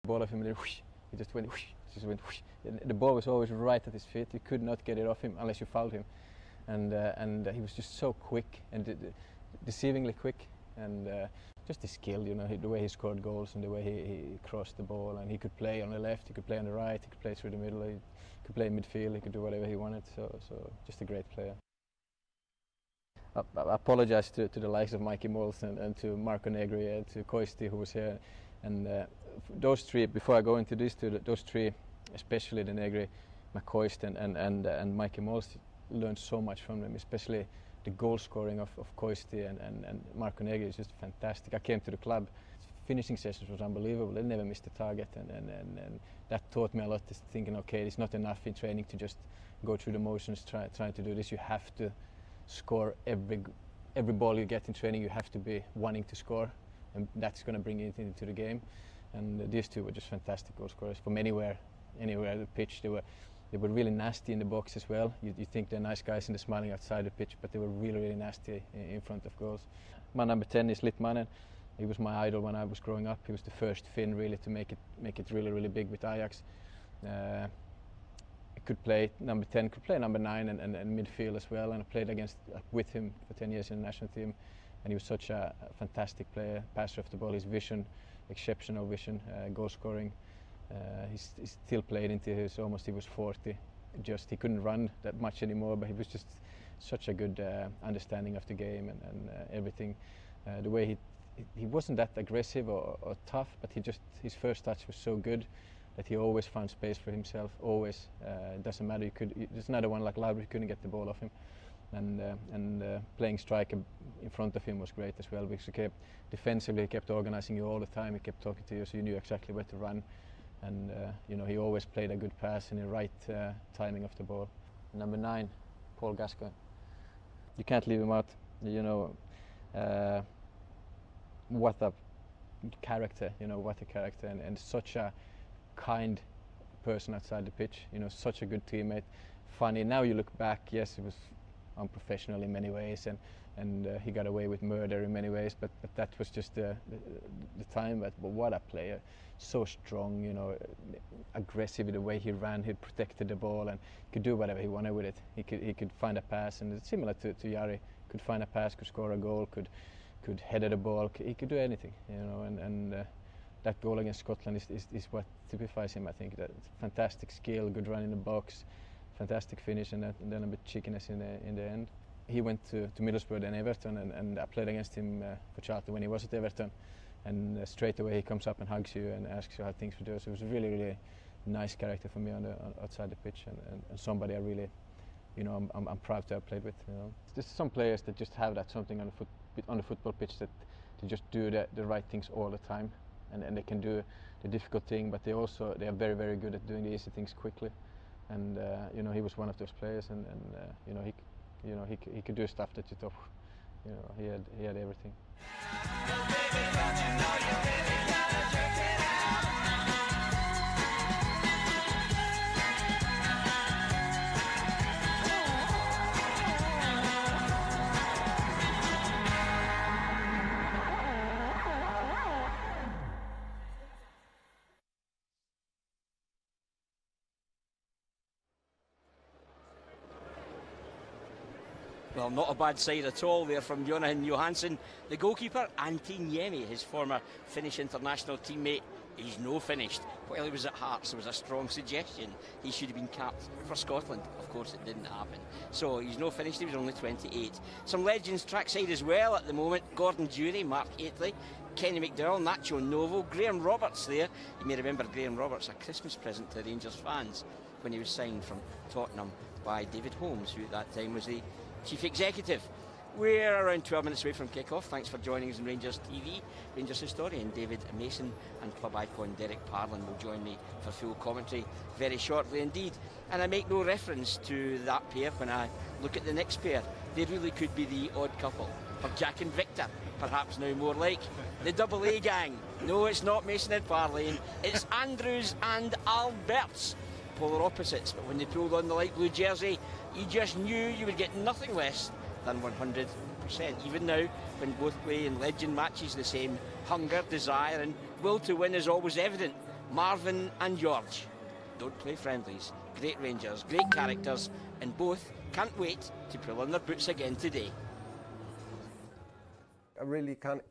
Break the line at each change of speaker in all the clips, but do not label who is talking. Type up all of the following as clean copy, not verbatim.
ball of him, and then whoosh, he just went whoosh, whoosh. The ball was always right at his feet. You could not get it off him unless you fouled him, and he was just so quick and deceivingly quick, and just his skill, you know, the way he scored goals and the way he crossed the ball, and he could play on the left, he could play on the right, he could play through the middle, he could play in midfield, he could do whatever he wanted. So just a great player. I apologise to the likes of Mikey Mols and to Marco Negri and to Koisti, who was here, and those three. Before I go into these two, those three, especially the Negri, McCoist and Mikey Mols, learned so much from them, especially the goal scoring of Koisti and Marco Negri is just fantastic. I came to the club, finishing sessions was unbelievable. They never missed a target, and that taught me a lot. Is thinking, okay, it's not enough in training to just go through the motions, trying to do this. You have to score every ball you get in training. You have to be wanting to score, and that's going to bring you into the game. And these two were just fantastic goal scorers from anywhere the pitch. They were really nasty in the box as well. You think they're nice guys and they're smiling outside the pitch, but they were really nasty in front of goals. My number 10 is Litmanen. He was my idol when I was growing up. He was the first Finn really to make it really big with Ajax. Could play number 10, could play number 9 and midfield as well. And I played with him for 10 years in the national team. And he was such a fantastic player, passer of the ball. His vision, exceptional vision, goal scoring. He still played until he was 40. He couldn't run that much anymore, but he was just such a good understanding of the game and everything. The way he wasn't that aggressive or tough, but his first touch was so good that he always found space for himself. Always, it doesn't matter. There's another one like Laudrup, you couldn't get the ball off him, and playing striker in front of him was great as well, because defensively he kept organising you all the time. He kept talking to you, so you knew exactly where to run. And he always played a good pass in the right timing of the ball. Number 9, Paul Gascoigne. You can't leave him out. What a character! What a character, and such a kind person outside the pitch. Such a good teammate. Funny. Now you look back, yes, it was unprofessional in many ways, and he got away with murder in many ways. But that was just the time. But what a player! So strong, aggressive in the way he ran. He protected the ball and could do whatever he wanted with it. He could find a pass, and it's similar to Jari. Could find a pass, could score a goal, could header the ball. He could do anything, and that goal against Scotland is what typifies him. I think that fantastic skill, good run in the box, fantastic finish, and then a bit cheekiness in the end. He went to Middlesbrough and Everton, and I played against him for Charlton when he was at Everton. And straight away he comes up and hugs you and asks you how things were doing. So it was a really nice character for me outside the pitch, and somebody I really, I'm proud to have played with. There's some players that just have that something on the football pitch, that they just do the right things all the time, and they can do the difficult thing, but they are very good at doing the easy things quickly. And he was one of those players, and he could do stuff that you thought, he had everything.
Well, not a bad side at all there from Johan Johansson. The goalkeeper, Antti Niemi, his former Finnish international teammate, he's no finished. While he was at Hearts, there was a strong suggestion he should have been capped for Scotland. Of course, it didn't happen. So he's no finished, he was only 28. Some legends trackside as well at the moment. Gordon Durie, Mark Aitley, Kenny McDowell, Nacho Novo, Graham Roberts there. You may remember Graham Roberts, a Christmas present to Rangers fans when he was signed from Tottenham by David Holmes, who at that time was the Chief Executive. We're around 12 minutes away from kick-off. Thanks for joining us on Rangers TV. Rangers historian David Mason and club icon Derek Parlin will join me for full commentary very shortly indeed. And I make no reference to that pair when I look at the next pair. They really could be the odd couple. For Jack and Victor, perhaps now more like the Double A gang. No, it's not Mason and Parlin. It's Andrews and Alberts. Polar opposites, but when they pulled on the light blue jersey, you just knew you would get nothing less than 100%. Even now, when both play in legend matches, the same hunger, desire and will to win is always evident Marvin and George don't play friendlies. Great Rangers, great characters, and both can't wait to pull on their boots again today.
I really can't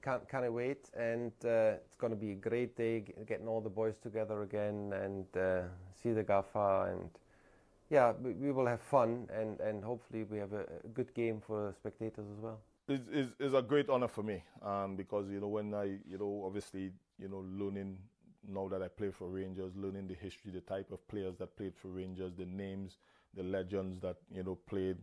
wait, and it's going to be a great day, getting all the boys together again and see the gaffer, and yeah, we will have fun, and hopefully we have a good game for spectators as well.
It's a great honor for me, because when I obviously learning now that I play for Rangers, learning the history, the type of players that played for Rangers, the names, the legends that played,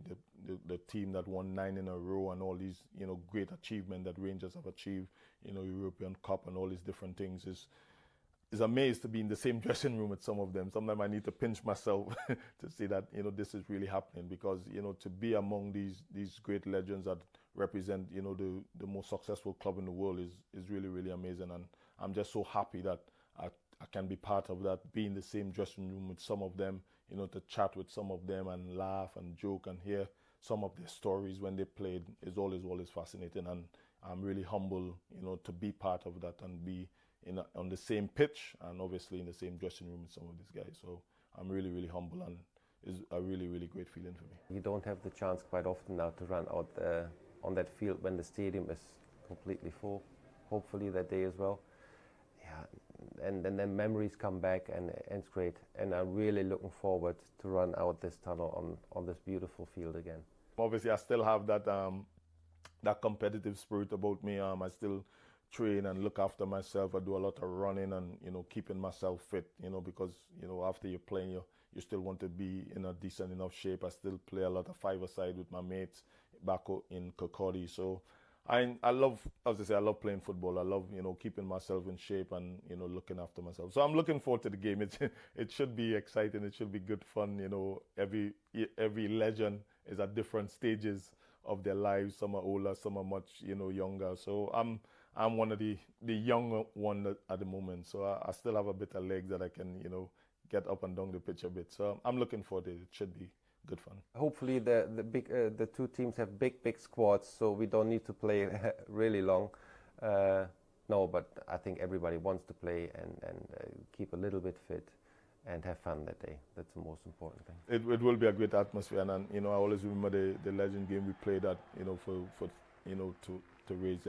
the team that won 9 in a row, and all these great achievement that Rangers have achieved, European Cup and all these different things, is amazed to be in the same dressing room with some of them. Sometimes I need to pinch myself to see that this is really happening, because to be among these great legends that represent the most successful club in the world is really, really amazing, and I'm just so happy that I can be part of that, be in the same dressing room with some of them, to chat with some of them and laugh and joke and hear some of their stories when they played is always fascinating, and I'm really humble, to be part of that and be on the same pitch and obviously in the same dressing room with some of these guys. So I'm really, really humble, and it's a really, really great feeling for me.
You don't have the chance quite often now to run out on that field when the stadium is completely full. Hopefully that day as well. Yeah, and then memories come back, and it's great. And I'm really looking forward to run out this tunnel on this beautiful field again.
Obviously, I still have that competitive spirit about me. I still train and look after myself. I do a lot of running and keeping myself fit. Because after you're playing, you still want to be in a decent enough shape. I still play a lot of five-a-side with my mates back in Kirkcaldy. So I love, as I say, I love playing football. I love keeping myself in shape and looking after myself. So I'm looking forward to the game. It should be exciting. It should be good fun. Every legend is at different stages of their lives. Some are older, some are much younger. So I'm one of the young one at the moment. So I still have a bit of legs that I can get up and down the pitch a bit. So I'm looking forward to it. It should be good fun.
Hopefully the two teams have big squads, so we don't need to play really long. No, but I think everybody wants to play and keep a little bit fit and have fun that day. That's the most important thing. It
will be a great atmosphere, and I always remember the legend game we played at for to raise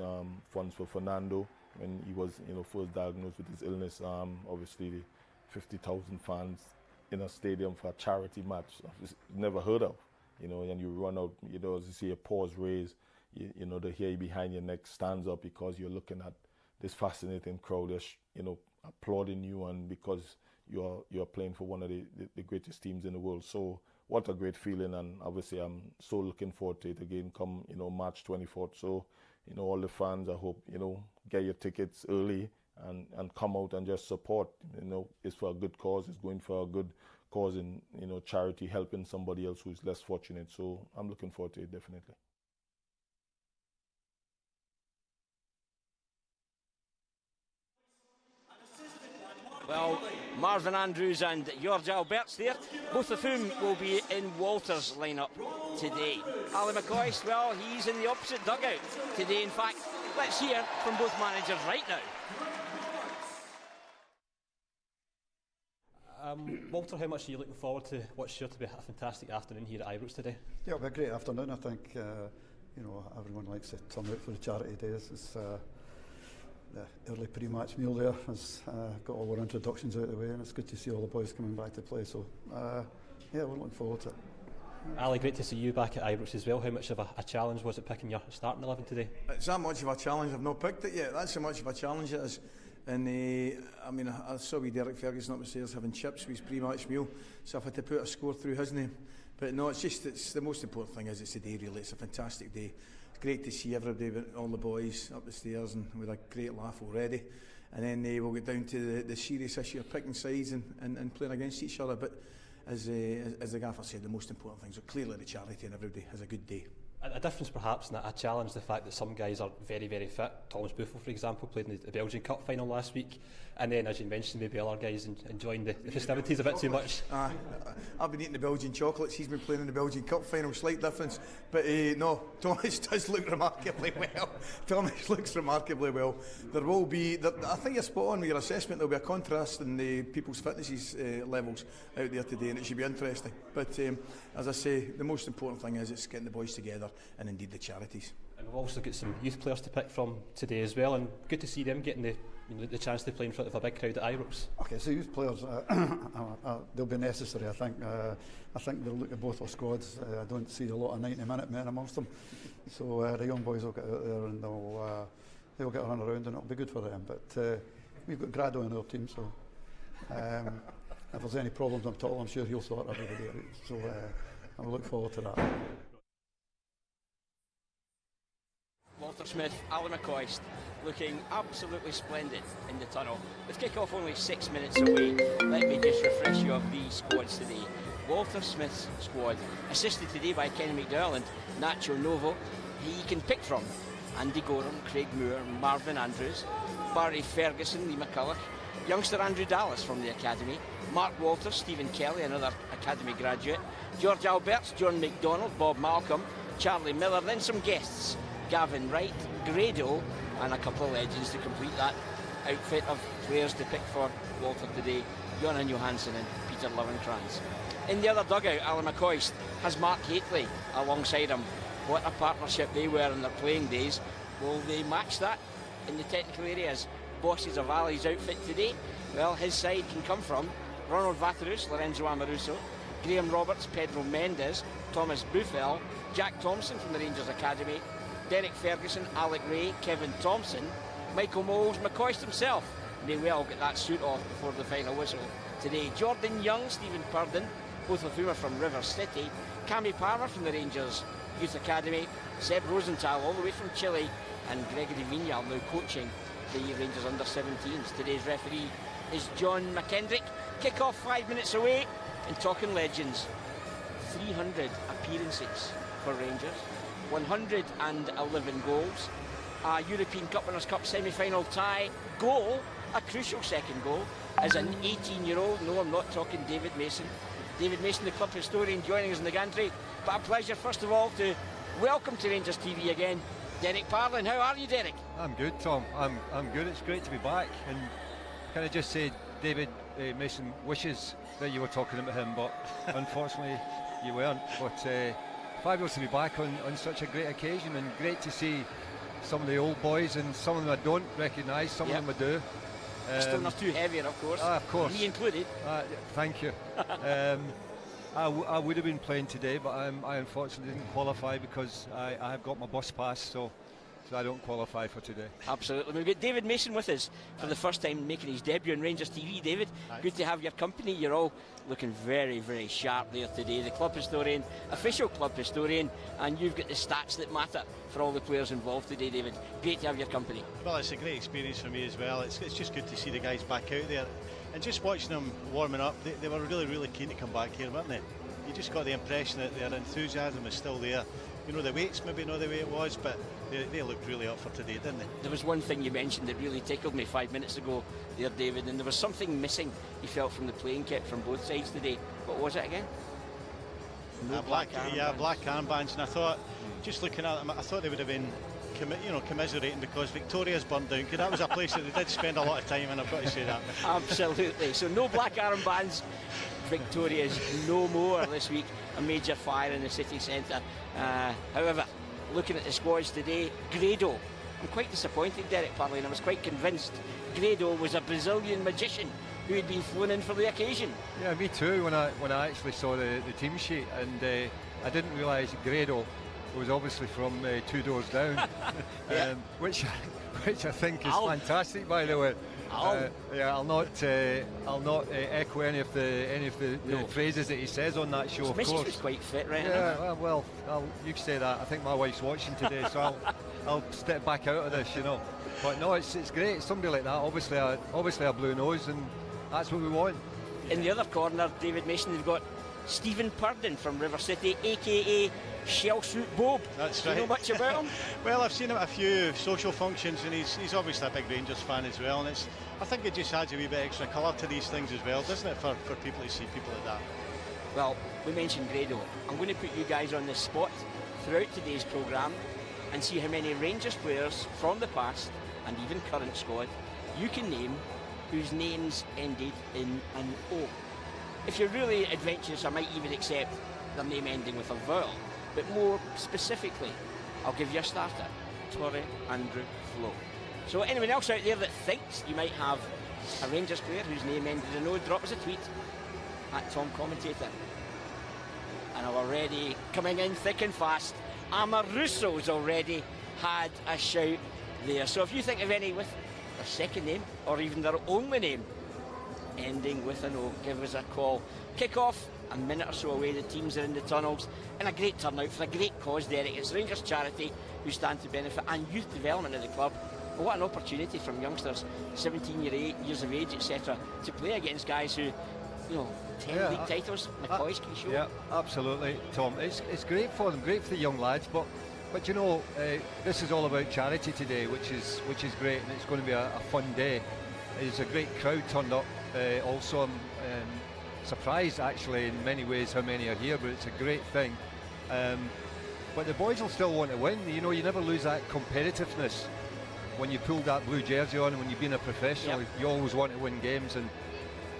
funds for Fernando when he was first diagnosed with his illness. Obviously the 50,000 fans in a stadium for a charity match, I've never heard of, and you run out, as you see a paws raised, the hair behind your neck stands up because you're looking at this fascinating crowd, applauding you, and because you're playing for one of the greatest teams in the world. So what a great feeling, and obviously I'm so looking forward to it again come March 24th. So all the fans, I hope get your tickets early and come out and just support. It's for a good cause. It's going for a good cause in charity, helping somebody else who's less fortunate. So I'm looking forward to it, definitely.
Well, Marvin Andrews and George Alberts there, both of whom will be in Walter's lineup today. Ali McCoist, well, he's in the opposite dugout today. In fact, let's hear from both managers right now.
Walter, how much are you looking forward to what's sure to be a fantastic afternoon here at Ibrox today?
Yeah, it'll be a great afternoon. I think everyone likes to turn out for the charity days. It's the early pre-match meal there has got all our introductions out of the way, and it's good to see all the boys coming back to play. So yeah, we're looking forward to it.
Ali, great to see you back at Ibrox as well. How much of a challenge was it picking your starting 11 today?
It's that much of a challenge. I've not picked it yet. That's how much of a challenge it is. And I saw wee Derek Ferguson upstairs having chips with his pre-match meal, so I've had to put a score through his name. But no, it's the most important thing is it's the day really. It's a fantastic day. It's great to see everybody, all the boys up the stairs, and with a great laugh already. And then we'll get down to the serious issue of picking sides and playing against each other. But as the gaffer said, the most important things are clearly the charity, and everybody has a good day.
A difference perhaps, and a challenge, the fact that some guys are very, very fit. Thomas Buffel, for example, played in the Belgian Cup final last week, and then, as you mentioned, maybe other guys enjoying the festivities a bit too much.
I've been eating the Belgian chocolates, he's been playing in the Belgian Cup final, slight difference. But no, Thomas does look remarkably well. Thomas looks remarkably well. There will be, I think you're spot on with your assessment, there'll be a contrast in the people's fitness levels out there today, and it should be interesting. But as I say, the most important thing is it's getting the boys together, and indeed the charities. And
we've also got some youth players to pick from today as well, and good to see them getting the chance to play in front of a big crowd at Ibrox.
Okay, so youth players, they'll be necessary, I think. I think they'll look at both our squads. I don't see a lot of 90-minute men amongst them. So the young boys will get out there and they'll get a run around, and it'll be good for them. But we've got Grado in our team, so if there's any problems on top, I'm sure he'll sort everybody out. So I look forward to that.
Walter Smith, Alan McCoist looking absolutely splendid in the tunnel. With kick-off only 6 minutes away, let me just refresh you of the squads today. Walter Smith's squad, assisted today by Kenny McDowell and Nacho Novo. He can pick from Andy Gorham, Craig Moore, Marvin Andrews, Barry Ferguson, Lee McCulloch, youngster Andrew Dallas from the academy, Mark Walters, Stephen Kelly, another academy graduate, George Alberts, John McDonald, Bob Malcolm, Charlie Miller, then some guests, Gavin Wright, Grado, and a couple of legends to complete that outfit of players to pick for Walter today, Jonan Johansson and Peter Lovenkrands. In the other dugout, Alan McCoist has Mark Haitley alongside him. What a partnership they were in their playing days. Will they match that in the technical areas? Bosses of Ali's outfit today? Well, his side can come from Ronald Vaterus, Lorenzo Amoruso, Graham Roberts, Pedro Mendes, Thomas Buffel, Jack Thompson from the Rangers Academy, Derek Ferguson, Alec Ray, Kevin Thompson, Michael Moles, McCoist himself may well get that suit off before the final whistle today. Jordan Young, Stephen Purden, both of whom are from River City, Cammy Palmer from the Rangers Youth Academy, Seb Rosenthal all the way from Chile, and Gregory Vignal now coaching the Rangers under-17s. Today's referee is John McKendrick. Kick-off 5 minutes away, and talking legends, 300 appearances for Rangers, 111 goals, a European Cup Winners' Cup semi-final tie goal, a crucial second goal, as an 18-year-old. No, I'm not talking David Mason. David Mason, the club historian, joining us in the gantry. But a pleasure, first of all, to welcome to Rangers TV again, Derek Parlin. How are you, Derek?
I'm good, Tom. I'm good. It's great to be back. And can I just say, David Mason wishes that you were talking about him, but unfortunately you weren't. But fabulous to be back on such a great occasion, and great to see some of the old boys, and some of them I don't recognise, some of them I do.
Still not too heavier, of course.
Of course.
Me included.
Thank you. I would have been playing today, but I unfortunately didn't qualify because I have got my bus pass, so I don't qualify for today.
Absolutely. We've got David Mason with us for the first time making his debut on Rangers TV. David, good to have your company. You're all looking very, very sharp there today. The club historian, official club historian, and you've got the stats that matter for all the players involved today, David. Great to have your company.
Well, it's a great experience for me as well. It's just good to see the guys back out there. And just watching them warming up, they were really, really keen to come back here, weren't they? You just got the impression that their enthusiasm is still there. You know, the weight's maybe not the way it was, but they looked really up for today, didn't they?
There was one thing you mentioned that really tickled me 5 minutes ago there, David, and there was something missing you felt from the playing kit from both sides today. What was it again? No black armbands. And I thought, just looking at them, I thought they would have been commiserating because Victoria's burned down, because that was a place that they did spend a lot of time in, I've got to say that. Absolutely. So no black armbands. Victoria's no more this week. A major fire in the city centre. However, looking at the squads today, Grado. I'm quite disappointed, Derek Parlin. I was quite convinced Grado was a Brazilian magician who had been flown in for the occasion.
Yeah, me too. When I actually saw the team sheet, and I didn't realise Grado was obviously from 2 doors down, which I think is fantastic, by the way. I'll not echo any of the phrases that he says on that show. Of course,
was quite fit, right?
Yeah, well, you can say that. I think my wife's watching today, so I'll step back out of this, you know. But no, it's great. Somebody like that, obviously a blue nose, and that's what we want.
In the other corner, David Mason, they've got Stephen Purden from River City, aka Shell Suit Bob.
That's
Do you know much about him?
Well, I've seen him at a few social functions, and he's obviously a big Rangers fan as well. And I think it just adds a wee bit extra colour to these things as well, doesn't it, for people to see people like that?
Well, we mentioned Grado. I'm going to put you guys on the spot throughout today's programme and see how many Rangers players from the past and even current squad you can name whose names ended in an O. If you're really adventurous, I might even accept their name ending with a vowel. But more specifically, I'll give you a starter. Torre Andrew Flo. So anyone else out there that thinks you might have a Rangers player whose name ended in O, drop us a tweet at Tom Commentator. And already coming in thick and fast, Amoruso's already had a shout there. So if you think of any with their second name or even their only name ending with an O, give us a call. Kick-off a minute or so away, the teams are in the tunnels, and a great turnout for a great cause, Derek. It's Rangers Charity who stand to benefit, and youth development of the club. But what an opportunity from youngsters, 17 years of age, etc., to play against guys who, you know, 10 league titles, McCoy's can show.
Yeah, absolutely, Tom. It's great for them, great for the young lads, but you know, this is all about charity today, which is great, and it's going to be a fun day. There's a great crowd turned up. Also, I'm surprised actually in many ways how many are here, but it's a great thing. But the boys will still want to win. You know, you never lose that competitiveness when you pull that blue jersey on, and when you've been a professional, you always want to win games, and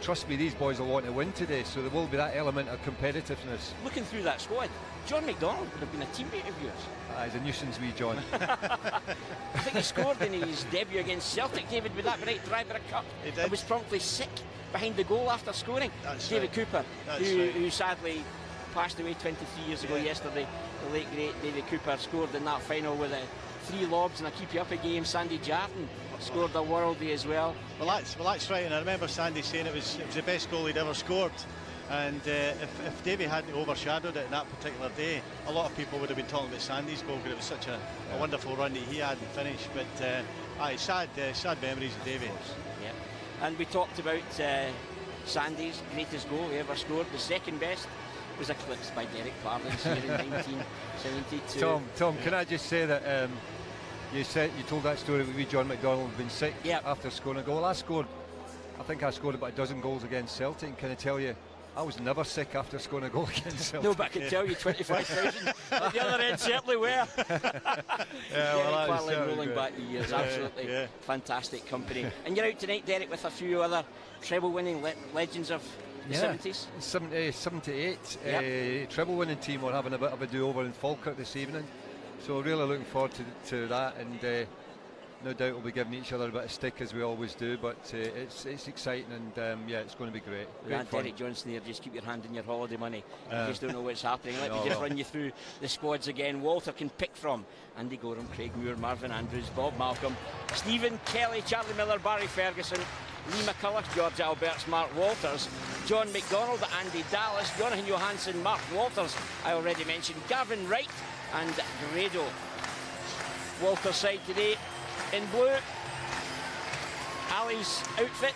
trust me, these boys will want to win today, so there will be that element of competitiveness.
Looking through that squad, John McDonald would have been a teammate of yours.
He's a nuisance, wee John.
I think he scored in his debut against Celtic, David, would that be right? Driver a cup.
He did.
And was promptly sick behind the goal after scoring.
That's
David
right.
Cooper,
That's
who sadly passed away 23 years ago yesterday. The late great David Cooper scored in that final with 3 lobs and a keep-you-up game. Sandy Jarton scored a worldie as well.
Well, that's right, and I remember Sandy saying it was the best goal he'd ever scored. And if Davy hadn't overshadowed it in that particular day, a lot of people would have been talking about Sandy's goal, because it was such a wonderful run that he had and finished. But sad memories of Davy.
Yeah. And we talked about Sandy's greatest goal he ever scored. The second best was eclipsed by Derek Pardon's here in 1972.
Tom, can I just say that you told that story with John McDonald had been sick after scoring a goal. I think I scored about a dozen goals against Celtic, and can I tell you, I was never sick after scoring a goal against Celtic.
No, but I can tell you 25,000 at the other end certainly were. Derek Parlin rolling back the years, absolutely fantastic company. And you're out tonight, Derek, with a few other treble-winning legends of the 70s?
78 treble-winning team. We're having a bit of a do-over in Falkirk this evening, so really looking forward to that, and no doubt we'll be giving each other a bit of stick as we always do, but it's exciting, and it's going to be great.
And Derek Johnson here, just keep your hand in your holiday money. You just don't know what's happening. Let me just run you through the squads again. Walter can pick from Andy Gorham, Craig Moore, Marvin Andrews, Bob Malcolm, Stephen Kelly, Charlie Miller, Barry Ferguson, Lee McCulloch, George Alberts, Mark Walters, John McDonald, Andy Dallas, Jonathan Johansson, Mark Walters, I already mentioned, Gavin Wright and Grado. Walter's side today in blue, Ali's outfit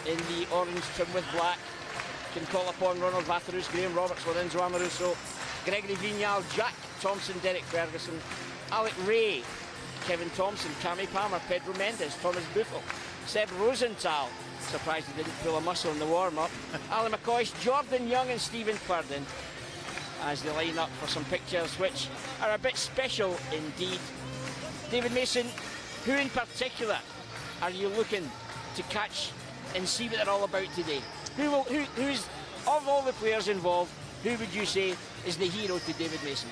in the orange trim with black. Can call upon Ronald Vatharus, Graham Roberts, Lorenzo Amoruso, Gregory Vignal, Jack Thompson, Derek Ferguson, Alec Ray, Kevin Thompson, Cammy Palmer, Pedro Mendes, Thomas Buffel, Seb Rosenthal, surprised he didn't pull a muscle in the warm-up, Alan McCoy, Jordan Young and Stephen Purden as they line up for some pictures which are a bit special indeed. David Mason, who in particular are you looking to catch and see what they're all about today? Who's, of all the players involved, who would you say is the hero to David Mason?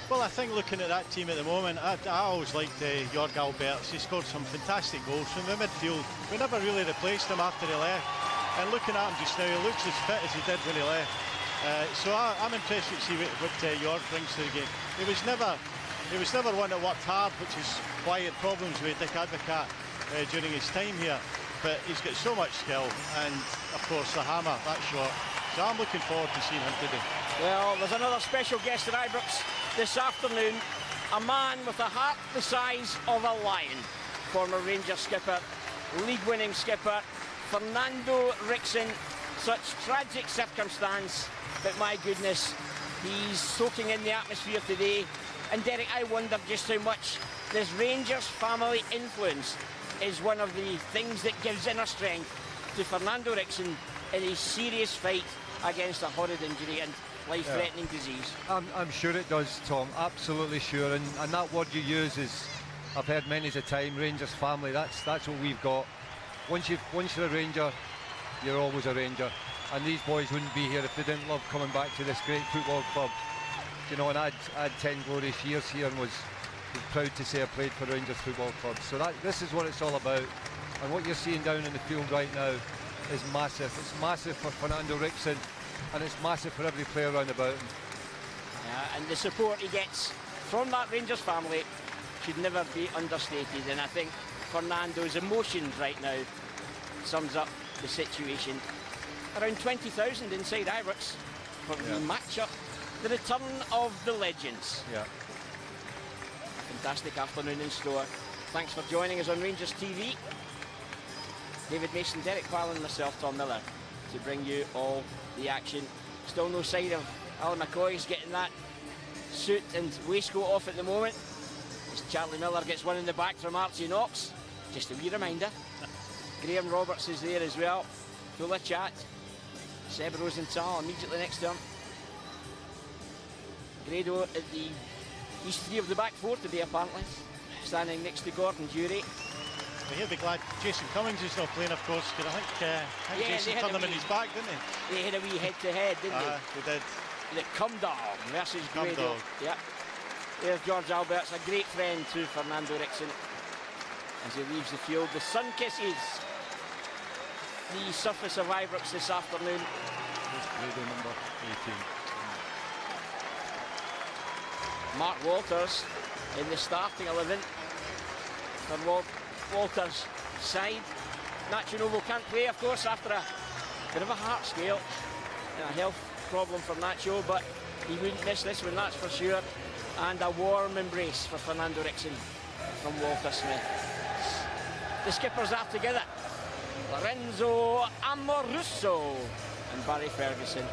Well, I think looking at that team at the moment, I always liked Jorg Alberts. He scored some fantastic goals from the midfield. We never really replaced him after he left. And looking at him just now, he looks as fit as he did when he left. So I'm interested to see what Jorg brings to the game. He was never one that worked hard, which is why he had problems with Dick Advocaat during his time here. But he's got so much skill, and of course the hammer, that shot. So I'm looking forward to seeing him today.
Well, there's another special guest at Ibrox this afternoon, a man with a heart the size of a lion. Former Rangers skipper, league-winning skipper, Fernando Ricksen. Such tragic circumstance, but my goodness, He's soaking in the atmosphere today. And Derek, I wonder just how much this Rangers family influence is one of the things that gives inner strength to Fernando Ricksen in a serious fight against a horrid injury and life-threatening disease.
I'm sure it does, Tom, absolutely sure. And that word you use is, I've heard many a time, Rangers family, that's what we've got. Once you're a Ranger, you're always a Ranger. And these boys wouldn't be here if they didn't love coming back to this great football club. You know, and I had 10 glorious years here and was proud to say I played for Rangers Football Club. So this is what it's all about. And what you're seeing down in the field right now is massive. It's massive for Fernando Ricksen, and it's massive for every player around about him.
Yeah, and the support he gets from that Rangers family should never be understated. And I think Fernando's emotions right now sums up the situation. Around 20,000 inside Ibrox for the match-up. The return of the legends.
Yeah.
Fantastic afternoon in store. Thanks for joining us on Rangers TV. David Mason, Derek Quallen and myself, Tom Miller, to bring you all the action. Still no sign of Alan McCoy's getting that suit and waistcoat off at the moment. As Charlie Miller gets one in the back from Archie Knox. Just a wee reminder. Graham Roberts is there as well. Full of chat. Seb Rosenthal immediately next to him. Grado at the East 3 of the back 4 today, apparently, standing next to Gordon Dury.
Well, he'll be glad Jason Cummings is not playing, of course, because I think Jason turned him in his back, didn't he?
They had a wee head-to-head, didn't they?
They did.
The Cumdall versus Grado. Yeah. There's George Alberts, a great friend to Fernando Ricksen as he leaves the field. The sun kisses the surface of Ibrox this afternoon.
Grado number 18.
Mark Walters in the starting 11 for Walters' side. Nacho Novo can't play, of course, after a bit of a heart scale and a health problem for Nacho, but he wouldn't miss this one, that's for sure. And a warm embrace for Fernando Ricksen from Walter Smith. The skippers are together. Lorenzo Amoruso and Barry Ferguson.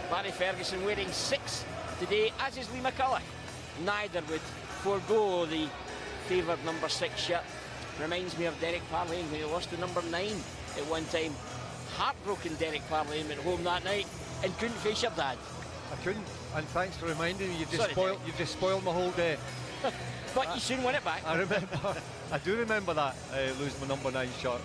Barry Ferguson wearing 6 today, as is Lee McCulloch. Neither would forego the favoured number 6 shirt. Reminds me of Derek Parlane when he lost to number 9 at one time. Heartbroken Derek Parlane went home that night and couldn't face your dad.
I couldn't, and thanks for reminding me. You've just spoiled my whole day.
But you soon won it back.
I do remember that, losing my number 9 shirt.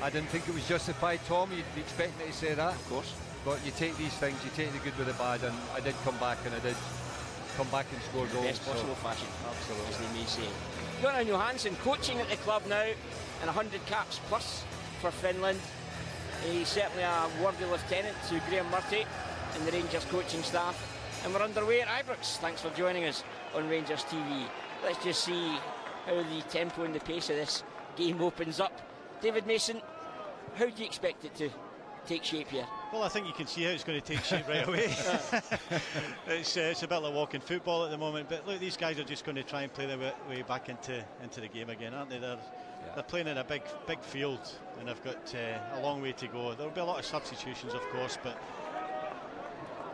I didn't think it was justified, Tom. You'd expect me to say that.
Of course.
But you take these things, you take the good with the bad, and I did come back, and I did come back and score goals.
Best possible fashion,
absolutely,
as they may say. Jonas Johansson coaching at the club now, and 100 caps plus for Finland. He's certainly a worthy lieutenant to Graham Murty and the Rangers coaching staff. And we're underway at Ibrox. Thanks for joining us on Rangers TV. Let's just see how the tempo and the pace of this game opens up. David Mason, how do you expect it to take shape here?
Well, I think you can see how it's going to take shape right away. It's a bit like walking football at the moment, but look, these guys are just going to try and play their way back into the game again, aren't they? They're playing in a big field, and they've got a long way to go. There'll be a lot of substitutions, of course, but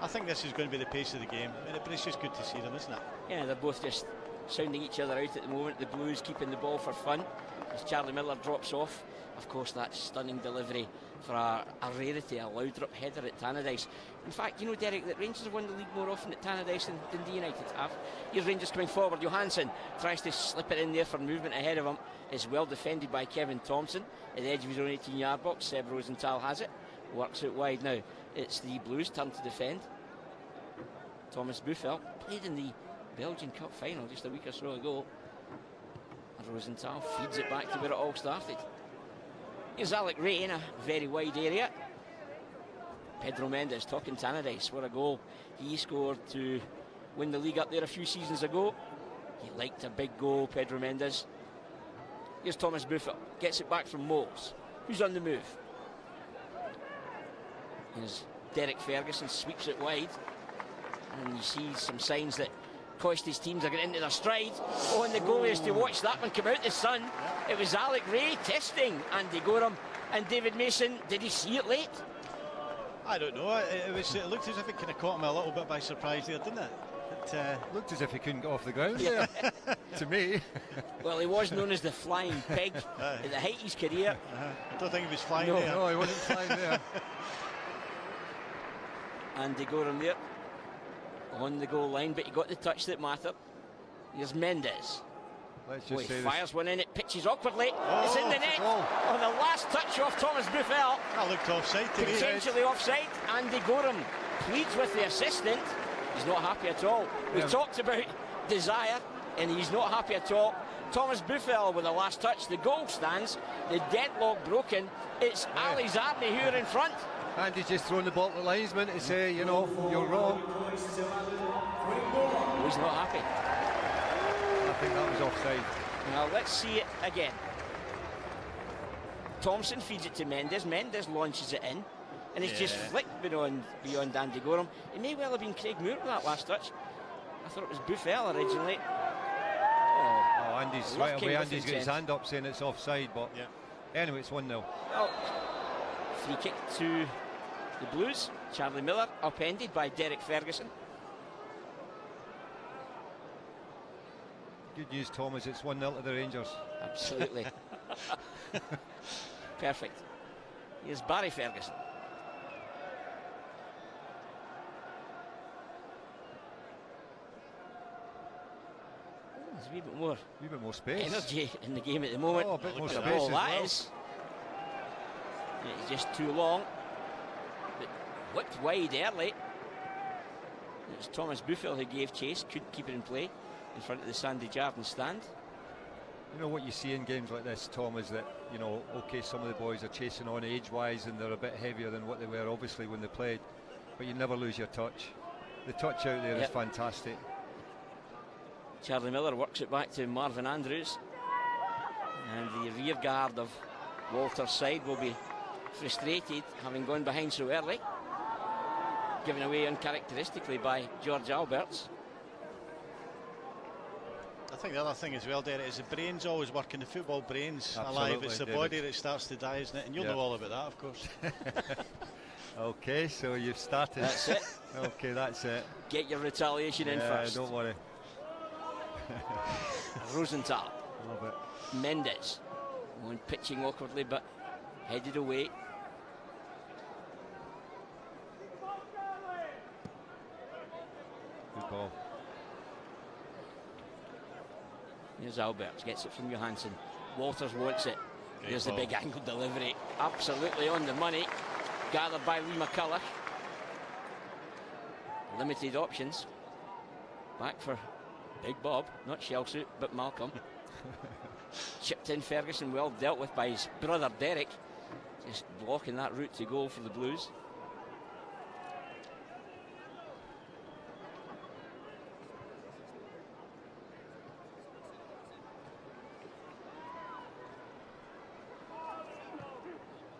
I think this is going to be the pace of the game, but it's just good to see them, isn't it?
Yeah, they're both just sounding each other out at the moment. The Blues keeping the ball for fun as Charlie Miller drops off. Of course, that stunning delivery for a rarity, a Laudrup header at Tannadice. In fact, you know, Derek, that Rangers have won the league more often at Tannadice than Dundee United have. Here's Rangers coming forward. Johansson tries to slip it in there for movement ahead of him. It's well defended by Kevin Thompson at the edge of his own 18-yard box. Seb Rosenthal has it. Works it wide now. It's the Blues' turn to defend. Thomas Buffel played in the Belgian Cup final just a week or so ago. And Rosenthal feeds it back to where it all started. Here's Alec Ray in a very wide area. Pedro Mendes talking Tannadice. What a goal he scored to win the league up there a few seasons ago. He liked a big goal, Pedro Mendes. Here's Thomas Buffel. Gets it back from Moles. Who's on the move? Here's Derek Ferguson. Sweeps it wide. And you see some signs that Coisty's teams are getting into their stride. Oh, and the goalie is to watch that one come out the sun. It was Alec Ray testing Andy Gorham. And David Mason, did he see it late?
I don't know. It looked as if it kind of caught him a little bit by surprise there, didn't it? It
looked as if he couldn't get off the ground there, to me.
Well, he was known as the Flying Pig at the height of his career.
I don't think he was flying there.
No, he wasn't flying there.
Andy Gorham there on the goal line, but he got the touch that mattered. Here's Mendes.
Let's just say
fires one in, it pitches awkwardly. It's in the net. Oh, the last touch off Thomas Buffel.
That looked offside to me.
Potentially offside. Andy Gorham pleads with the assistant. He's not happy at all. We've talked about desire, and he's not happy at all. Thomas Buffel with the last touch. The goal stands. The deadlock broken. It's Ali Zarni who are in front.
And he's just thrown the ball to the linesman to say, you know, you're wrong.
He's not happy.
I think that was offside.
Now let's see it again. Thompson feeds it to Mendes. Mendes launches it in, and it's just flicked beyond Andy Gorham. It may well have been Craig Moore with that last touch. I thought it was Buffel originally.
Oh, Andy's right away. Andy's got his hand up saying it's offside, but anyway, it's 1-0.
Well, free kick to the Blues. Charlie Miller upended by Derek Ferguson.
Good news, Thomas, it's 1-0 to the Rangers.
Absolutely. Perfect. Here's Barry Ferguson. There's a wee bit more
space.
Energy in the game at the moment.
Oh, a bit more space
ball,
as
that
well.
is. It's just too long. But whipped wide early. It was Thomas Buffel who gave chase, couldn't keep it in play in front of the Sandy Jardine stand.
You know what you see in games like this, Tom, is that, you know, okay, some of the boys are chasing on age-wise and they're a bit heavier than what they were obviously when they played, but you never lose your touch. The touch out there is fantastic.
Charlie Miller works it back to Marvin Andrews, and the rear guard of Walter's side will be frustrated having gone behind so early, given away uncharacteristically by George Alberts.
I think the other thing as well, Derek, is the brain's always working, the football brain's
Absolutely,
alive. It's the body that starts to die, isn't it? And you'll know all about that, of course.
Okay, so you've started.
That's it.
Okay, that's it.
Get your retaliation in first.
Don't worry.
Rosenthal.
Love it.
Mendes. One pitching awkwardly, but headed away.
Good ball.
Here's Alberts, gets it from Johansson. Walters wants it. Here's the big angle delivery. Absolutely on the money. Gathered by Lee McCulloch. Limited options. Back for Big Bob, not Shell-Suit, but Malcolm. Chipped in Ferguson, well dealt with by his brother Derek. Just blocking that route to goal for the Blues.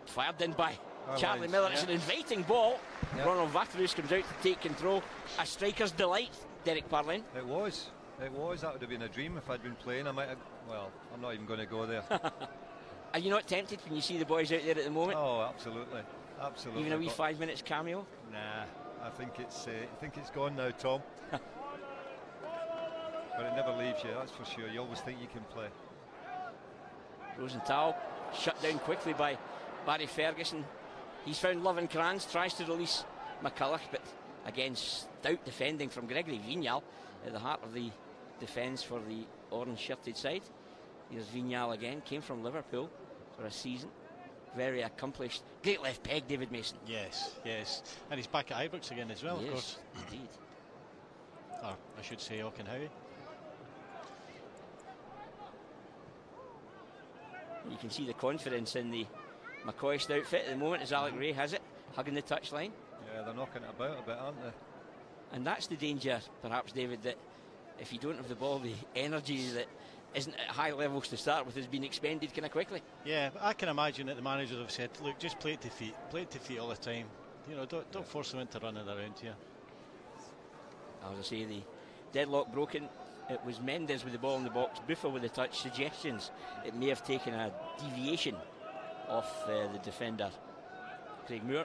Fired in by Charlie Miller. It's an inviting ball. Ronald Vatrus comes out to take control. A striker's delight, Derek Parlin.
It was. That would have been a dream if I'd been playing. I might have, well, I'm not even going to go there.
Are you not tempted when you see the boys out there at the moment?
Oh, absolutely. Absolutely.
Even a wee 5 minutes cameo?
Nah, I think it's gone now, Tom. But it never leaves you, that's for sure. You always think you can play.
Rosenthal shut down quickly by Barry Ferguson. He's found Lovenkrands, tries to release McCulloch, but again, stout defending from Gregory Vignal at the heart of the defence for the orange-shirted side. Here's Vignal again, came from Liverpool for a season. Very accomplished. Great left peg, David Mason.
Yes, yes. And he's back at Ibrox again as well, of course.
Indeed.
Or I should say Auchenhowie.
You can see the confidence in the McCoist outfit at the moment as Alec Ray has it, hugging the touchline.
Yeah, they're knocking it about a bit, aren't they?
And that's the danger, perhaps, David, that if you don't have the ball, the energy that isn't at high levels to start with has been expended kind of quickly.
Yeah, but I can imagine that the managers have said, look, just play it to feet all the time. You know, don't force them into running around here.
As I say, the deadlock broken. It was Mendes with the ball in the box, Buffel with the touch. Suggestions it may have taken a deviation off the defender, Craig Moore.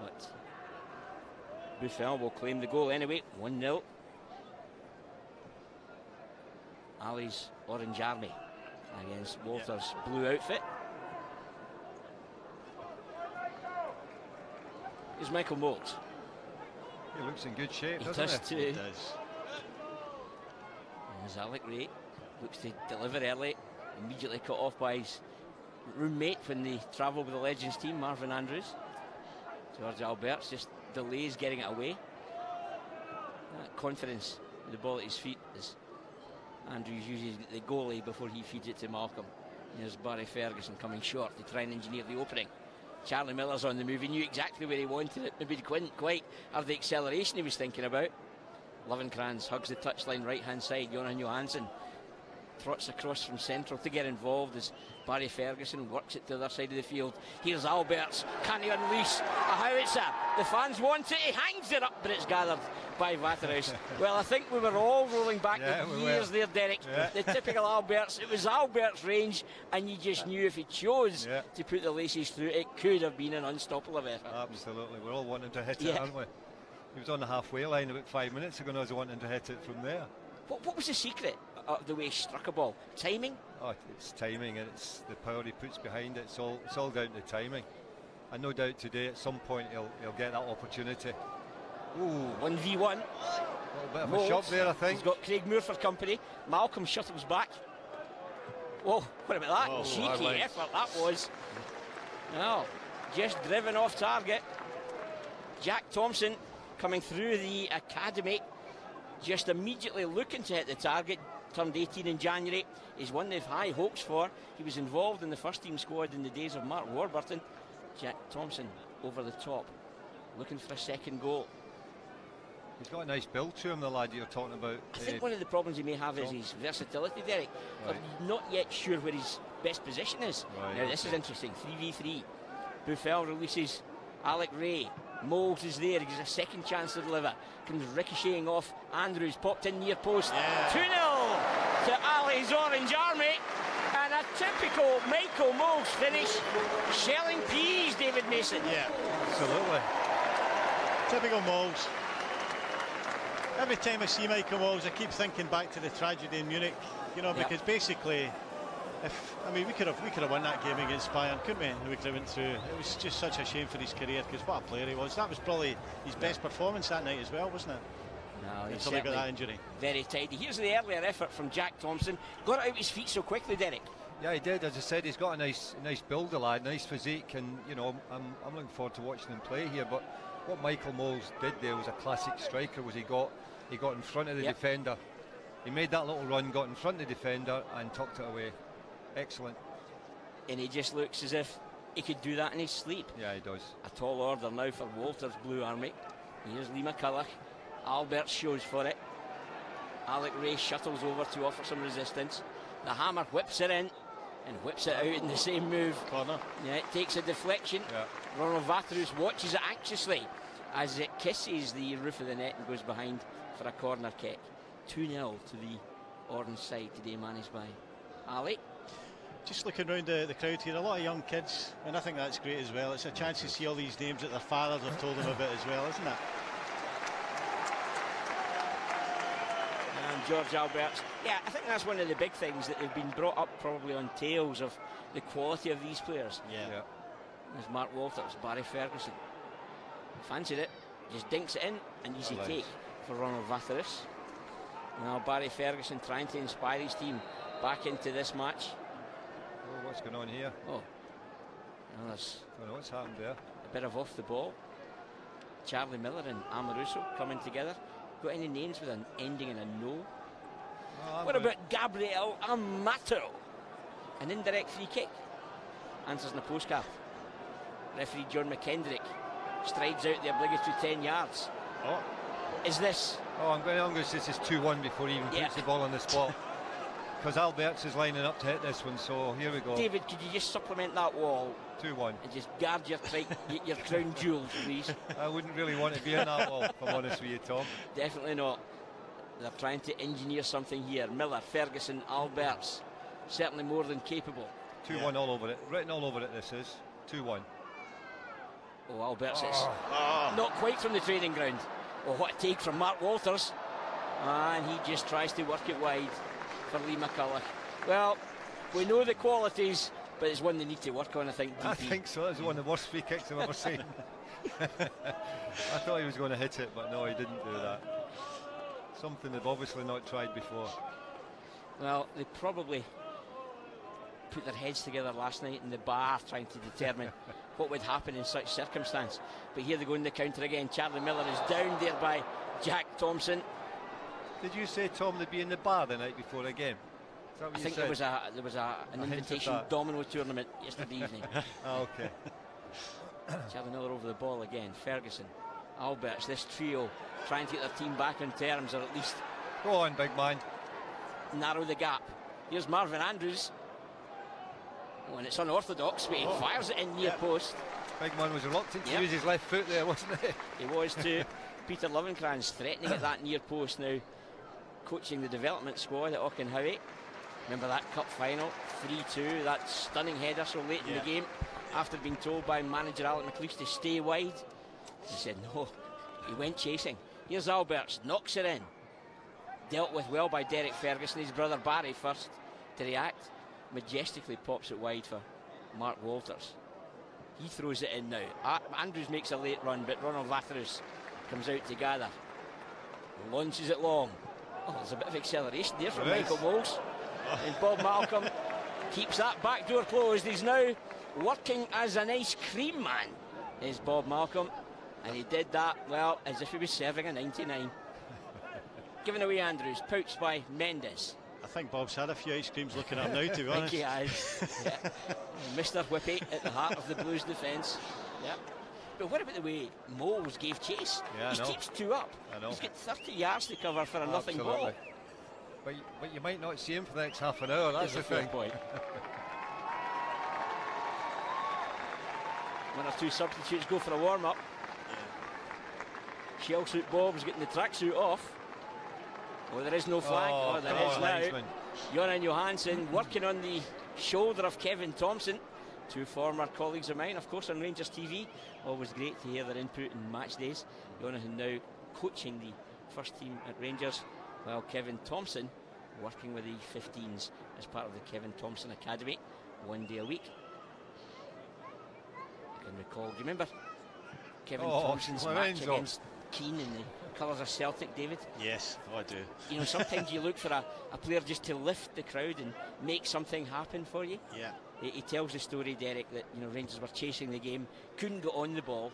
But Buffel will claim the goal anyway, 1-0. Ali's Orange Army against Walter's blue outfit. Here's Michael Moult.
He looks in good shape,
He
doesn't
does
he?
too.
He does.
There's Alec Ray, looks to deliver early, immediately cut off by his roommate when they travel with the Legends team, Marvin Andrews. George Alberts just delays getting it away. That confidence with the ball at his feet as Andrews uses the goalie before he feeds it to Malcolm. There's Barry Ferguson coming short to try and engineer the opening. Charlie Miller's on the move. He knew exactly where he wanted it. Maybe he couldn't quite have the acceleration he was thinking about. Lovenkrands hugs the touchline right hand side. Jonan Johansson trots across from central to get involved as Barry Ferguson works it to the other side of the field. Here's Alberts. Can he unleash a howitzer? The fans want it. He hangs it up, but it's gathered by Waterhouse. Well, I think we were all rolling back the years there, Derek. The typical Alberts. It was Alberts' range, and you just knew if he chose to put the laces through, it could have been an unstoppable effort.
Absolutely. We're all wanting to hit it, aren't we? He was on the halfway line about 5 minutes ago, and I was wanting to hit it from there.
What was the secret of the way he struck a ball? Timing?
Oh, it's timing, and it's the power he puts behind it. It's all down to timing. And no doubt today, at some point, he'll get that opportunity.
Ooh, 1v1.
A little bit of a shot there, I think.
He's got Craig Moore for company. Malcolm shuttles back. Whoa, what about that? Cheeky effort that was. No, just driven off target. Jack Thompson coming through the academy, just immediately looking to hit the target. Turned 18 in January. He's one they've high hopes for. He was involved in the first team squad in the days of Mark Warburton. Jack Thompson over the top, looking for a second goal.
He's got a nice build to him, the lad you're talking about.
I think one of the problems he may have is his versatility, Derek.
Right.
I'm not yet sure where his best position is.
Right,
now, this is interesting. 3v3. Buffel releases Alec Ray. Moles is there. He gets a second chance to deliver. Comes ricocheting off Andrews. Popped in near post. 2-0 to Ali's Orange Army. And a typical Michael Moles finish. Shelling peas, David Mason.
Yeah,
absolutely.
Typical Moles. Every time I see Michael Moles, I keep thinking back to the tragedy in Munich. You know, because basically, we could have won that game against Bayern, couldn't we? And we could have went through. It was just such a shame for his career, because what a player he was. That was probably his best performance that night as well, wasn't it?
No,
until he got that injury.
Very tidy. Here's the earlier effort from Jack Thompson. Got it out his feet so quickly, Derek.
Yeah, he did. As I said, he's got a nice build, the lad, nice physique, and you know, I'm looking forward to watching him play here. But what Michael Moles did there was a classic striker. Was he got in front of the defender. He made that little run, got in front of the defender, and tucked it away. Excellent.
And he just looks as if he could do that in his sleep.
Yeah, he does.
A tall order now for Walter's Blue Army. Here's Lee McCulloch. Albert shows for it. Alec Ray shuttles over to offer some resistance. The hammer whips it in and whips it out in the same move.
Corner.
Yeah, it takes a deflection.
Yeah.
Ronald Waterhouse watches it anxiously as it kisses the roof of the net and goes behind for a corner kick. 2-0 to the orange side today, managed by Ali.
Just looking around the crowd here, a lot of young kids, and I think that's great as well. It's a chance to see all these names that their fathers have told them about as well, isn't it?
And George Alberts, yeah, I think that's one of the big things that they've been brought up probably on tales of the quality of these players.
Yeah.
There's Mark Walters, Barry Ferguson. Fancied it, just dinks it in, an easy take for Ronald Waterhouse. Now Barry Ferguson trying to inspire his team back into this match.
Oh, what's going on here?
Oh, well, there's
I don't know what's happened there.
a bit of off the ball. Charlie Miller and Amoruso coming together. Got any names with an ending in a no? What about Gabriel Amato? An indirect free kick. Answers in a postcard. Referee John McKendrick strides out the obligatory 10 yards.
Oh.
Is this?
Oh, I'm going to say this is 2-1 before he even puts the ball on the spot. Because Alberts is lining up to hit this one, so here we go.
David, could you just supplement that wall?
2-1.
And just guard your your crown jewels, please.
I wouldn't really want to be in that wall, if I'm honest with you, Tom.
Definitely not. They're trying to engineer something here. Miller, Ferguson, Alberts, certainly more than capable.
2-1 all over it. Written all over it, this is. 2-1.
Oh, Alberts, it's not quite from the training ground. Oh, what a take from Mark Walters. And he just tries to work it wide for Lee McCulloch. Well, we know the qualities, but it's one they need to work on, I think. DP.
I think so. It's one of the worst free kicks I've ever seen. I thought he was going to hit it, but no, he didn't do that. Something they've obviously not tried before.
Well, they probably put their heads together last night in the bar trying to determine what would happen in such circumstance. But here they go in the counter again. Charlie Miller is down there by Jack Thompson.
Did you say, Tom, they'd be in the bar the night before a game? Is that what
I
you
think
said?
there was an invitation domino tournament yesterday evening.
Oh, okay.
Charlie Miller over the ball again. Ferguson, Alberts, this trio trying to get their team back on terms, or at least
go on, big man,
narrow the gap. Here's Marvin Andrews. Oh, and it's unorthodox, but he fires it in near post.
Big man was reluctant to use his left foot there, wasn't he?
He was too. Peter Lovenkrands threatening at that near post now, coaching the development squad at Auchenhowie. Remember that cup final, 3-2, that stunning header so late in the game, after being told by manager Alec McLeish to stay wide. He said no, he went chasing. Here's Alberts, knocks it in. Dealt with well by Derek Ferguson, his brother Barry first to react. Majestically pops it wide for Mark Walters. He throws it in now. Andrews makes a late run, but Ronald Latherus comes out to gather. Launches it long. Oh, there's a bit of acceleration there from Michael Moles. And Bob Malcolm keeps that back door closed. He's now working as an ice cream man, is Bob Malcolm. And he did that, well, as if he was serving a 99. Giving away Andrews, pouched by Mendes.
I think Bob's had a few ice creams looking at him now, to be honest.
I think he has. Mr. Whippy at the heart of the Blues defence. Yeah. But what about the way Moles gave chase? He keeps two up. He's got 30 yards to cover for a nothing ball.
But you might not see him for the next half an hour, that's the thing.
Point. One or two substitutes go for a warm-up. Shell suit Bob's getting the tracksuit off. Oh, there is no flag. Oh, there is now. Jonan Johansson working on the shoulder of Kevin Thompson. Two former colleagues of mine, of course, on Rangers TV. Always great to hear their input in match days. Jonan now coaching the first team at Rangers, while Kevin Thompson working with the 15s as part of the Kevin Thompson Academy, 1 day a week. I can recall, do you remember Kevin Thompson's match against Keane in the colours of Celtic, David?
Yes, I do.
You know, sometimes you look for a player just to lift the crowd and make something happen for you.
Yeah.
He tells the story, Derek, that Rangers were chasing the game, couldn't get on the ball.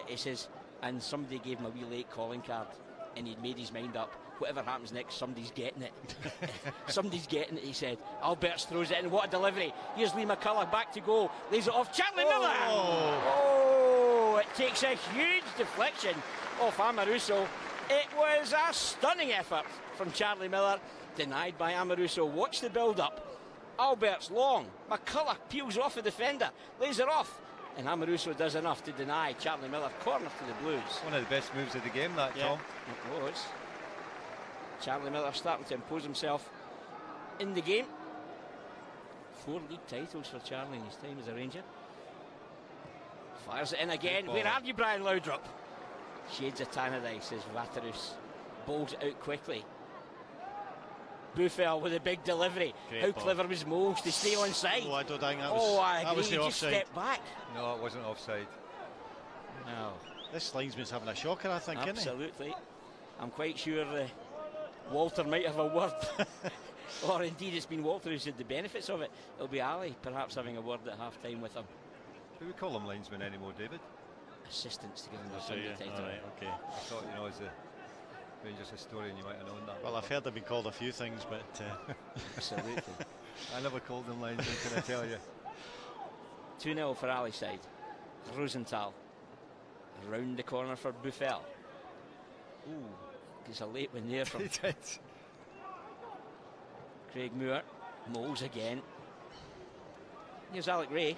He says, and somebody gave him a wee late calling card, and he'd made his mind up. Whatever happens next, somebody's getting it. Somebody's getting it, he said. Alberts throws it in. What a delivery. Here's Lee McCulloch back to goal. Lays it off. Charlie Miller! Oh, it takes a huge deflection off Amoruso. It was a stunning effort from Charlie Miller. Denied by Amoruso. Watch the build-up. Alberts long. McCulloch peels off a defender. Lays it off. And Amoruso does enough to deny Charlie Miller. Corner to the Blues.
One of the best moves of the game, that, Tom.
It was. Charlie Miller starting to impose himself in the game. 4 league titles for Charlie in his time as a Ranger. Fires it in again. Where are you, Brian Laudrup? Shades of Tannadice, says Vatterus. Bowls it out quickly. Buffel with a big delivery.
Great
How
ball.
clever was Moles to stay on side?
Oh, I don't think that was.
Oh, I agree.
That was the
He just
offside.
stepped back.
No, it wasn't offside.
No.
This linesman's having a shocker, I think, isn't he?
Absolutely. I'm quite sure Walter might have a word. Or indeed it's been Walter who's had the benefits of it. It'll be Ali perhaps having a word at half time with him.
Do we call them linesmen anymore, David?
Assistants to give him the
So,
Sunday
yeah.
title.
All right, okay.
I thought, as a Rangers historian, you might have known that.
Well, I've heard they've been called a few things, but
Absolutely.
I never called them linesmen, can I tell you?
2-0 for Ali side. Rosenthal. Around the corner for Buffel. Ooh, gets a late one there from
He did.
Craig Moore. Moles again. Here's Alec Ray.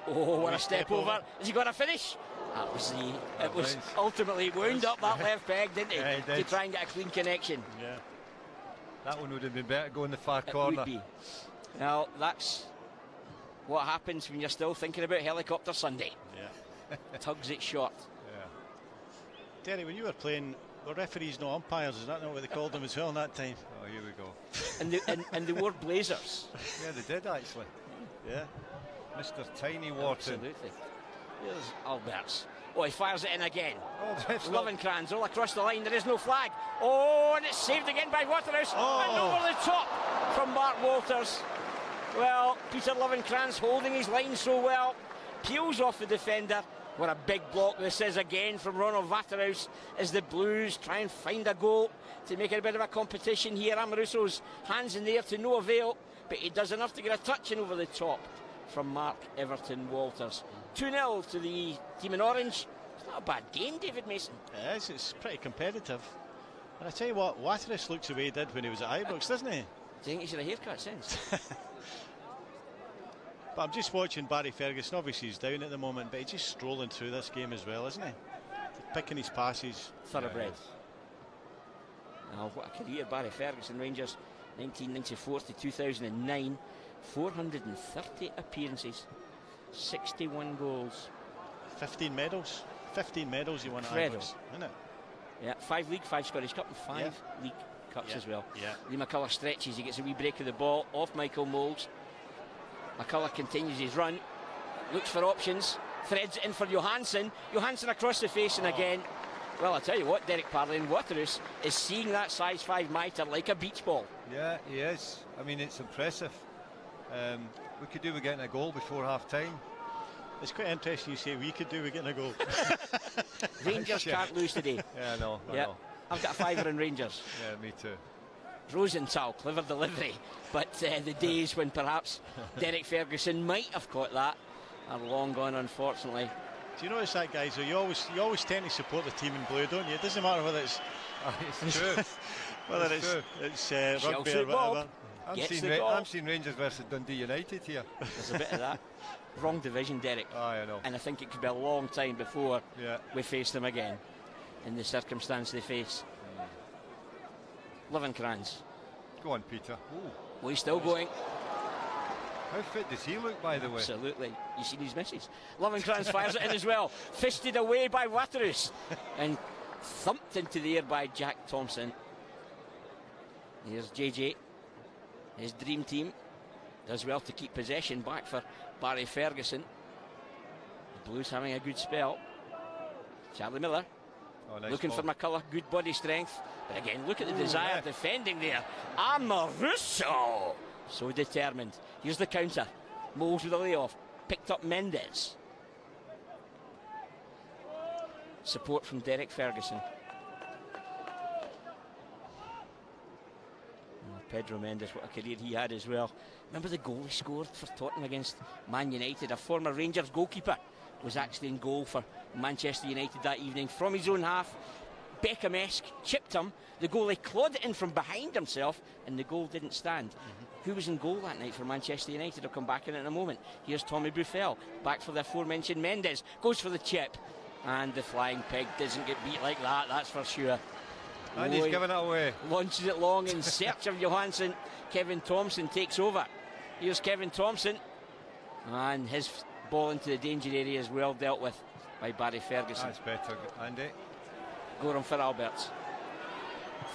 Oh, what a step over. Has he got a finish? That was it was ultimately wound up that left peg, didn't he?
Yeah, he did.
To try and get a clean connection.
yeah.
That one would have been better going the far
It
corner.
would be. Now, that's what happens when you're still thinking about Helicopter Sunday.
Yeah.
Tugs it short.
Yeah. Derry, when you were playing, were referees no umpires? Is that not what they called them as well in that time?
Oh, here we
And
go.
and they wore blazers.
Yeah, they did actually.
Yeah.
Mr. Tiny Wharton.
Absolutely. Here's Alberts. Oh, he fires it in again.
Oh, that's not...
Lovenkrands all across the line. There is no flag. Oh, and it's saved again by Waterhouse. And over the top from Mark Walters. Well, Peter Lovenkrands holding his line so well. Peels off the defender. What a big block this is again from Ronald Waterhouse as the Blues try and find a goal to make it a bit of a competition here. Amoruso's hands in there to no avail, but he does enough to get a touch in over the top from Mark Everton Walters. 2-0 to the team in orange. It's not a bad game, David Mason.
It is, it's pretty competitive. And I tell you what, Waterhouse looks the way he did when he was at Ibrox, doesn't he?
Do you think he's had a haircut since?
But I'm just watching Barry Ferguson. Obviously he's down at the moment, but he's just strolling through this game as well, isn't he? Picking his passes.
Thoroughbred. Now, what a career Barry Ferguson, Rangers 1994 to 2009. 430 appearances, 61 goals.
15 medals. 15 medals he won at
Incredible.
Ibrox, isn't it?
Yeah, 5 league, 5 Scottish Cup and 5 league cups as well.
Yeah.
Lee McCullough stretches, he gets a wee break of the ball off Michael Moles. McCullough continues his run, looks for options, threads it in for Johansson. Johansson across the face and again. Well, I tell you what, Derek Parley and Waterhouse is seeing that size 5 mitre like a beach ball.
Yeah, he is. I mean, it's impressive. We could do with getting a goal before half time.
It's quite interesting you say we could do with getting a goal.
Rangers can't lose today.
Yeah, I know.
I've got a fiver in Rangers.
Yeah, me too.
Rosenthal, clever delivery, but the days when perhaps Derek Ferguson might have caught that are long gone, unfortunately.
Do you notice that, guys? So you always tend to support the team in blue, don't you? It doesn't matter whether it's
true.
whether it's rugby or whatever.
I'm seeing Rangers versus Dundee United here.
There's a bit of that. Wrong division, Derek.
I know.
And I think it could be a long time before we face them again in the circumstance they face. Lovenkrands.
Go on, Peter. Ooh.
Well, he's still going.
How fit does he look, by the way?
Absolutely. You seen his misses. Lovenkrands fires it in as well. Fisted away by Waterhouse and thumped into the air by Jack Thompson. Here's JJ. His dream team does well to keep possession back for Barry Ferguson. The Blues having a good spell. Charlie Miller
nice
looking
ball
for McCullough, good body strength. But again, look at the desire defending there. Amoruso, so determined. Here's the counter. Moles with a layoff. Picked up Mendes. Support from Derek Ferguson. Pedro Mendes, what a career he had as well. Remember the goal he scored for Tottenham against Man United? A former Rangers goalkeeper was actually in goal for Manchester United that evening from his own half. Beckham-esque, chipped him. The goalie clawed it in from behind himself and the goal didn't stand. Who was in goal that night for Manchester United? I'll come back in a moment. Here's Tommy Buffel, back for the aforementioned Mendes. Goes for the chip and the flying pig doesn't get beat like that, that's for sure.
And he's giving it away.
Launches it long in search of Johansson. Kevin Thompson takes over. Here's Kevin Thompson. And his ball into the danger area is well dealt with by Barry Ferguson.
That's better, Andy.
Goran for Alberts.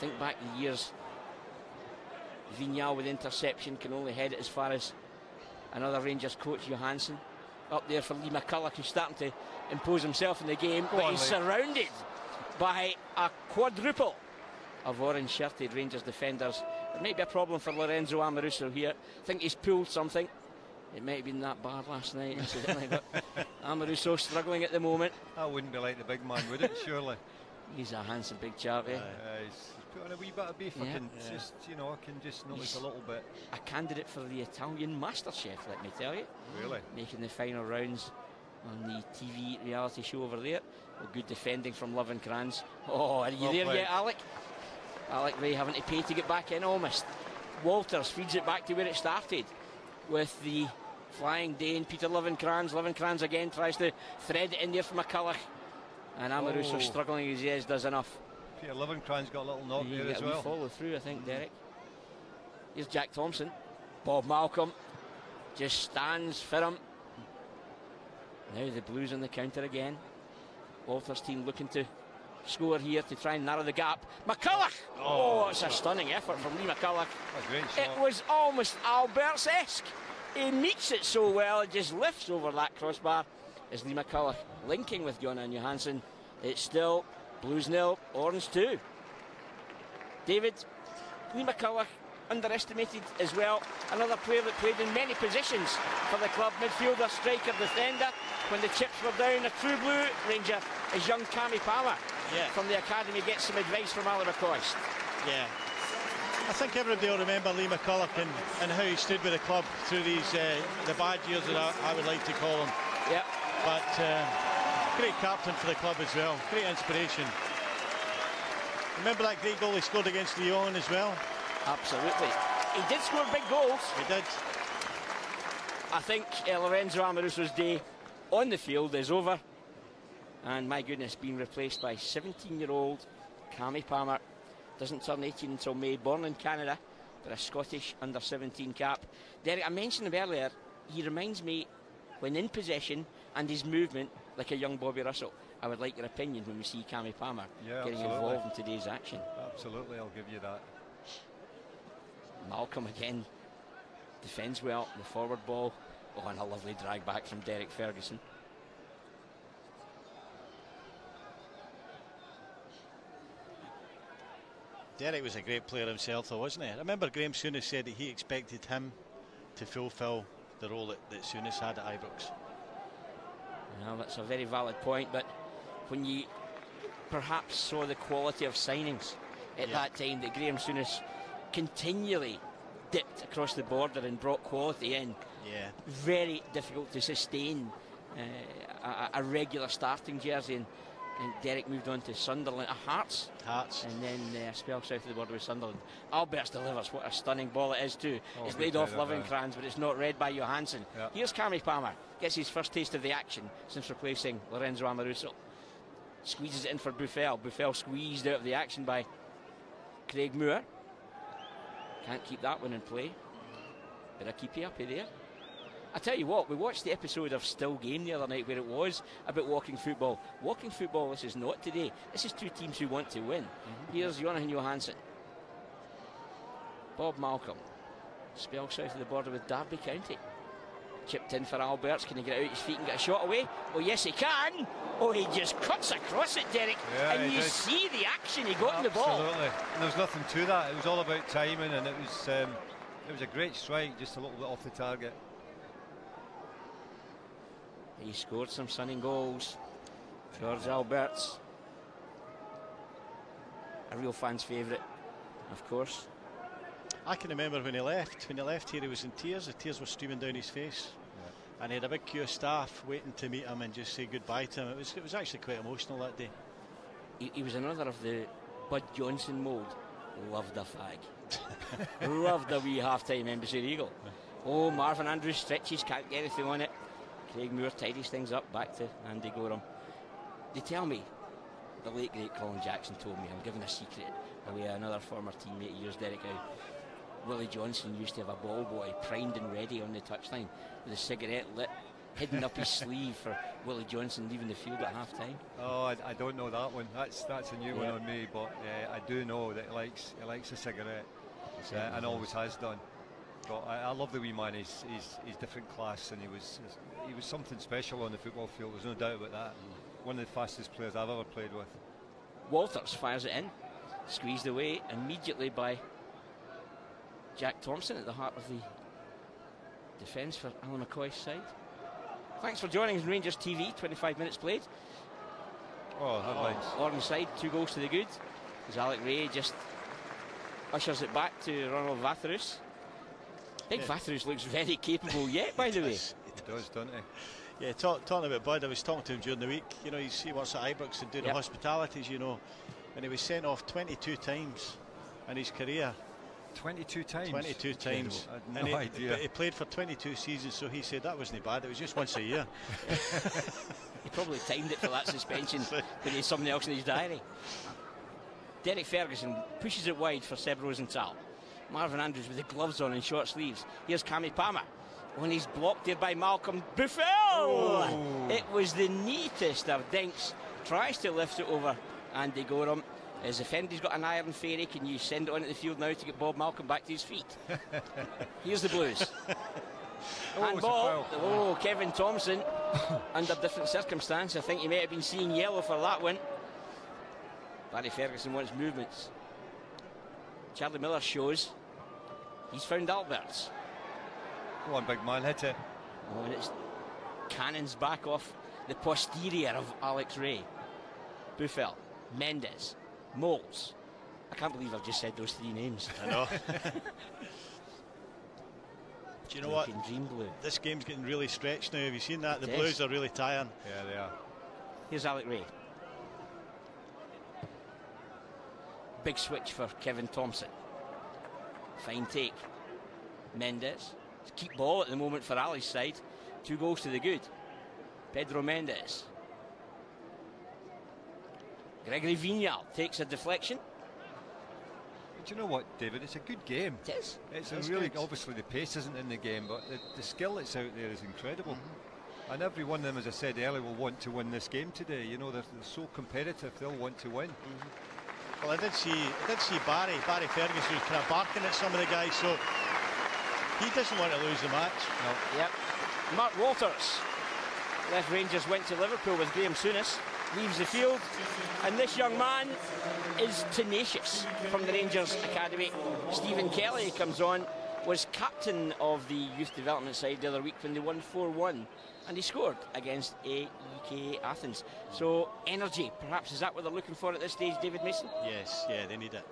Think back the years. Vignal with interception can only head it as far as another Rangers coach, Johansson. Up there for Lee McCullough, who's starting to impose himself in the game. But he's surrounded by a quadruple of orange-shirted Rangers defenders. It might be a problem for Lorenzo Amoruso here. I think he's pulled something. It might have been that bar last night, incidentally, but Amoruso struggling at the moment.
That wouldn't be like the big man, would it, surely?
He's a handsome big chap, eh?
He's put on a wee bit of beef. I can just, I can just notice a little bit.
A candidate for the Italian MasterChef, let me tell you.
Really?
Making the final rounds on the TV reality show over there. Well, good defending from Lovenkrands. Oh, are you there yet, Alec? Alec Ray having to pay to get back in almost. Walters feeds it back to where it started with the flying Dane, Peter Lovenkrands. Lovenkrands again tries to thread it in there for McCullough. And Amoruso struggling as he is, does enough.
Peter Lovenkrands got a little knock there as well.
Follow through, I think, Derek. Here's Jack Thompson. Bob Malcolm. just stands firm. Now the Blues on the counter again. Walters' team looking to score here to try and narrow the gap. McCulloch! Oh, it's a stunning effort from Lee McCulloch.
A great shot.
It was almost Alberts-esque. He meets it so well, it just lifts over that crossbar. As Lee McCulloch linking with Jonan Johansson. It's still Blues 0, Orange 2. David, Lee McCulloch underestimated as well. Another player that played in many positions for the club. Midfielder, striker, defender. When the chips were down, a true Blue Ranger is young Cammy Palmer.
Yeah.
From the academy, gets some advice from Ali McCoist.
Yeah. I think everybody will remember Lee McCulloch and how he stood with the club through these the bad years that I would like to call them.
Yeah.
But great captain for the club as well. Great inspiration. Remember that great goal he scored against Lyon as well?
Absolutely. He did score big goals.
He did.
I think Lorenzo Amoruso's day on the field is over. And my goodness, being replaced by 17-year-old Cammy Palmer. Doesn't turn 18 until May, born in Canada, but a Scottish under-17 cap. Derek, I mentioned him earlier, he reminds me, when in possession and his movement, like a young Bobby Russell. I would like your opinion when we see Cammy Palmer getting involved in today's action.
Absolutely, I'll give you that.
Malcolm again defends well, the forward ball. Oh, and a lovely drag back from Derek Ferguson.
Derek was a great player himself though, wasn't he? I remember Graham Souness said that he expected him to fulfil the role that Souness had at Ibrox.
Well, that's a very valid point, but when you perhaps saw the quality of signings at that time, that Graham Souness continually dipped across the border and brought quality in.
Yeah.
Very difficult to sustain a regular starting jersey, and Derek moved on to Sunderland, Hearts.
And
then a spell south of the border with Sunderland. Alberts delivers. What a stunning ball it is too. It's laid off Lovenkrands, but it's not read by Johansson.
Yeah.
Here's Cammy Palmer. Gets his first taste of the action since replacing Lorenzo Amoruso. Squeezes it in for Buffel. Buffel squeezed out of the action by Craig Moore. Can't keep that one in play. Bit of keepy uppy there. I tell you what, we watched the episode of Still Game the other night where it was about walking football. Walking football, this is not today. This is two teams who want to win. Here's Jonan Johansson. Bob Malcolm. Spell south of the border with Derby County. Chipped in for Alberts. Can he get out his feet and get a shot away? Oh, yes, he can. Oh, he just cuts across it, Derek.
Yeah,
and you see the action he got in the ball.
Absolutely. And there was nothing to that. It was all about timing, and it was a great strike, just a little bit off the target.
He scored some stunning goals. George Alberts. A real fan's favourite, of course.
I can remember when he left. When he left here, he was in tears. The tears were streaming down his face. Yeah. And he had a big queue of staff waiting to meet him and just say goodbye to him. It was actually quite emotional that day.
He was another of the Bud Johnson mould. Loved a fag. Loved a wee half-time Embassy Eagle. Oh, Marvin Andrews stretches, can't get anything on it. Craig Moore tidies things up, back to Andy Gorham. They tell me, the late great Colin Jackson told me, I'm giving a secret away another former teammate of yours, Derek, how Willie Johnson used to have a ball boy primed and ready on the touchline with a cigarette lit, hidden up his sleeve for Willie Johnson leaving the field at half-time.
Oh, I don't know that one. That's a new one on me, but I do know that he likes a cigarette, and always has done. But I love the wee man. He's different class, and he was something special on the football field. There's no doubt about that. One of the fastest players I've ever played with.
Walters fires it in, squeezed away immediately by Jack Thompson at the heart of the defence for Alan McCoy's side. Thanks for joining us on Rangers TV. 25 minutes played.
Oh, headlines.
Orange side, 2 goals to the good. As Alec Ray just ushers it back to Ronald Vatharus. Vatharus looks very capable yet, by the way.
He does, doesn't he?
Yeah, talking about Bud, I was talking to him during the week. You know, he works at Ibrox and doing the hospitalities, you know. And he was sent off 22 times in his career.
22 times?
22 times.
I had no idea.
But he played for 22 seasons, so he said that wasn't bad. It was just once a year.
He probably timed it for that suspension, but he had something else in his diary. Derek Ferguson pushes it wide for Seb Rosenthal. Marvin Andrews with the gloves on and short sleeves. Here's Cammy Palmer. when he's blocked there by Malcolm Buffel.
Oh.
It was the neatest of dinks. Tries to lift it over Andy Gorham. His defender's got an iron fairy. Can you send it onto the field now to get Bob Malcolm back to his feet? Here's the Blues. Handball. Oh, Kevin Thompson. Under different circumstance, I think he might have been seeing yellow for that one. Barry Ferguson wants movements. Charlie Miller shows he's found Alberts.
Go on, big man, hit it.
Oh, and it's cannons back off the posterior of Alex Ray. Buffel, Mendes, Moles. I can't believe I've just said those three names.
I know. Do you know what?
Dream blue.
This game's getting really stretched now. Have you seen that? The Blues are really tiring.
Yeah, they are.
Here's Alec Ray. Big switch for Kevin Thompson. Fine take. Mendes. Keep ball at the moment for Ali's side. 2 goals to the good. Pedro Mendes. Gregory Vignal takes a deflection.
But you know what, David? It's a good game.
It is.
It's a really good. Obviously the pace isn't in the game, but the skill that's out there is incredible. And every one of them, as I said earlier, will want to win this game today. You know, they're so competitive, they'll want to win.
Well, I did see Barry Ferguson was kind of barking at some of the guys, so he doesn't want to lose the match.
No. Yep. Mark Walters left Rangers, went to Liverpool with Graham Souness, leaves the field, and this young man is tenacious from the Rangers Academy. Stephen Kelly comes on, was captain of the youth development side the other week when they won 4-1, and he scored against AEK Athens. So energy, perhaps, is that what they're looking for at this stage, David Mason?
Yes, yeah, they need it.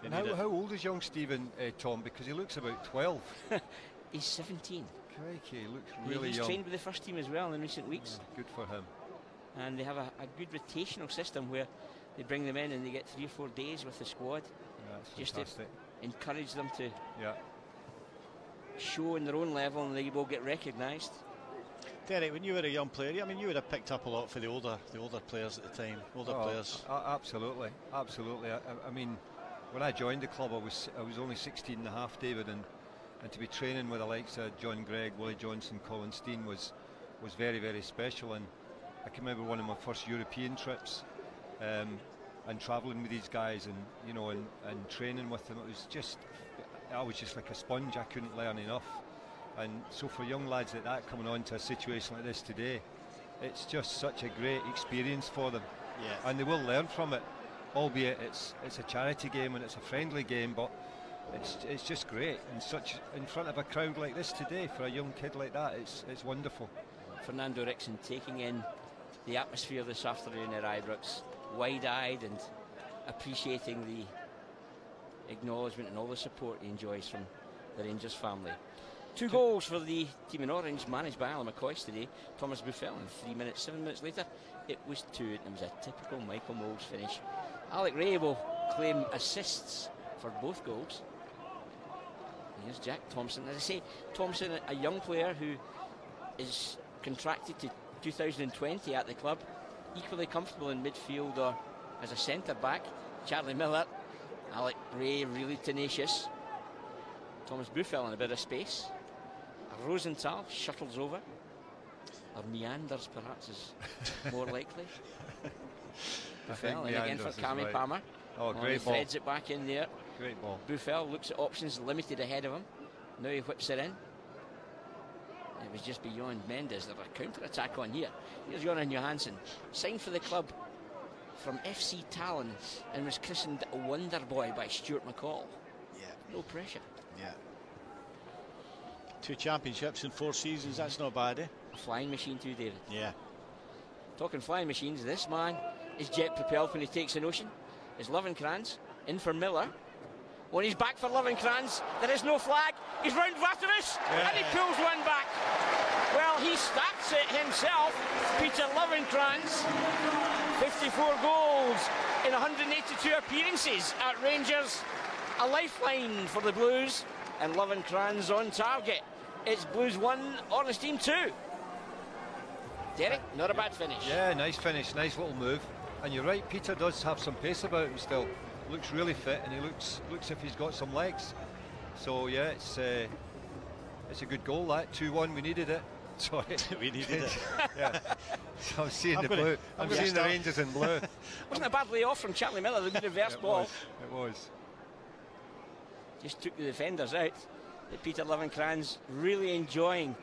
And how old is young Stephen, Tom? Because he looks about 12.
He's 17.
Crikey, he looks really
He's
young.
trained with the first team as well in recent weeks.
Yeah, good for him.
And they have a good rotational system where they bring them in and they get 3 or 4 days with the squad.
Yeah, that's
just
fantastic.
To encourage them to
yeah.
show in their own level, and they will get recognised.
Derek, when you were a young player, I mean, you would have picked up a lot for the older players at the time, players.
Absolutely, absolutely. I mean, when I joined the club, I was only 16 and a half, David, and to be training with the likes of John Gregg, Willie Johnson, Colin Steen was very, very special. And I can remember one of my first European trips, and travelling with these guys, and you know, and training with them. I was just like a sponge. I couldn't learn enough. And so for young lads like that coming on to a situation like this today, it's just such a great experience for them.
Yeah.
And they will learn from it, albeit it's a charity game and it's a friendly game, but it's just great. And such in front of a crowd like this today, for a young kid like that, it's wonderful.
Fernando Rickson taking in the atmosphere this afternoon at Ibrox, wide-eyed and appreciating the acknowledgement and all the support he enjoys from the Rangers family. 2 goals for the team in orange, managed by Alan McCoist today. Thomas Buffel in 3 minutes. 7 minutes later, it was 2. It was a typical Michael Moles finish. Alec Ray will claim assists for both goals. Here's Jack Thompson. As I say, Thompson, a young player who is contracted to 2020 at the club, equally comfortable in midfield or as a centre-back. Charlie Miller, Alec Ray really tenacious. Thomas Buffel in a bit of space. Rosenthal shuttles over, or meanders perhaps is more likely. Buffel in again for Cammy Palmer.
Oh, great ball.
Threads it back in there.
Great ball.
Buffel looks at options limited ahead of him. Now he whips it in. It was just beyond Mendes. There's a counter-attack on here. Here's Jonan Johansson, signed for the club from FC Talon and was christened a Wonder Boy by Stuart McCall.
Yeah.
No pressure.
Yeah. 2 championships in 4 seasons, that's not bad, eh?
A flying machine too, David.
Yeah.
Talking flying machines, this man is jet propelled when he takes an ocean. Is Lovenkrands in for Miller. When he's back for Lovenkrands, there is no flag. He's round Vaterus, and he pulls one back. Well, he starts it himself, Peter Lovenkrands. 54 goals in 182 appearances at Rangers. A lifeline for the Blues, and Lovenkrands on target. It's Blues 1, Ornstein 2. Derek, not a bad finish.
Yeah, nice finish, nice little move. And you're right, Peter does have some pace about him still. Looks really fit, and he looks if he's got some legs. So yeah, It's a good goal, that 2-1. We needed it. Sorry,
we needed it.
Yeah. So I'm seeing the blue. I'm seeing the Rangers in blue.
Wasn't a bad lay off from Charlie Miller, the good reverse ball.
It was.
Just took the defenders out. But Peter Lovenkrands really enjoying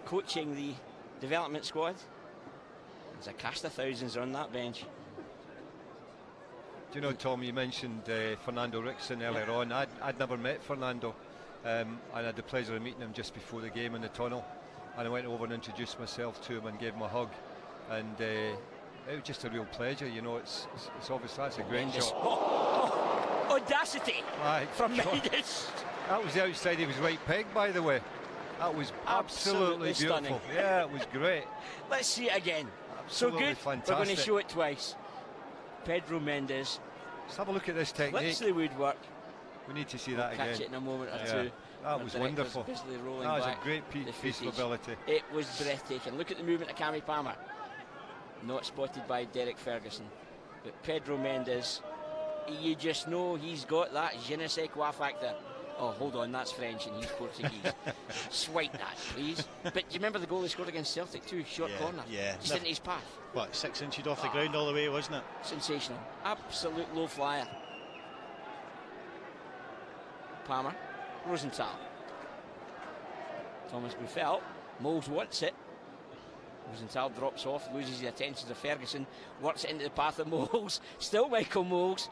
coaching the development squad. There's a cast of thousands on that bench.
Do you know, Tom, you mentioned Fernando Rickson earlier on. I'd never met Fernando, and I had the pleasure of meeting him just before the game in the tunnel, and I went over and introduced myself to him and gave him a hug, and it was just a real pleasure. You know, it's obviously that's a great shot.
Audacity from Mendes.
That was the outside of his right peg, by the way. That was absolutely beautiful.
Stunning.
Yeah, it was great.
Let's see it again.
Absolutely
so good,
fantastic.
we're going to show it twice. Pedro Mendes.
Let's have a look at this technique.
Flips the woodwork.
We need to see that again.
Catch it in a moment or two.
That was wonderful. That was a great piece of ability.
It was breathtaking. Look at the movement of Cammy Palmer. Not spotted by Derek Ferguson. But Pedro Mendes, you just know he's got that je ne sais quoi factor. Oh, hold on, that's French and he's Portuguese. Swipe that, please. But do you remember the goal he scored against Celtic too? Short corner.
Yeah.
Just into his path.
What, 6 inches off the ground all the way, wasn't it?
Sensational. Absolute low flyer. Palmer. Rosenthal. Thomas Buffel. Moles wants it. Rosenthal drops off, loses the attention of Ferguson, works it into the path of Moles. Still Michael Moles.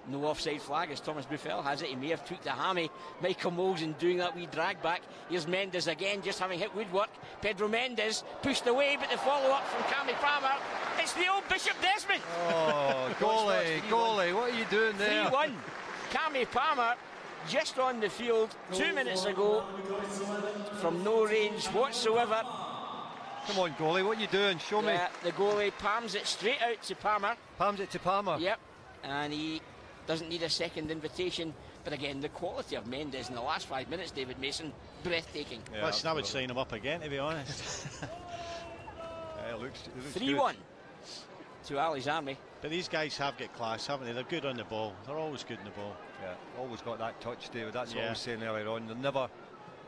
No offside flag as Thomas Buffel has it. He may have tweaked the hammy. Michael Moles in doing that wee drag back. Here's Mendes again, just having hit woodwork. Pedro Mendes pushed away, but the follow-up from Cammy Palmer. It's the old Bishop Desmond.
Oh, goalie, what are you doing there?
3-1. Cammy Palmer just on the field 2 minutes ago from no range whatsoever.
Come on, goalie, what are you doing? Show me.
The goalie palms it straight out to Palmer.
Palms it to Palmer.
Yep, and he doesn't need a second invitation. But again, the quality of Mendes in the last 5 minutes, David Mason, breathtaking.
Yeah, listen, I would sign him up again, to be honest.
It looks
3-1 to Ali's Army.
But these guys have got class, haven't they? They're good on the ball. They're always good on the ball.
Yeah, always got that touch, David. That's what I was saying earlier on. They'll never,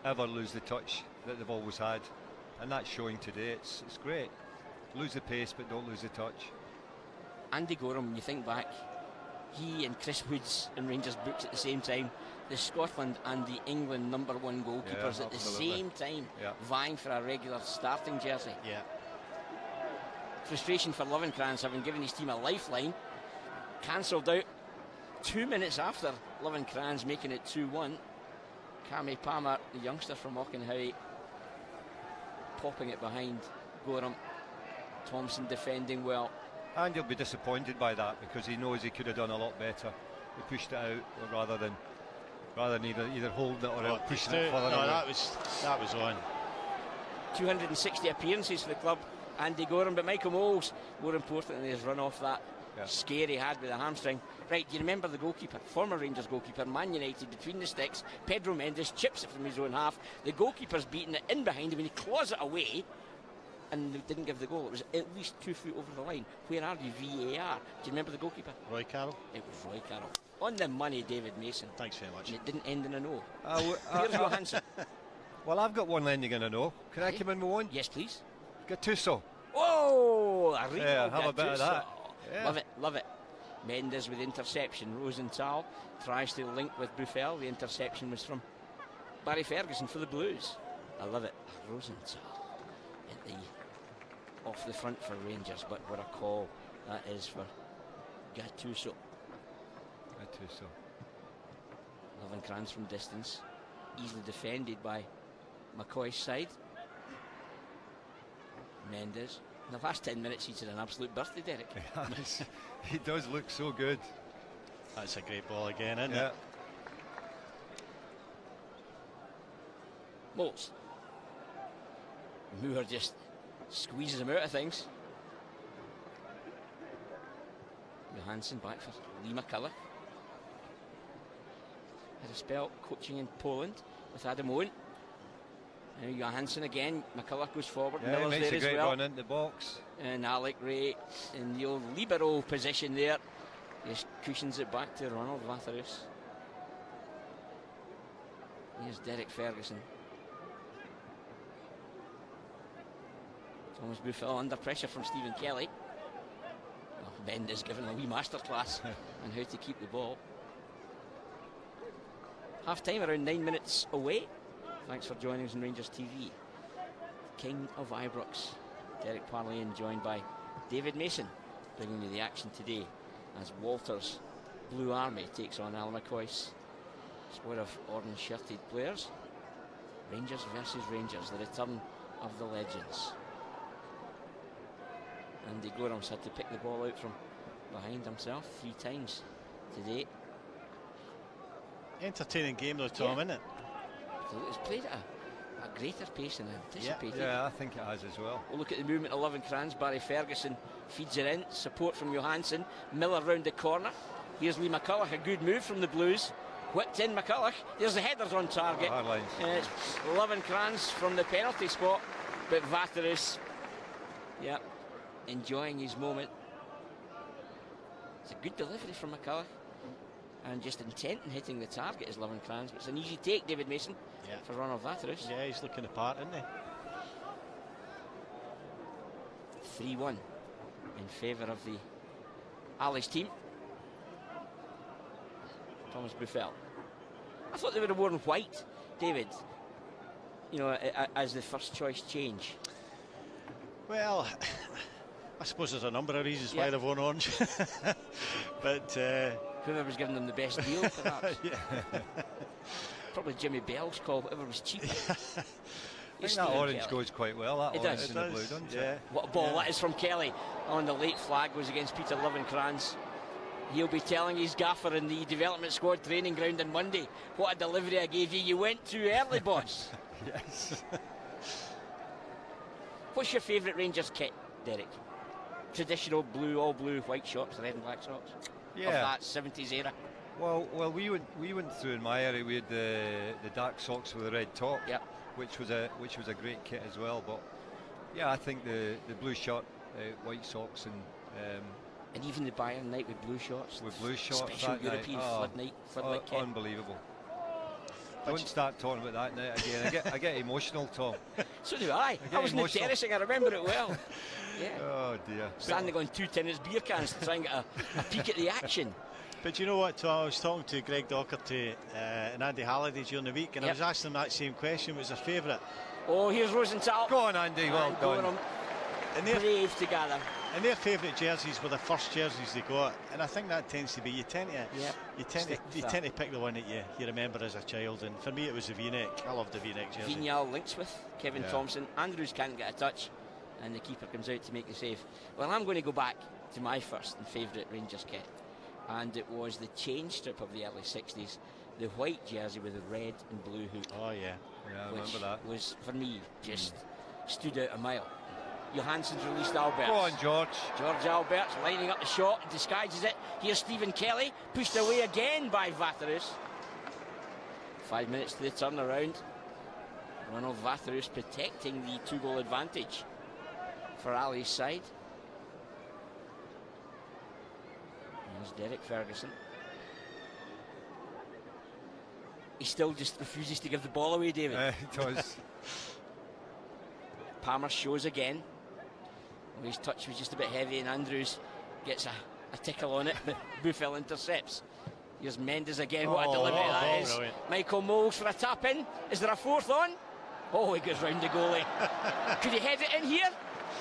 ever lose the touch that they've always had. And that's showing today. It's great. Lose the pace, but don't lose the touch.
Andy Gorham, when you think back, he and Chris Woods in Rangers books at the same time, the Scotland and the England #1 goalkeepers at the same time, vying for a regular starting jersey.
Yeah.
Frustration for Lovenkrands, having given his team a lifeline, cancelled out 2 minutes after Lovenkrands making it 2-1. Cammy Palmer, the youngster from Auchenhowie, popping it behind Gorham. Thompson defending well.
And he'll be disappointed by that because he knows he could have done a lot better. He pushed it out rather than either holding it or pushing it further away.
That was on.
260 appearances for the club, Andy Gorham, but Michael Moles, more importantly, has run off that scare he had with a hamstring. Right, do you remember the goalkeeper, former Rangers goalkeeper, Man United, between the sticks? Pedro Mendes chips it from his own half. The goalkeeper's beaten it in behind him and he claws it away, and they didn't give the goal. It was at least 2 feet over the line. Where are you, VAR? Do you remember the goalkeeper?
Roy Carroll.
It was Roy Carroll. On the money, David Mason.
Thanks very much.
And it didn't end in an O. Here's Johansson.
Well, I've got one ending in an O. Can I come in with one?
Yes, please.
Gattuso.
Oh, a real
have a bit of that. Yeah.
Love it, love it. Mendes with interception. Rosenthal tries to link with Buffel. The interception was from Barry Ferguson for the Blues. I love it. Rosenthal at the off the front for Rangers, but what a call that is for Gattuso. Lovenkrands from distance, easily defended by McCoy's side. Mendes. In the last 10 minutes he's had an absolute birthday, Derek.
He does look so good.
That's a great ball again, isn't it?
Moles. Moore just squeezes him out of things. Johansson back for Lee McCulloch. Had a spell coaching in Poland with Adam Owen. Now Johansson again. McCulloch goes forward.
Yeah,
Miller's
makes
there
a great
as well.
run into the box.
And Alec Ray in the old libero position there. Just cushions it back to Ronald Vatharus. Here's Derek Ferguson. Thomas Buffel under pressure from Stephen Kelly. Well, Ben is given a wee masterclass on how to keep the ball. Half time around 9 minutes away. Thanks for joining us on Rangers TV. King of Ibrox, Derek Parlane, joined by David Mason, bringing you the action today as Walters' Blue Army takes on Almacoy's squad of orange shirted players. Rangers versus Rangers, the return of the legends. Andy Goram's had to pick the ball out from behind himself 3 times today.
Entertaining game though, Tom, isn't it?
It's played at a greater pace than anticipated.
Yeah, I think it has as well.
We'll look at the movement of Lovenkrands. Barry Ferguson feeds it in. Support from Johansson. Miller round the corner. Here's Lee McCulloch, a good move from the Blues. Whipped in McCulloch. There's the headers on target. It's Lovenkrands from the penalty spot. But Vaterus, yeah, enjoying his moment. It's a good delivery from McCulloch. And just intent in hitting the target is Lovenkrands. But it's an easy take, David Mason, for Ronald Vaterus.
Yeah, he's looking the part, isn't he?
3-1 in favour of the Ali's team. Thomas Buffel. I thought they would have worn white, David, you know, as the first choice change.
Well, I suppose there's a number of reasons why they've worn orange. But
whoever was giving them the best deal, perhaps. Probably Jimmy Bell's call, whatever was cheaper.
I think that orange goes quite well. That orange in the blue, doesn't it?
What a ball that is from Kelly. On the late flag was against Peter Lovenkrands. He'll be telling his gaffer in the development squad training ground on Monday, what a delivery I gave you. You went too early, boss.
Yes.
What's your favourite Rangers kit, Derek? Traditional blue, all blue, white shorts, red and black socks?
Yeah.
Of that 70s era?
Well, we went through in my area. We had the dark socks with the red top, which was a great kit as well. But yeah, I think the blue shirt, white socks,
and even the Bayern night with blue shorts.
With blue shorts,
special European flood kit.
Unbelievable. Don't start talking about that night again. I get emotional, Tom.
So do I. I was in the terracing, I remember it well. Yeah.
Oh dear.
Standing on 2 tennis beer cans to try and get a peek at the action.
But you know what, Tom? I was talking to Greg Docherty and Andy Halliday during the week, and I was asking them that same question. What was their favourite?
Oh, here's Rosenthal.
Go on, Andy. Well done.
And they're brave together.
And their favourite jerseys were the first jerseys they got, and I think that tends to be you tend to pick the one that you remember as a child. And for me, it was the V-neck. I loved the V-neck jersey.
Vignal links with Kevin Thompson. Andrews can't get a touch, and the keeper comes out to make the save. Well, I'm going to go back to my first and favourite Rangers kit, and it was the change strip of the early 60s, the white jersey with the red and blue hoop.
Oh yeah,
I remember that.
Was for me just stood out a mile. Johansson's released Alberts.
Go on, George.
George Alberts lining up the shot and disguises it. Here's Stephen Kelly, pushed away again by Vaterus. 5 minutes to the turnaround. Ronald Vaterus protecting the 2-goal advantage for Ali's side. There's Derek Ferguson. He still just refuses to give the ball away, David.
He does.
Palmer shows again. Well, his touch was just a bit heavy, and Andrews gets a tickle on it, but Buffel intercepts. Here's Mendes again. What a delivery that is. Brilliant. Michael Moles for a tap in. Is there a fourth on? Oh, he goes round the goalie. Could he head it in here?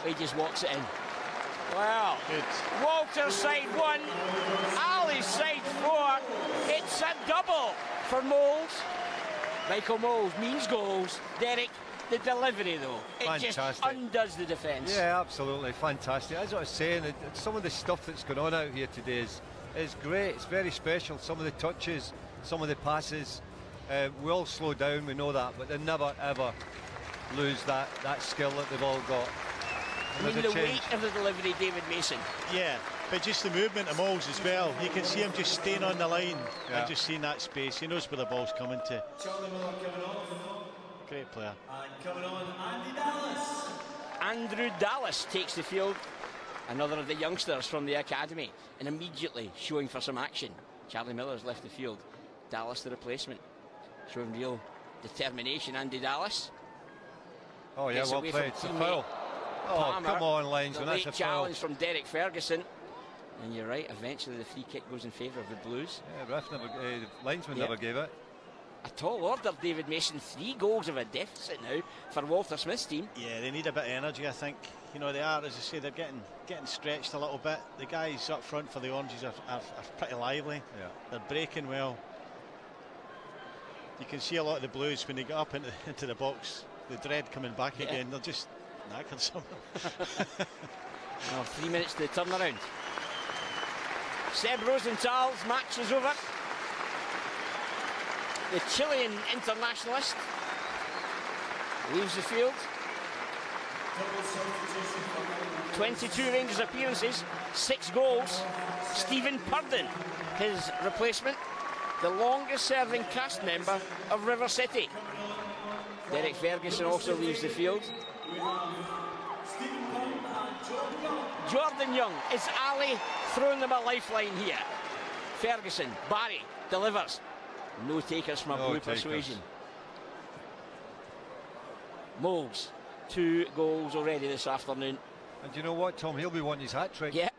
He just walks it in. Wow. Good. Walter's side 1, Ali's side 4. It's a double for Moles. Michael Moles means goals. Derek, the delivery though, it just undoes the defence.
Yeah, absolutely fantastic. As I was saying, some of the stuff that's going on out here today is great. It's very special. Some of the touches, some of the passes, we all slow down, we know that, but they never ever lose that skill that they've all got.
I mean, the weight of the delivery, David Mason.
Yeah, but just the movement of Moles as well. You can see him just staying on the line and just seeing that space. He knows where the ball's coming to. Great player. And coming on, Andy Dallas.
Andrew Dallas takes the field. Another of the youngsters from the academy, and immediately showing for some action. Charlie Miller's left the field. Dallas the replacement, showing real determination. Andy Dallas.
Oh yeah, well played. It's a foul.
Palmer.
Come on, linesman,
the
that's
late
a foul.
challenge from Derek Ferguson. And you're right, eventually the free kick goes in favour of the Blues.
Yeah, the linesman never gave it.
A tall order, David Mason. 3 goals of a deficit now for Walter Smith's team.
Yeah, they need a bit of energy, I think. You know, they are, as I say, they're getting stretched a little bit. The guys up front for the Oranges are pretty lively.
Yeah.
They're breaking well. You can see a lot of the Blues when they get up into the box, the dread coming back again. They're just knackered somehow.
Well, 3 minutes to the turnaround. Seb Rosenthal's match is over. The Chilean internationalist leaves the field. 22 Rangers appearances, 6 goals. Stephen Purden, his replacement, the longest serving cast member of River City. Derek Ferguson also leaves the field. Jordan Young, is Ali throwing them a lifeline here? Ferguson, Barry delivers. No takers from a Blue persuasion. Moles, 2 goals already this afternoon.
And you know what, Tom? He'll be wanting his hat-trick.
Yeah.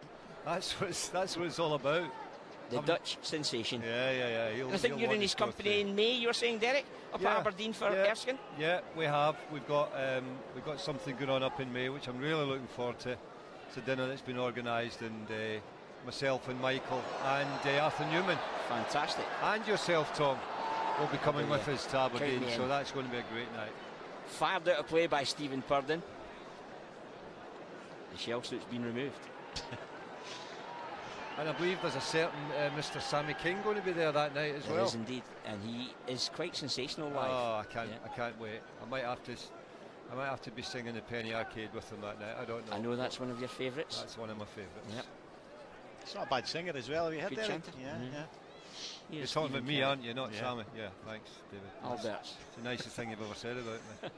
That's what it's all about.
The Dutch sensation.
Yeah.
I think you're in his company in May, you were saying, Derek, up at Aberdeen for Erskine?
Yeah, we have. We've got something going on up in May, which I'm really looking forward to. It's a dinner that's been organised, and myself and Michael and Arthur Newman.
Fantastic.
And yourself, Tom, will be coming with us to Aberdeen, so that's going to be a great night.
Fired out of play by Stephen Purden. The shell suit's been removed.
And I believe there's a certain Mr. Sammy King going to be there that night as well.
There is indeed, and he is quite sensational live.
Oh, I can't wait. I might have to be singing the Penny Arcade with him that night. I don't know.
I know that's one of your favourites.
That's one of my favourites.
Yep.
It's not a bad singer as well. Have you heard that?
Yeah.
You're talking about me, aren't you? Not Sammy. Yeah, thanks, David.
Alberts.
It's the nicest thing you've ever said about me.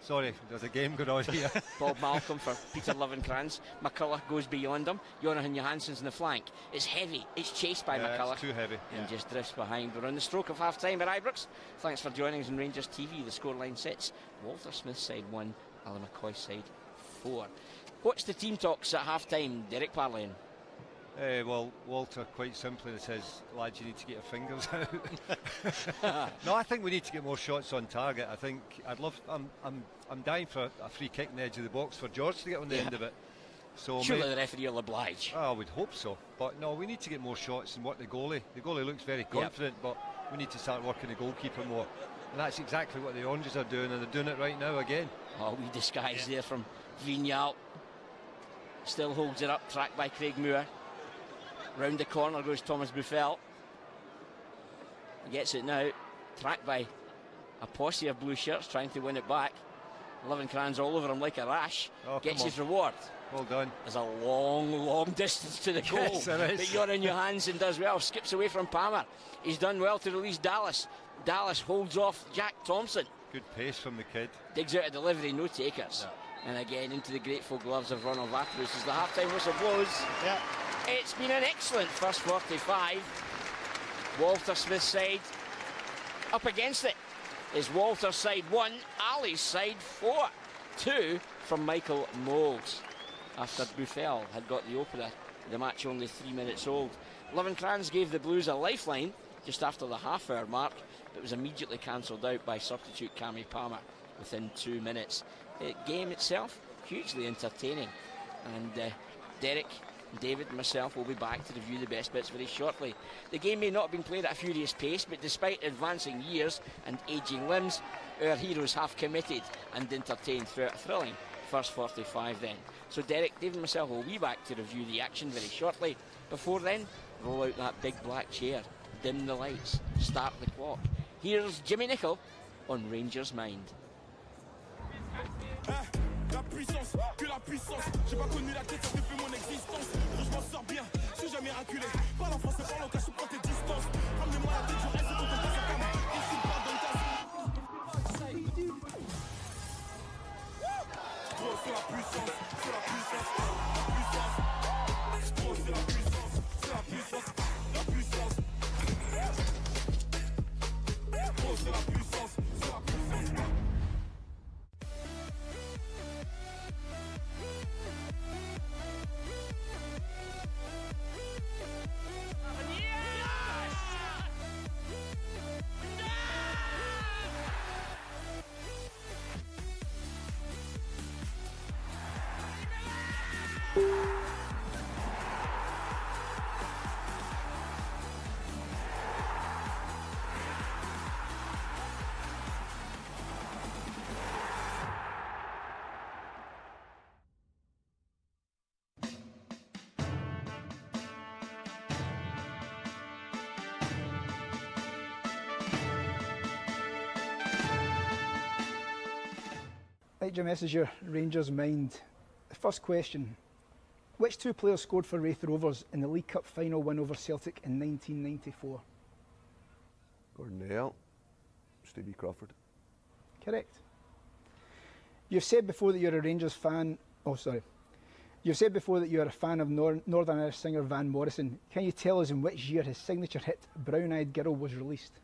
Sorry, there's a game going on here.
Bob Malcolm for Peter Lovenkrands. McCulloch goes beyond him. Jonathan Johansson's in the flank. It's heavy. It's chased by McCulloch.
It's too heavy.
And just drifts behind. We're on the stroke of half-time at Ibrox. Thanks for joining us on Rangers TV. The scoreline sits Walter Smith's side 1, Alan McCoy's side 4. What's the team talks at half-time, Derek Parlane?
Well, Walter quite simply says, lads, you need to get your fingers out. No, I think we need to get more shots on target. I think I'm dying for a free kick in the edge of the box for George to get on the end of it. So
surely the referee will oblige.
I would hope so. But no, we need to get more shots and work the goalie. The goalie looks very confident, but we need to start working the goalkeeper more. And that's exactly what the Oranges are doing, and they're doing it right now again.
Oh, we disguise there from Vignal. Still holds it up, tracked by Craig Moore. Round the corner goes Thomas Buffel. Gets it now, tracked by a posse of blue shirts trying to win it back. Lovenkrands all over him like a rash. Gets his reward.
Well done.
There's a long distance to the goal.
Yes, there is.
But Joran Johansson does well. Skips away from Palmer. He's done well to release Dallas. Dallas holds off Jack Thompson.
Good pace from the kid.
Digs out a delivery, no takers. And again into the grateful gloves of Ronald Vatrus as the half-time whistle blows. It's been an excellent first 45. Walter Smith's side up against it is Walter's side 1, Ali's side 4. 2 from Michael Moles after Buffel had got the opener. The match only 3 minutes old. Lovenkrands gave the Blues a lifeline just after the half-hour mark, but was immediately cancelled out by substitute Cammy Palmer within 2 minutes. The game itself, hugely entertaining. And Derek, David and myself will be back to review the best bits very shortly. The game may not have been played at a furious pace, but despite advancing years and ageing limbs, our heroes have committed and entertained throughout a thrilling first 45 then. So Derek, David and myself will be back to review the action very shortly. Before then, roll out that big black chair, dim the lights, start the clock. Here's Jimmy Nicholl on Rangers Mind.
La puissance, que la puissance. J'ai pas connu la tête, ça fait mon existence. Je m'en sors bien, je suis jamais reculé. Parle en français, parle en cash, prends tes distances. Ramenez-moi la tête, je reste quand on passe à cam. Ici, pas dans le tas. Trop sur la puissance, sur la puissance, la puissance. Trop sur la puissance, sur la puissance, la puissance. Trop sur la puissance, sur la puissance.
Right, Jim, this is your Rangers mind. The first question. Which two players scored for Raith Rovers in the League Cup final win over Celtic in 1994?
Gordon Dale, Stevie Crawford.
Correct. You've said before that you're a Rangers fan. Oh, sorry. You've said before that you're a fan of Northern Irish singer Van Morrison. Can you tell us in which year his signature hit Brown Eyed Girl was released?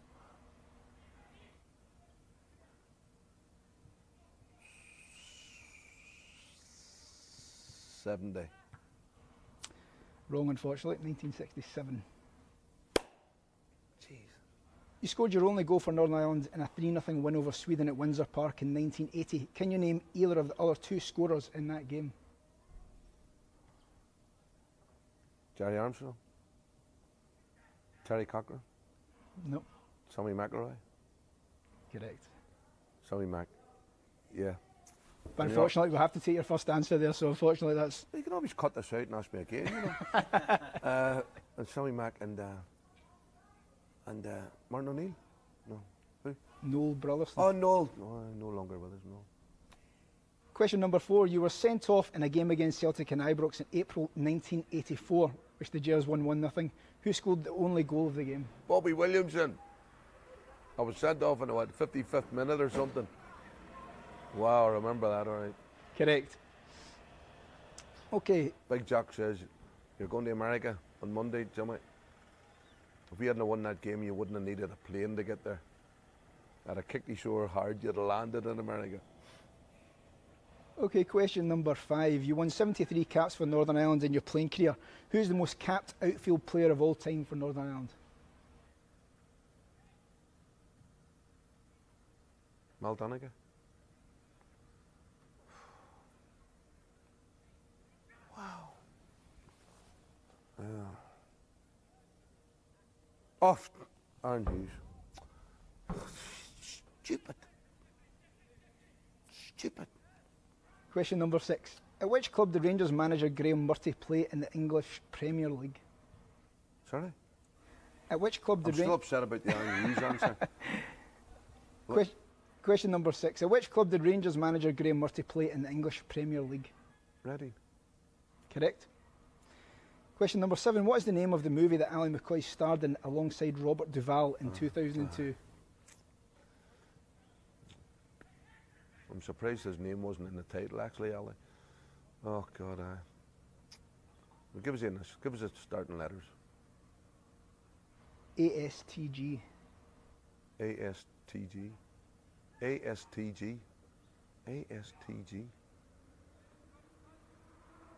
70.
Wrong, unfortunately. 1967.
Jeez.
You scored your only goal for Northern Ireland in a 3-0 win over Sweden at Windsor Park in 1980. Can you name either of the other two scorers in that game?
Jerry Armstrong. Terry Cochran.
No.
Sammy McElroy.
Correct.
Sammy Mac. Yeah.
But unfortunately, we'll have to take your first answer there, so unfortunately that's...
You can always cut this out and ask me again, you know. And Sammy Mac and Martin O'Neill? No. Who?
Noel Brotherson.
Oh, Noel. No, no longer with us, no.
Question number 4. You were sent off in a game against Celtic in Ibrox in April 1984, which the Gers won 1-0. Who scored the only goal of the game?
Bobby Williamson. I was sent off in the 55th minute or something. Wow, I remember that, all right.
Correct. Okay.
Big Jack says, you're going to America on Monday, Jimmy. If we hadn't won that game, you wouldn't have needed a plane to get there. I'd have kicked you so hard you'd have landed in America.
Okay, question number 5. You won 73 caps for Northern Ireland in your playing career. Who's the most capped outfield player of all time for Northern Ireland?
Mal Donegal. Wow. Off Aaron Hughes. Stupid. Stupid.
Question number 6. At which club did Rangers manager Graham Murty play in the English Premier League?
Sorry?
At which club did
I'm still upset about the Aaron Hughes answer.
Question number 6. At which club did Rangers manager Graham Murty play in the English Premier League?
Ready.
Correct. Question number 7. What is the name of the movie that Ali McCoy starred in alongside Robert Duvall in 2002?
I'm surprised his name wasn't in the title, actually, Ali. Oh, God, well, give us the starting letters.
ASTG.
ASTG. ASTG. ASTG.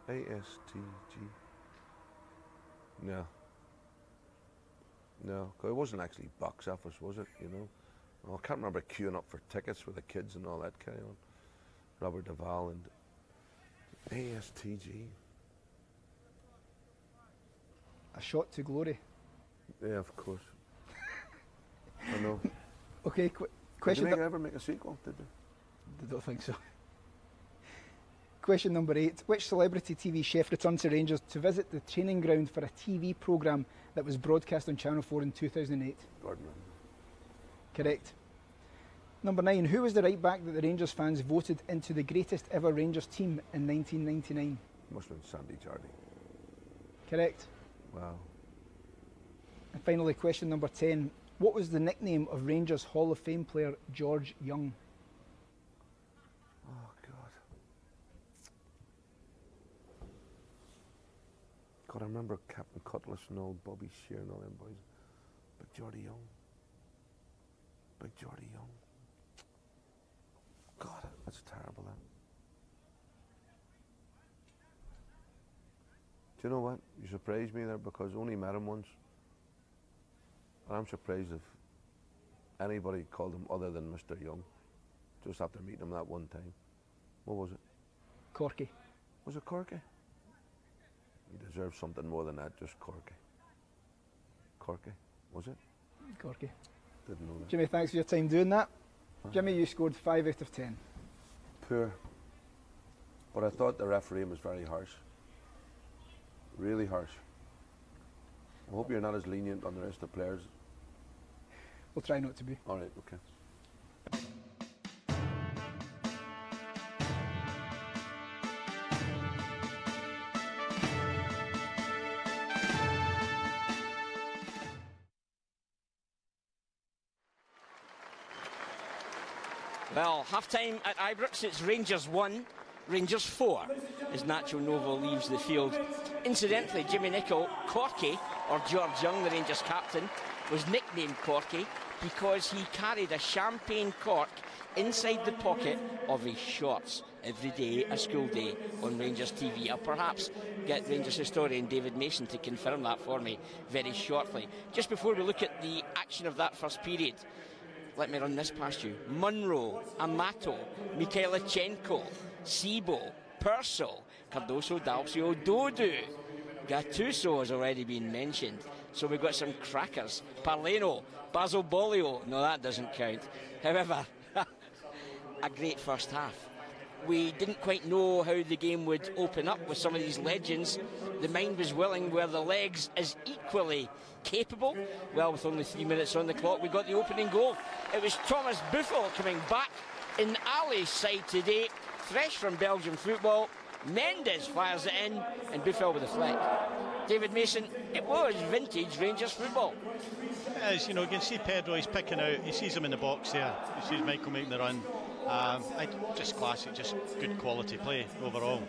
ASTG. No. No, 'cause it wasn't actually box office, was it, you know? Oh, I can't remember queuing up for tickets with the kids and all that carry on. Robert Duvall and ASTG.
A Shot to Glory.
Yeah, of course. I know.
Okay, question.
Did they ever make a sequel? Did they?
I don't think so. Question number 8. Which celebrity TV chef returned to Rangers to visit the training ground for a TV programme that was broadcast on Channel 4 in 2008?
Gordon.
Correct. Number 9. Who was the right back that the Rangers fans voted into the greatest ever Rangers team in 1999?
Must have been Sandy Jardine.
Correct.
Wow.
And finally, question number 10. What was the nickname of Rangers Hall of Fame player George Young?
Oh, God. God, I remember Captain Cutlass and old Bobby Shear and all them boys. Big Geordie Young. Big Geordie Young. God, that's terrible, that. Do you know what? You surprised me there because I only met him once. And I'm surprised if anybody called him other than Mr. Young, just after meeting him that one time. What was it?
Corky.
Was it Corky? He deserves something more than that, just Corky. Corky, was it?
Corky.
Didn't know that.
Jimmy, thanks for your time doing that. Jimmy, you scored 5 out of 10.
Poor. But I thought the referee was very harsh. Really harsh. I hope you're not as lenient on the rest of the players.
We'll try not to be.
All right, okay.
Well, half-time at Ibrox, it's Rangers 1, Rangers 4, as Nacho Novo leaves the field. Incidentally, Jimmy Nicholl, Corky, or George Young, the Rangers captain, was nicknamed Corky because he carried a champagne cork inside the pocket of his shorts every day, a school day, on Rangers TV. I'll perhaps get Rangers historian David Mason to confirm that for me very shortly. Just before we look at the action of that first period, let me run this past you. Munro, Amato, Mikhailichenko, Sibo, Purcell, Cardoso, Dalcio, Dodu. Gattuso has already been mentioned. So we've got some crackers. Parleno, Basil Bolio. No, that doesn't count. However, a great first half. We didn't quite know how the game would open up with some of these legends. The mind was willing, where the legs is equally capable. Well, with only 3 minutes on the clock, we got the opening goal. It was Thomas Buffel coming back in Ali's side today, fresh from Belgian football. Mendes fires it in, and Buffel with a flick. David Mason, it was vintage Rangers football.
As you know, you can see Pedro, he's picking out, he sees him in the box there, he sees Michael making the run. Just classic, just good quality play overall.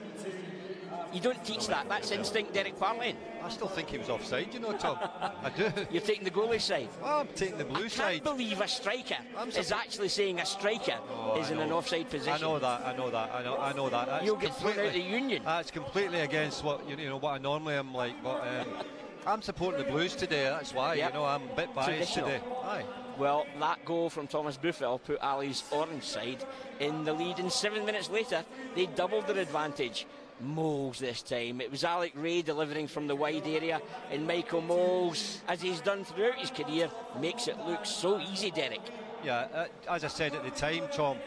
You don't teach that. That's instinct, Derek Parlane.
I still think he was offside, you know, Tom. I do.
You're taking the goalie side?
Oh, I'm taking the blue side.
I can't believe a striker is actually saying a striker is in an offside position.
I know that. That's
You'll get thrown out of the union.
That's completely against what what I normally am like. But I'm supporting the Blues today. That's why. Yep. You know, I'm a bit biased today. Aye.
Well, that goal from Thomas Buffel put Ali's orange side in the lead, and 7 minutes later they doubled their advantage. Moles this time. It was Alec Ray delivering from the wide area, and Michael Moles, as he's done throughout his career, makes it look so easy, Derek.
Yeah, as I said at the time, Tom,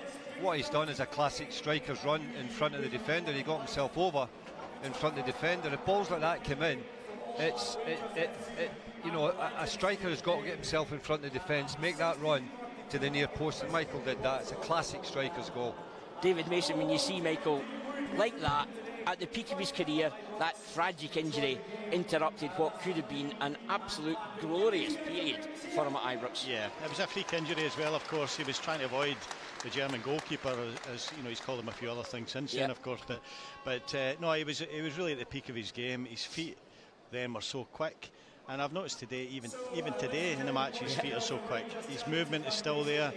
what he's done is a classic striker's run in front of the defender. He got himself over in front of the defender. If balls like that come in, a striker has got to get himself in front of the defence, make that run to the near post, and Michael did that. It's a classic striker's goal. David Mason,
when you see Michael like that, at the peak of his career, that tragic injury interrupted what could have been an absolute glorious period for him at Ibrox.
Yeah, it was a freak injury as well, of course. He was trying to avoid the German goalkeeper, as you know, he's called him a few other things since then, of course. But no, he was really at the peak of his game. His feet then were so quick. And I've noticed today, even today in the match, his feet are so quick. His movement is still there,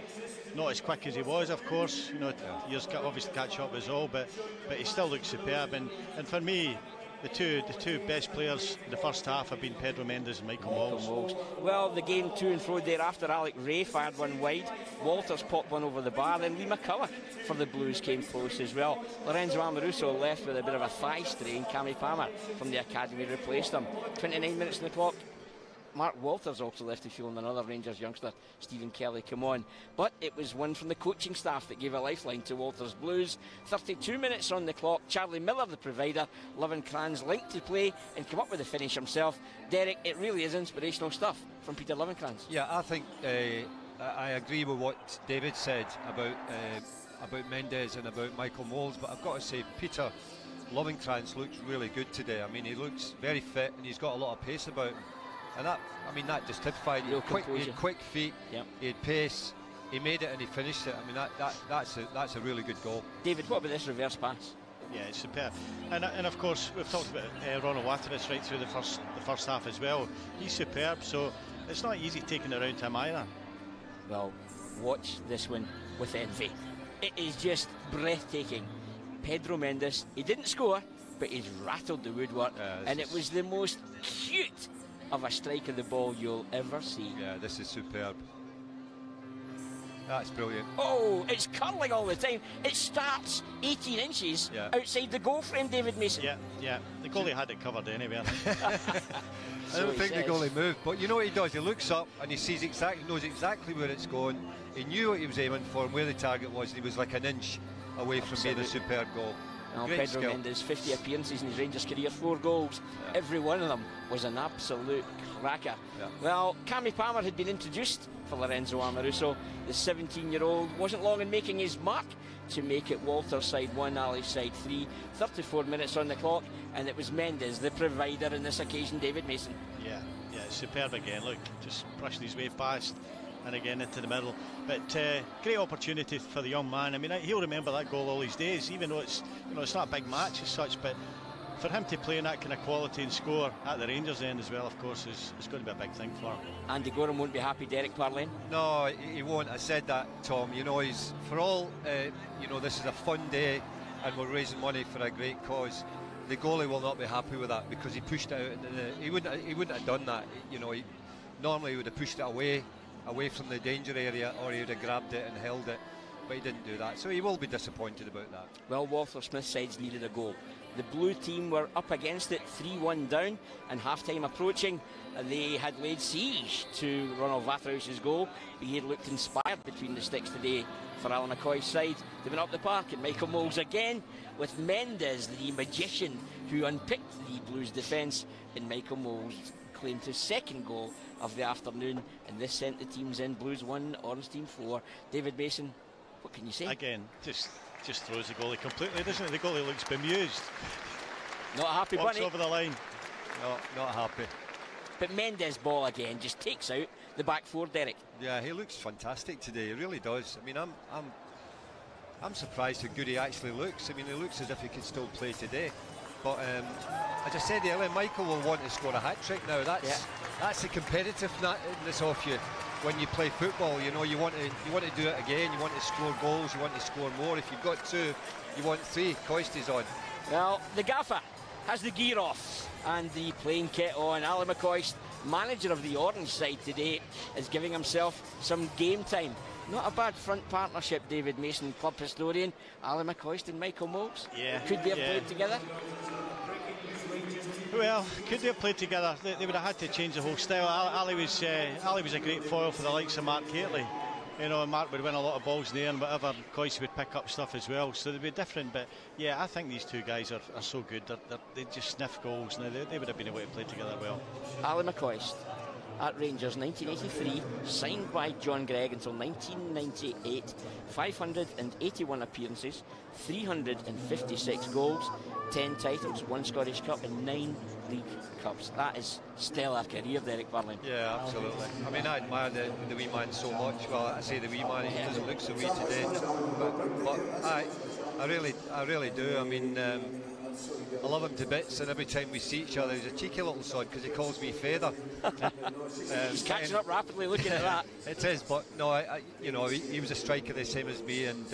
not as quick as he was, of course. You know, years obviously catch up as all, but he still looks superb. And for me, the two best players in the first half have been Pedro Mendes and Michael Moles.
Well, the game to and fro thereafter. Alec Ray fired one wide, Walters popped one over the bar, then Lee McCulloch for the Blues came close as well. Lorenzo Amoruso left with a bit of a thigh strain. Cammy Palmer from the academy replaced him. 29 minutes on the clock. Mark Walters also left the field, and another Rangers youngster, Stephen Kelly, come on. But it was one from the coaching staff that gave a lifeline to Walters Blues. 32 minutes on the clock. Charlie Miller, the provider. Lovenkrands linked to play and come up with the finish himself. Derek, it really is inspirational stuff from Peter Lovenkrands.
Yeah, I think I agree with what David said about Mendes and about Michael Moles, but I've got to say Peter Lovenkrands looks really good today. I mean, he looks very fit and he's got a lot of pace about him. And that just typified. He had quick feet, he had pace, he made it and he finished it. I mean, that's a really good goal.
David, what about this reverse pass?
Yeah, it's superb. And of course, we've talked about Ronald Waterous right through the first half as well. He's superb, so it's not easy taking it around to him either.
Well, watch this one with envy. It is just breathtaking. Pedro Mendes, he didn't score, but he's rattled the woodwork, and it was the most cute of a strike of the ball you'll ever see.
Yeah, this is superb. That's brilliant.
Oh, it's curling all the time. It starts 18 inches outside the goal frame, David Mason.
Yeah. The goalie had it covered anyway.
I don't think the goalie moved, but you know what he does? He looks up and he knows exactly where it's going. He knew what he was aiming for and where the target was. He was like an inch away from being a superb goal.
Pedro Mendes, 50 appearances in his Rangers career, 4 goals. Every one of them was an absolute cracker. Well, Cammy Palmer had been introduced for Lorenzo Amoruso. The 17-year-old wasn't long in making his mark to make it Walter's side 1, Ali's side 3. 34 minutes on the clock, and it was Mendes, the provider on this occasion, David Mason.
Yeah, superb again. Look, just brushing his way past and again into the middle. But great opportunity for the young man. I mean, he'll remember that goal all his days, even though it's, you know, it's not a big match as such, but for him to play in that kind of quality and score at the Rangers end as well, of course, is going to be a big thing for him.
Andy Gorham won't be happy, Derek Parlin.
No, he won't. I said that, Tom. You know, he's for all. You know, this is a fun day, and we're raising money for a great cause. The goalie will not be happy with that because he pushed it out. He wouldn't have done that. You know, normally he would have pushed it away from the danger area, or he would have grabbed it and held it. But he didn't do that, so he will be disappointed about that.
Well, Walter Smith's sides needed a goal. The blue team were up against it, 3-1 down, and half-time approaching. They had laid siege to Ronald Waterhuis's goal. He had looked inspired between the sticks today for Alan McCoy's side. They went up the park, and Michael Moles again with Mendes, the magician who unpicked the Blues' defence, and Michael Moles claimed his second goal of the afternoon, and this sent the teams in. Blues 1, Orange Team 4. David Mason, what can you say?
Again, just throws the goalie completely, doesn't it? The goalie looks bemused.
Not a happy
bunny.
bunny.
Over the line.
No, not happy.
But Mendes' ball again just takes out the back four, Derek. Yeah,
he looks fantastic today. He really does. I mean, I'm surprised how good he actually looks. I mean, he looks as if he could still play today. But as I said earlier, Michael will want to score a hat-trick now. That's the competitiveness of you. When you play football, you know, you want to do it again. You want to score goals. You want to score more. If you've got 2, you want 3. Coist is on.
Well, the gaffer has the gear off and the playing kit on. Alan McCoist, manager of the Orange side today, is giving himself some game time. Not a bad front partnership, David Mason, club historian. Alan McCoist and Michael Moles.
Yeah.
Could they have played together?
Well, could they have played together? They would have had to change the whole style. Ali was a great foil for the likes of Mark Catley. You know, Mark would win a lot of balls in the air and whatever. Coyce would pick up stuff as well, so they'd be different. But yeah, I think these two guys are so good. They just sniff goals, and they would have been able to play together well.
Alan McCoist at Rangers 1983, signed by John Gregg until 1998, 581 appearances, 356 goals, 10 titles, 1 Scottish Cup and 9 League Cups. That is stellar career, Derek Burling.
Yeah, absolutely. I mean, I admire the wee man so much. Well, I say the wee man, he doesn't look so wee today, but I really do. I mean, I love him to bits, and every time we see each other, he's a cheeky little sod because he calls me Feather.
He's catching up rapidly looking at that.
It is, but no, you know, he was a striker the same as me, and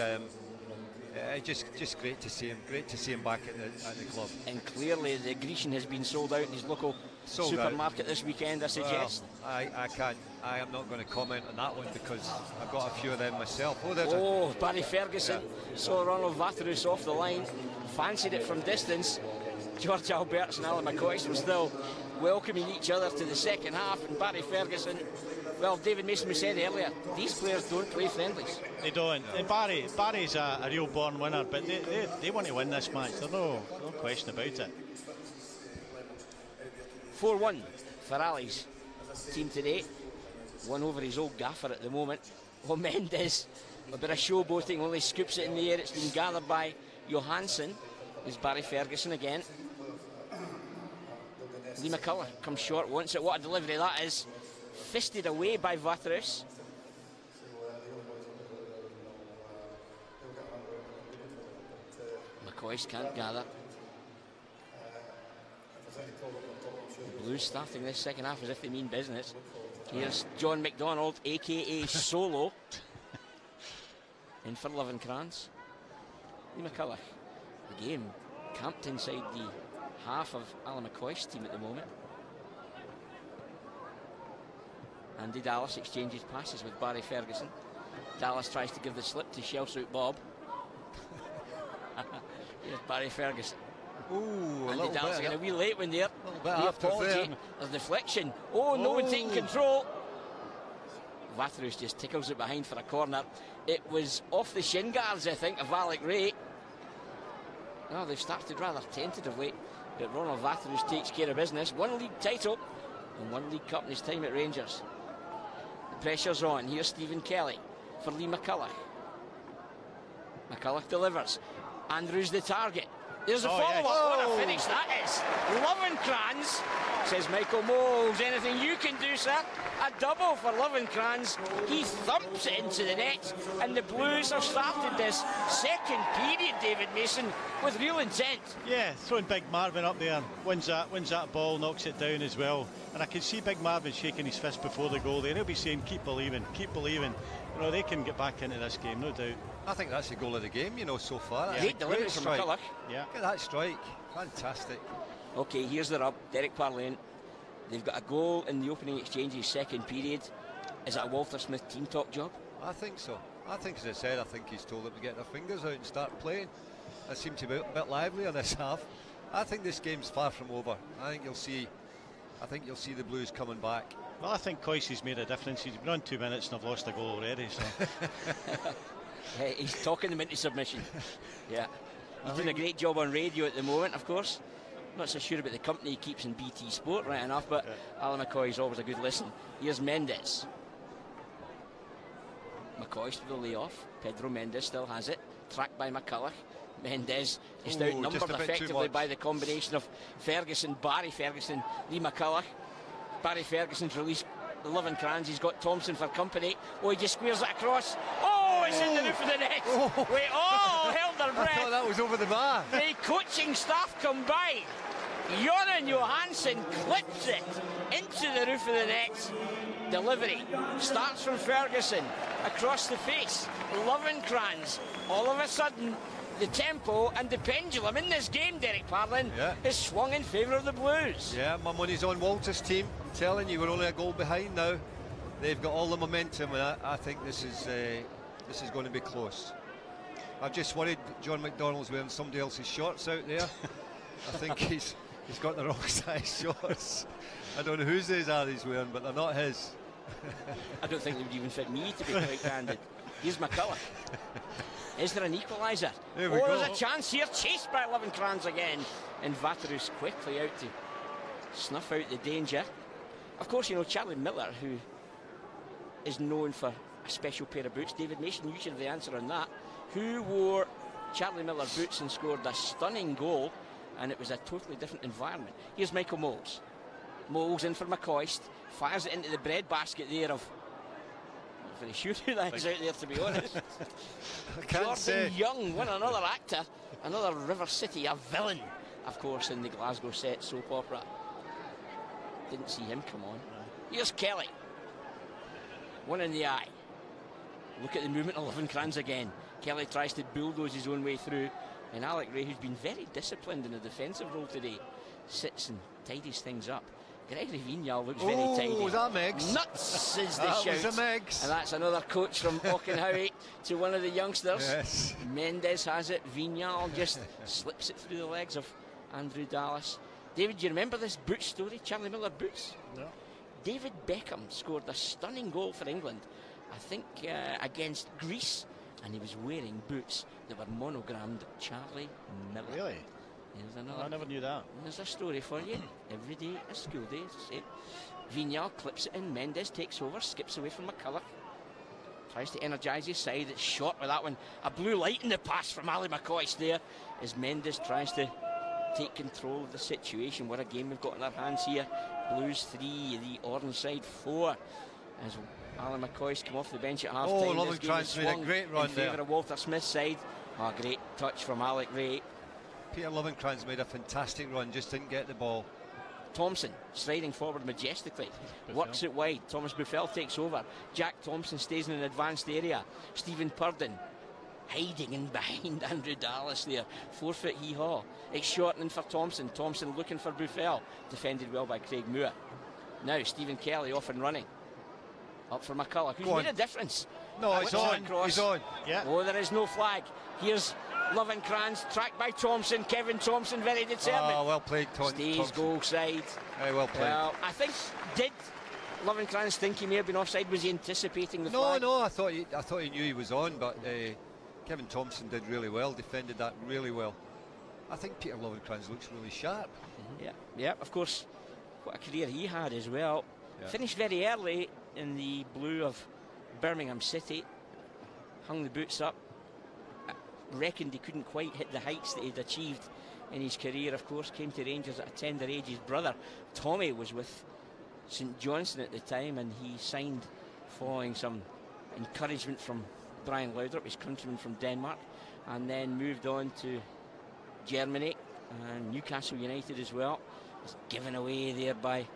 just great to see him. Great to see him back at the club.
And clearly, the Grecian has been sold out in his local supermarket this weekend, I suggest.
Well, I can't. I am not going to comment on that one because I've got a few of them myself.
Barry Ferguson saw Ronald Waterhuis off the line, fancied it from distance. George Alberts and Alan McCoist were still welcoming each other to the second half, and Barry Ferguson, well, David Mason, we said earlier, these players don't play friendlies.
They don't. And Barry's a real born winner, but they want to win this match. There's no question about it.
4-1 for Ali's team today. One over his old gaffer at the moment. Oh, Mendes, a bit of showboating, only scoops it in the air. It's been gathered by Johansson. There's Barry Ferguson again. Lee McCullough comes short, wants it. What a delivery that is. Fisted away by Waterhuis. McCoist can't gather. The Blues starting this second half as if they mean business. Here's John McDonald, aka Solo, in for Lovencrans. Lee McCullough, the game camped inside the half of Alan McCoist's team at the moment. Andy Dallas exchanges passes with Barry Ferguson. Dallas tries to give the slip to Shellsuit Bob. Here's Barry Ferguson.
Ooh,
Andy Dallas getting a wee late one there.
The
apology. There's deflection. Oh, no one taking control. Waterhuis just tickles it behind for a corner. It was off the shin guards, I think, of Alec Ray. Well, they've started rather tentatively, but Ronald Waterhuis takes care of business. 1 league title and 1 League Cup in his time at Rangers. The pressure's on. Here's Stephen Kelly for Lee McCullough. McCullough delivers. Andrews the target. There's a follow-up. What a finish that is. Lovenkrands, says Michael Moles. Anything you can do, sir? A double for Lovenkrands. He thumps it into the net, and the Blues have started this second period, David Mason, with real intent.
Yeah, throwing Big Marvin up there, wins that ball, knocks it down as well. And I can see Big Marvin shaking his fist before the goal there. He'll be saying, keep believing, keep believing. You know, they can get back into this game, no doubt.
I think that's the goal of the game, you know, so far.
Great delivery from McCulloch.
Yeah.
Look at that strike. Fantastic.
OK, here's the rub. Derek Parlane. They've got a goal in the opening exchange's second period. Is it a Walter Smith team talk job?
I think so. I think, as I said, I think he's told them to get their fingers out and start playing. They seem to be a bit livelier this half. I think this game's far from over. I think you'll see the Blues coming back.
Well, I think Coyce's made a difference. He's been on 2 minutes and I've lost a goal already. So.
Hey, he's talking them into submission. Yeah. He's doing a great job on radio at the moment, of course. Not so sure about the company he keeps in BT Sport, right enough, but Alan McCoy is always a good listen. Here's Mendes. McCoy with the layoff. Pedro Mendes still has it. Tracked by McCulloch. Mendes is outnumbered effectively by the combination of Ferguson, Barry Ferguson, Lee McCulloch. Barry Ferguson's released Lovenkrands. He's got Thompson for company. Oh, he just squares it across. Oh, it's in the roof of the net. Wait, held their breath.
I thought that was over the bar.
The coaching staff come by. Göran Johansson clips it into the roof of the net. Delivery starts from Ferguson across the face. Lovenkrands. All of a sudden, the tempo and the pendulum in this game, Derek Parlane, is swung in favour of the Blues.
Yeah, my money's on Walter's team. I'm telling you, we're only a goal behind now. They've got all the momentum, and I think this is going to be close. I've just worried John McDonnell's wearing somebody else's shorts out there. I think he's got the wrong size shorts. I don't know whose these are he's wearing, but they're not his.
I don't think they would even fit me, to be quite candid. Here's McCulloch. Is there an equaliser?
There we go.
There's a chance here, chased by Lovenkrands again. And Vaterus quickly out to snuff out the danger. Of course, you know, Charlie Miller, who is known for a special pair of boots. David Mason, you should have the answer on that. Who wore Charlie Miller boots and scored a stunning goal, and it was a totally different environment. Here's Michael Moles. Moles in for McCoist, fires it into the breadbasket there of... I'm not very sure who that is out there, to be honest. Jordan Young, another actor, another River City, a villain, of course, in the Glasgow set soap opera. Didn't see him come on. Here's Kelly. One in the eye. Look at the movement of Lovenkrands again. Kelly tries to bulldoze his own way through, and Alec Ray, who's been very disciplined in a defensive role today, sits and tidies things up. Gregory Vignal looks very tidy.
Was that Meggs?
Nuts is the shout.
That was a Meggs.
And that's another coach from Auchenhowie to one of the youngsters.
Yes.
Mendes has it. Vignal just slips it through the legs of Andrew Dallas. David, do you remember this boots story? Charlie Miller boots?
No.
David Beckham scored a stunning goal for England, I think against Greece, and he was wearing boots that were monogrammed Charlie Miller.
Really?
Another,
I never knew that.
There's a story for you. Every day a school day, as I say. Vignal clips it in. Mendes takes over, skips away from McCulloch. Tries to energise his side. It's short with that one. A blue light in the pass from Ali McCoist there as Mendes tries to take control of the situation. What a game we've got in our hands here. Blues 3, the Orange side 4. As Alan McCoist come off the bench at half time.
Oh, Lovenkrands made a great run
in favour of Walter Smith's side. Oh, great touch from Alec Ray.
Peter Lovenkrands made a fantastic run, just didn't get the ball.
Thompson striding forward majestically, works it wide. Thomas Buffel takes over. Jack Thompson stays in an advanced area. Stephen Purden hiding in behind Andrew Dallas there. 4-foot hee-haw. It's shortening for Thompson. Thompson looking for Buffel. Defended well by Craig Moore. Now Stephen Kelly off and running. Up for McCulloch, who's made a difference.
No, it's on. He's on.
Yeah.
Oh, there is no flag. Here's Lovenkrands, tracked by Thompson. Kevin Thompson, very determined.
Oh, well played,
Stays
Thompson.
goal side.
Very well played.
Well, I think, did Lovenkrands think he may have been offside? Was he anticipating the flag?
No, I thought he knew he was on, but Kevin Thompson did really well, defended that really well. I think Peter Lovenkrands looks really sharp.
Yeah, of course, what a career he had as well.
Yeah.
Finished very early in the blue of Birmingham City. Hung the boots up. reckoned he couldn't quite hit the heights that he'd achieved in his career. Of course, came to Rangers at a tender age. His brother Tommy was with St Johnstone at the time, and he signed following some encouragement from Brian Laudrup, his countryman from Denmark, and then moved on to Germany and Newcastle United as well. It's given away there by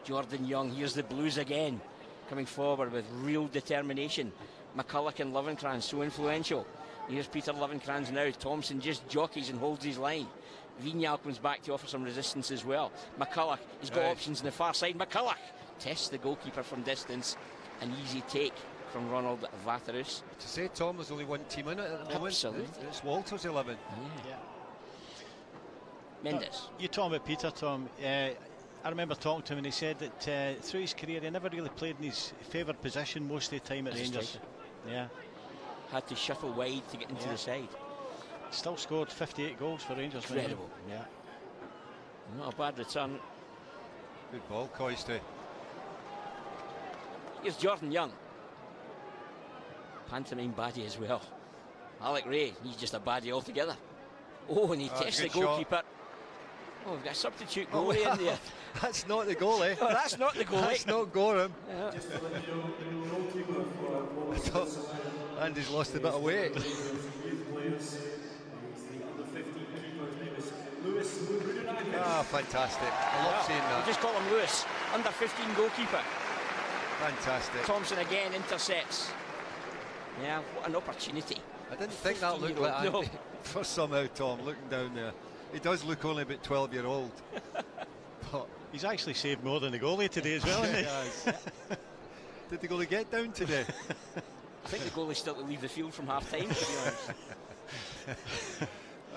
Jordan Young. Here's the Blues again, coming forward with real determination. McCulloch and Lovenkrands, so influential. Here's Peter Lovenkrands now. Thompson just jockeys and holds his line. Vignal comes back to offer some resistance as well. McCulloch, he's got options on the far side. McCulloch tests the goalkeeper from distance. An easy take from Ronald Waterreus.
To say, Tom, there's only one team in it at the moment.
Absolutely.
It's Walter's 11.
Yeah. Mendes.
You talking about Peter, Tom. I remember talking to him and he said that through his career he never really played in his favoured position most of the time at Rangers. Yeah.
Had to shuffle wide to get into the side.
Still scored 58 goals for Rangers.
Incredible. Yeah. Not a bad return.
Good ball, Coiste.
Here's Jordan Young. Pantomime baddie as well. Alec Ray, he's just a baddie altogether. Oh, and he tests the goalkeeper. Oh, we've got a substitute goalie in there.
That's not the goalie.
Oh, that's not the goalie.
That's not Gorham.
Yeah.
I thought Andy's lost a bit of weight. Ah, fantastic. I love seeing that.
We'll just call him Lewis, under 15 goalkeeper.
Fantastic.
Thompson again intercepts. Yeah, what an opportunity.
I didn't think that looked like Andy. No. For somehow, Tom, looking down there. He does look only about 12-year-old. But
he's actually saved more than the goalie today as well, isn't he?
Did the goalie get down today?
I think the goalie's still to leave the field from half-time, to be honest.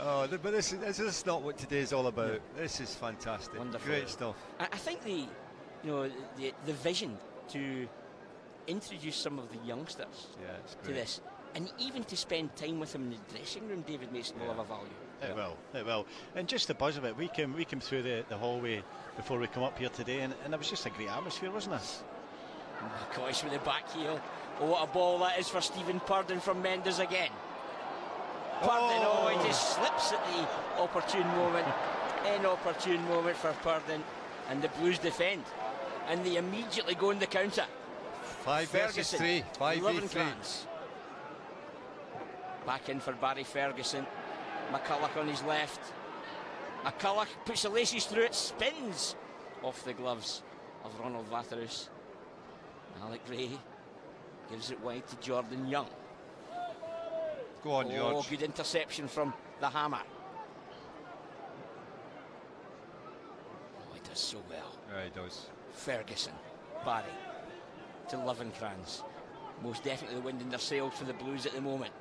Oh, but this is not what today's all about. This is fantastic.
Wonderful.
Great stuff.
I think the vision to introduce some of the youngsters to this, and even to spend time with him in the dressing room, David Mason, will have a value.
It will. And just the buzz of it. We came through the hallway before we come up here today, and it was just a great atmosphere, wasn't it?
Gosh, with the back heel. Oh, what a ball that is for Stephen Purden from Mendes again. Purden, he just slips at the opportune moment. Inopportune moment for Purden, and the Blues defend, and they immediately go in the counter.
5 versus 3. 5v3.
Back in for Barry Ferguson. McCulloch on his left. McCulloch puts the laces through it, spins off the gloves of Ronald Waterreus. Alec Ray gives it wide to Jordan Young.
Go on, George.
Oh, good interception from the Hammer. Oh, he does so well.
Yeah, he does.
Ferguson, Barry to Lovenkrands. Most definitely the wind in their sails for the Blues at the moment.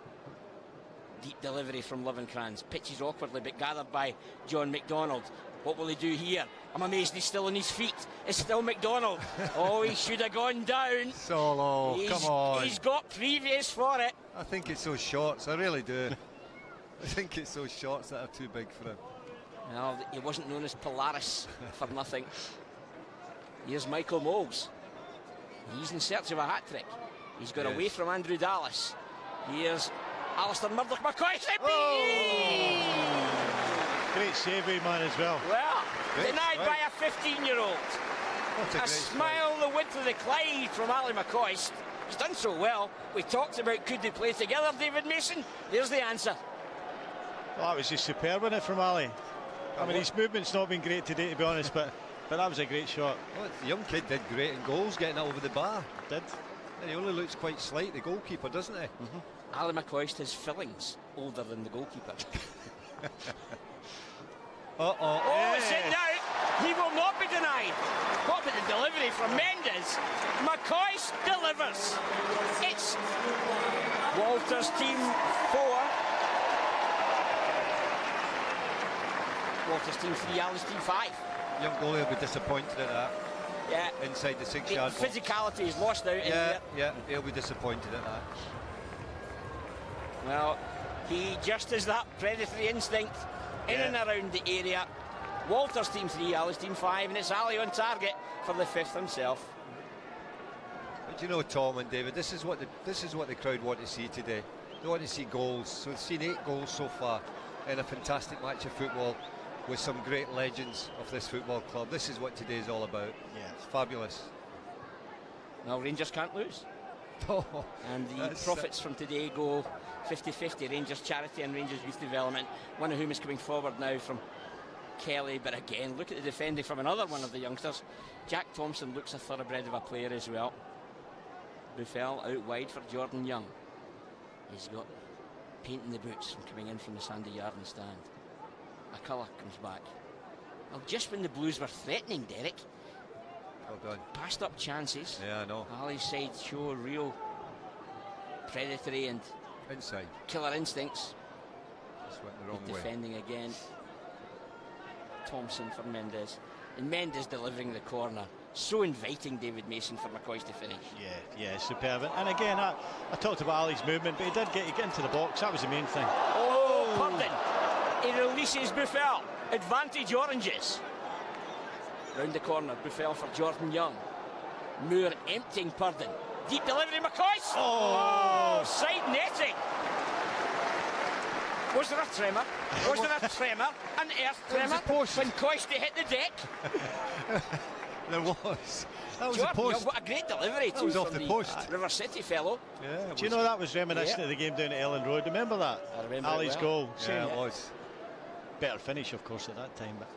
Deep delivery from Lovenkrands. Pitches awkwardly, but gathered by John McDonald. What will he do here? I'm amazed he's still on his feet. It's still McDonald. Oh, he should have gone down.
Solo, come on.
He's got previous for it.
I think it's those shorts, I really do. I think it's those shorts that are too big for him.
Well, he wasn't known as Polaris for nothing. Here's Michael Moles. He's in search of a hat-trick. He's got away from Andrew Dallas. Here's Alistair Murdoch-McCoy.
Great save, man, as well.
Well, denied by a 15-year-old. A smile the width of the Clyde from Ali McCoist. He's done so well. We talked about could they play together, David Mason. There's the answer.
Well, that was just superb, wasn't it, from Ali? I mean, his movement's not been great today, to be honest, but that was a great shot.
Well, the young kid did great in goals, getting it over the bar.
Did.
And he only looks quite slight, the goalkeeper, doesn't he?
Ali McCoist has fillings older than the goalkeeper. It's in now. He will not be denied. What about the delivery from Mendes? McCoist delivers. It's Walter's team 4. Walter's team 3, Ali's team 5.
Young goalie will be disappointed at that.
Yeah.
Inside the 6-yard box.
Physicality is lost out in there.
Yeah, he'll be disappointed at that.
Well, he just has that predatory instinct in and around the area. Walter's team 3, Ali's team 5, and it's Ali on target for the 5th himself.
But you know, Tom and David, this is what the crowd want to see today. They want to see goals. So they've seen 8 goals so far in a fantastic match of football with some great legends of this football club. This is what today is all about.
Yeah.
It's fabulous.
Well, Rangers can't lose.
Oh,
and the profits from today go 50-50, Rangers Charity and Rangers Youth Development, one of whom is coming forward now from Kelly. But again, look at the defending from another one of the youngsters. Jack Thompson looks a thoroughbred of a player as well. Buffel out wide for Jordan Young. He's got paint in the boots from coming in from the Sandy Yarden stand. McCulloch comes back. Well, just when the Blues were threatening, Derek,
well done.
Passed up chances.
Yeah, I know.
Ali's side show real predatory and
inside
killer instincts.
Just went the wrong way.
Defending again. Thompson for Mendes. And Mendes delivering the corner. So inviting, David Mason, for McCoist to finish.
Yeah, superb. And again, I talked about Ali's movement, but he did get into the box. That was the main thing.
Oh, Purdon. He releases Buffel. Advantage Oranges. Round the corner, Buffel for Jordan Young. Moore emptying Purdon. Deep delivery, McCoist. Oh, side netting. Was there a tremor? Was there a tremor? An earth tremor when Coisty hit the deck?
There was. That was
Jordan
the post.
Young, what a great delivery.
That was off the post.
River City fellow.
Yeah. Do you know that was reminiscent of the game down at Ellen Road? Remember that?
I remember
Ali's goal.
Yeah, it was.
Better finish, of course, at that time. But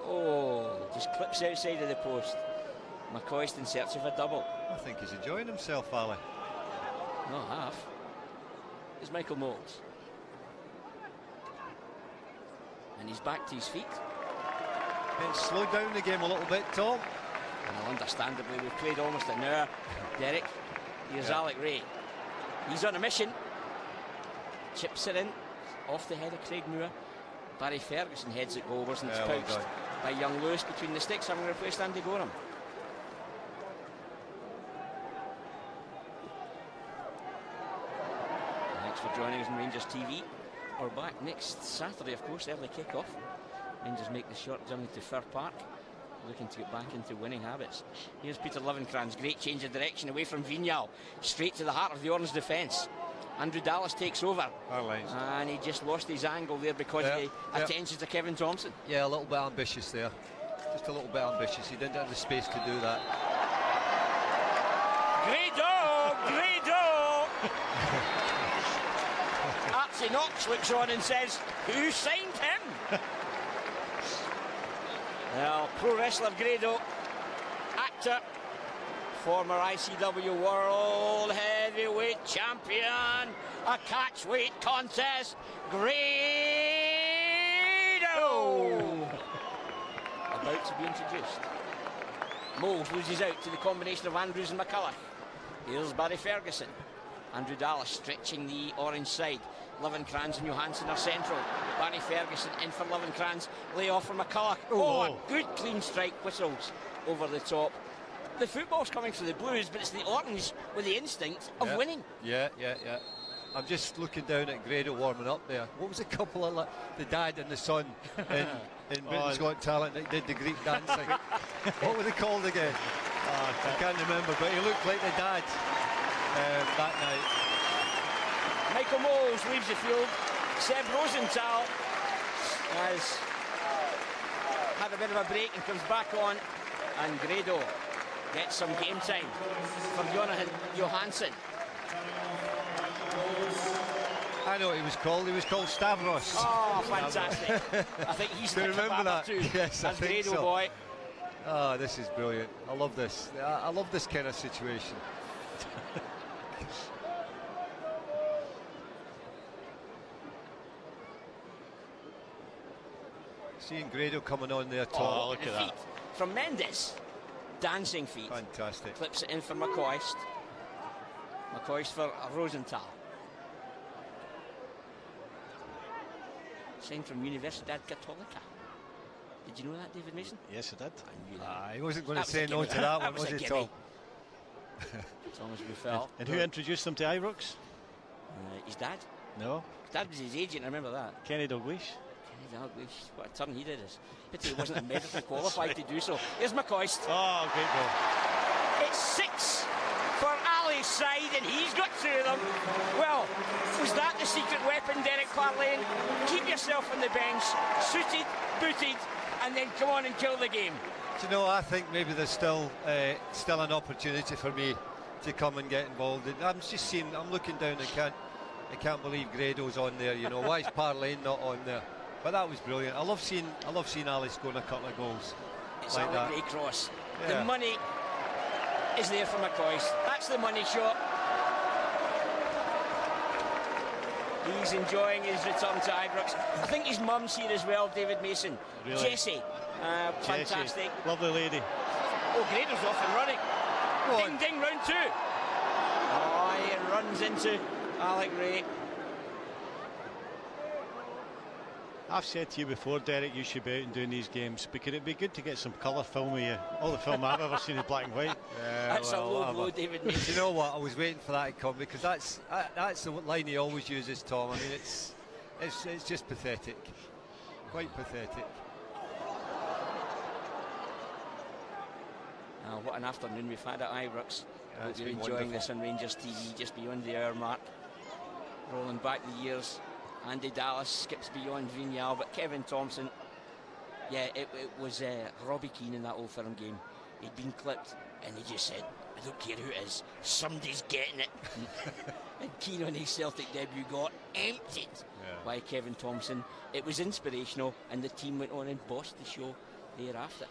Oh, just clips outside of the post. McCoist in search of a double.
I think he's enjoying himself, Ali.
Not half. It's Michael Moulds. And he's back to his feet.
It's slowed down the game a little bit, Tom.
Well, understandably, we've played almost an hour. Derek, here's Alec Ray. He's on a mission. Chips it in, off the head of Craig Moore. Barry Ferguson heads it goalwards and it's pouched by young Lewis between the sticks, having replaced Andy Gorham. Thanks for joining us on Rangers TV. We're back next Saturday, of course, early kick-off. Rangers make the short journey to Fir Park, looking to get back into winning habits. Here's Peter Lovenkrands, great change of direction away from Vignal, straight to the heart of the Orange defence. Andrew Dallas takes over, and he just lost his angle there because of the attention to Kevin Thompson.
Yeah, a little bit ambitious there. Just a little bit ambitious. He didn't have the space to do that.
Grado! Grado! Archie Knox looks on and says, who signed him? Well, pro wrestler Grado, actor, former ICW World Heavyweight Champion, a catchweight contest, Grado! About to be introduced. Moles loses out to the combination of Andrews and McCulloch. Here's Barry Ferguson. Andrew Dallas stretching the orange side. Lovenkrands and Johansson are central. Barry Ferguson in for Lovenkrands. Lay off for McCulloch. Oh, a good clean strike. Whistles over the top. The football's coming for the Blues, but it's the Orange with the instinct of winning.
Yeah. I'm just looking down at Grado warming up there. What was a couple of the dad and the son in Britain's Got Talent that did the Greek dancing? What were they called again? I can't remember, but he looked like the dad that night.
Michael Moles leaves the field. Seb Rosenthal has had a bit of a break and comes back on, and Grado gets some game time for Jonathan Johansson.
I know what he was called. He was called Stavros.
Oh, fantastic. I think he's the
remember that
too.
Yes, I think
Grado
so.
Boy.
Oh, this is brilliant. I love this. I love this kind of situation. Seeing Grado coming on there, Tom.
Oh, look at that. From Mendes. Dancing feet.
Fantastic.
Clips it in for McCoist. McCoist for Rosenthal. Signed from Universidad Católica. Did you know that, David Mason?
Yes, I did.
I knew that.
He wasn't going to say no to that one, was he, Tom?
Thomas Buffel.
And who introduced them to Ibrox?
His dad.
No.
His dad was his agent, I remember that.
Kenny Dalglish.
What a turn he did. Pity he wasn't medically qualified to do so. Here's McCoist.
Oh, great goal.
It's 6 for Ali's side, and he's got 2 of them. Well, Was that the secret weapon, Derek Parlane? Keep yourself on the bench, suited, booted, and then come on and kill the game.
Do you know, I think maybe there's still an opportunity for me to come and get involved. I'm just seeing, I'm looking down and I can't believe Grado's on there. You know, why is Parlane not on there? But that was brilliant. I love seeing Ali scoring a couple of goals.
It's
like
Ali Gray cross.
Yeah.
The money is there for McCoist. That's the money shot. He's enjoying his return to Ibrox. I think his mum's here as well, David Mason.
Really?
Jessie, fantastic.
Lovely lady.
Oh, Grado's off and running. Ding, ding, round 2. Oh, he runs into Alec Ray.
I've said to you before, Derek, you should be out and doing these games because it'd be good to get some colour film of you. All the film I've ever seen is black and white.
Yeah,
that's a low blow, David Mason.
You know what? I was waiting for that to come because that's the line he always uses, Tom. I mean, it's just pathetic, quite pathetic.
What an afternoon we've had at Ibrox.
Yeah,
Hope you're enjoying this on Rangers TV, just beyond the hour mark. Rolling back the years. Andy Dallas skips beyond Vignal, but Kevin Thompson, yeah, it was Robbie Keane in that Old Firm game. He'd been clipped and he just said, I don't care who it is, somebody's getting it. And Keane on his Celtic debut got emptied by Kevin Thompson. It was inspirational and the team went on and bossed the show thereafter.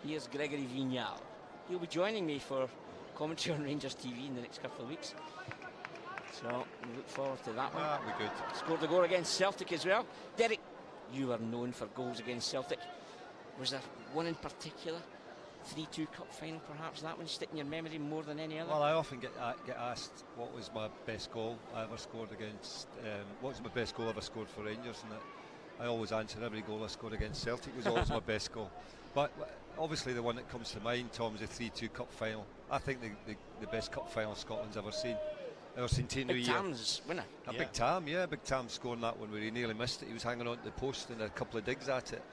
Here's Gregory Vignal. He'll be joining me for commentary on Rangers TV in the next couple of weeks. So we look forward to that one.
We're good.
Scored a goal against Celtic as well. Derek, you are known for goals against Celtic. Was there one in particular? 3-2 cup final, perhaps that one stick in your memory more than any other?
Well, I often get asked what was my best goal I ever scored against. What was my best goal I ever scored for Rangers? And I always answer every goal I scored against Celtic was always my best goal. But obviously the one that comes to mind, Tom, is the 3-2 cup final. I think the best cup final Scotland's ever seen.
Big Tam's winner.
Big Tam scoring that one where he nearly missed it. He was hanging on to the post and a couple of digs at it.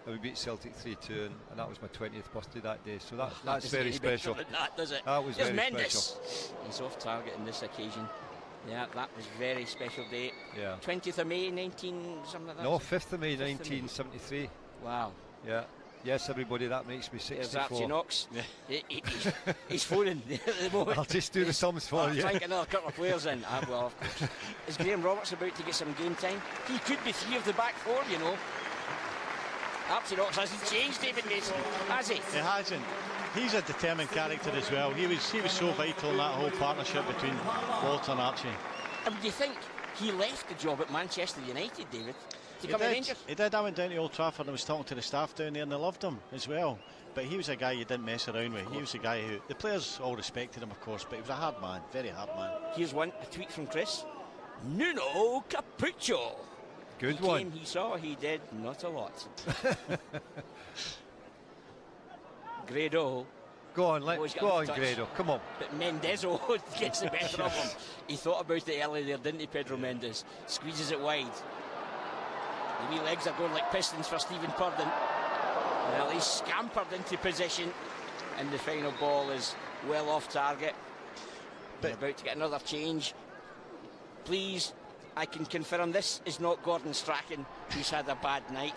And we beat Celtic 3-2 and that was my 20th birthday that day. So that's very special.
That does it.
That was very
Mendes.
special.
He's off target on this occasion. Yeah, that was a very special day.
Yeah.
20th of May, 19 something like that?
No, 5th of May, 1973.
Wow.
Yeah. Yes, everybody, that makes me 64.
There's Archie Knox. He's phoning at the moment.
I'll just do the sums for you.
Try and get another couple of players in. Well, of course. Is Graham Roberts about to get some game time? He could be 3 of the back 4, you know. Archie Knox hasn't changed, David Mason, has he?
He hasn't. He's a determined character as well. He was so vital in that whole partnership between Walter and Archie.
And do you think he left the job at Manchester United, David, to come to Rangers?
He did. I went down to Old Trafford and was talking to the staff down there and they loved him as well. But he was a guy you didn't mess around with. He was a guy who, the players all respected him, of course, but he was a hard man, very hard man.
Here's a tweet from Chris. Nuno Capuccio.
Good
he
one.
Came, he saw, he did not a lot. Grado.
Go on, go on, Grado, come on.
But Mendezo gets the better of him. He thought about it earlier there, didn't he, Pedro Mendes? Squeezes it wide. The wee legs are going like pistons for Stephen Purden. Well, he's scampered into position, and the final ball is well off target. But we're about to get another change. Please, I can confirm this is not Gordon Strachan who's had a bad night.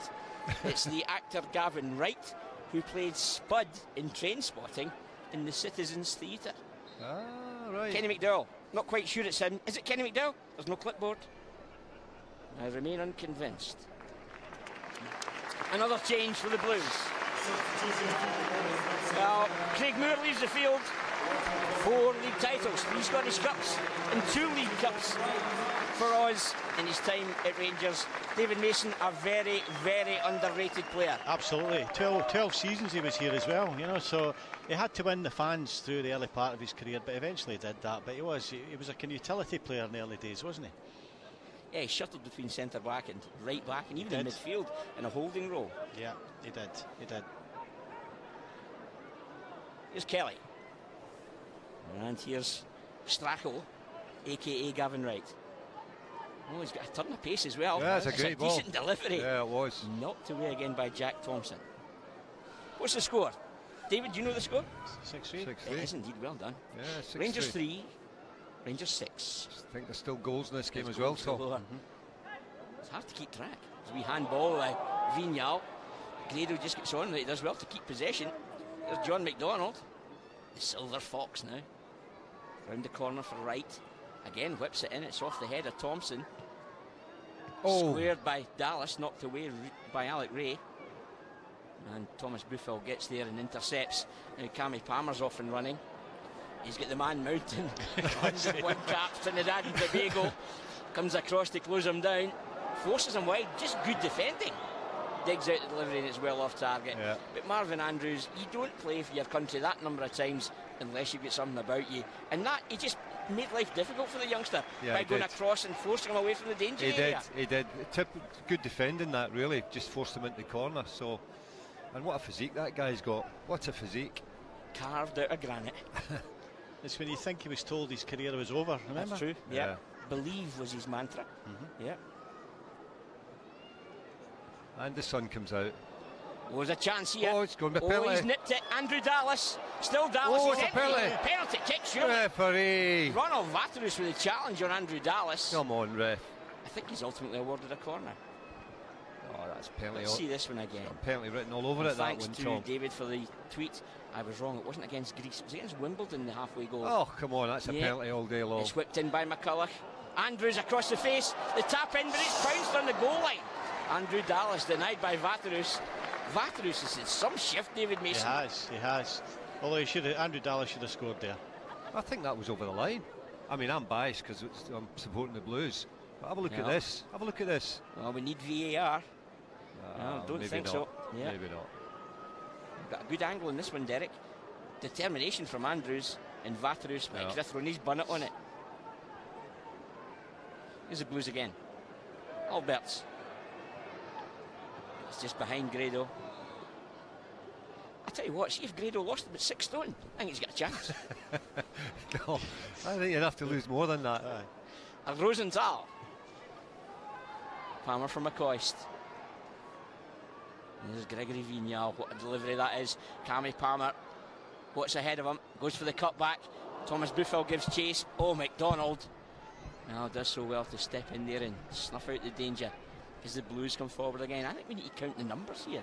It's the actor Gavin Wright, who played Spud in Trainspotting in the Citizens Theatre.
Ah, right.
Kenny McDowell. Not quite sure it's him. Is it Kenny McDowell? There's no clipboard. I remain unconvinced. Another change for the Blues. Well, Craig Moore leaves the field. 4 league titles, 3 Scottish Cups and 2 League Cups for Oz in his time at Rangers. David Mason, a very, very underrated player.
Absolutely. 12 seasons he was here as well, you know, so he had to win the fans through the early part of his career, but eventually did that. But he was a kind of utility player in the early days, wasn't he?
Yeah, he shuttled between centre back and right back and even in midfield in a holding role.
Yeah, he did.
Here's Kelly. And here's Strachan, a.k.a. Gavin Wright. Oh, he's got a turn of pace as well.
Yeah, it's a great ball.
Decent delivery.
Yeah, it was.
Knocked away again by Jack Thompson. What's the score? David, do you know the score?
6-3.
It is indeed, well done.
Yeah, 6-3.
Rangers 3, Rangers 6.
I think there's still goals in this game as well, so.
It's hard to keep track. As we handball Vignal. Grado just gets on, but he does well to keep possession. There's John McDonald, the Silver Fox now. Round the corner for right. Again whips it in, it's off the head of Thompson. Squared by Dallas, knocked away by Alec Ray. And Thomas Buffel gets there and intercepts. Now Cammy Palmer's off and running. He's got the man mountain. 101 caps, Trinidad and Tobago. Comes across to close him down. Forces him wide, just good defending. Digs out the delivery and it's well off target.
Yeah.
But Marvin Andrews, you don't play for your country that number of times unless you've got something about you. And that, he just made life difficult for the youngster by going across and forcing him away from the danger area.
He did. Good defending that, really. Just forced him into the corner. So, and what a physique that guy's got. What a physique.
Carved out of granite.
It's when you think he was told his career was over, remember?
That's true, yeah. Believe was his mantra. Yeah.
And the sun comes out.
Oh, there's a chance here.
Oh, it's going to be penalty.
He's nipped it. Andrew Dallas. Still Dallas.
Oh, it's a penalty.
Penalty kick, surely.
Referee.
Ronald Vaterus with a challenge on Andrew Dallas.
Come on, ref.
I think he's ultimately awarded a corner.
Oh, that's penalty.
Let's see this one again.
Penalty written all over it, that one,
Thanks to
Tom.
David for the tweet. I was wrong. It wasn't against Greece. It was against Wimbledon, the halfway goal.
Oh, come on. That's a penalty all day long.
It's whipped in by McCulloch. Andrews across the face. The tap in, but it's pounced on the goal line. Andrew Dallas denied by Vaterus. Vaterus has had some shift, David Mason.
He has. Although Andrew Dallas should have scored there.
I think that was over the line. I mean, I'm biased because I'm supporting the Blues. But have a look at this. Have a look at this.
Well, we need VAR. No, don't think
not.
so. Yeah.
Maybe not.
We've got a good angle in this one, Derek. Determination from Andrews and Vaterus. But could have thrown his bonnet on it. Here's the Blues again. Alberts. It's just behind Grado. I tell you what, see if Grado lost about 6 stone, I think he's got a chance.
No, I think you'd have to lose more than that.
And Rosenthal. Palmer from McCoist. And there's Gregory Vignal. What a delivery that is. Cammy Palmer. What's ahead of him? Goes for the cutback. Thomas Buffel gives chase. Oh, McDonald. Now does so well to step in there and snuff out the danger. As the Blues come forward again, I think we need to count the numbers here.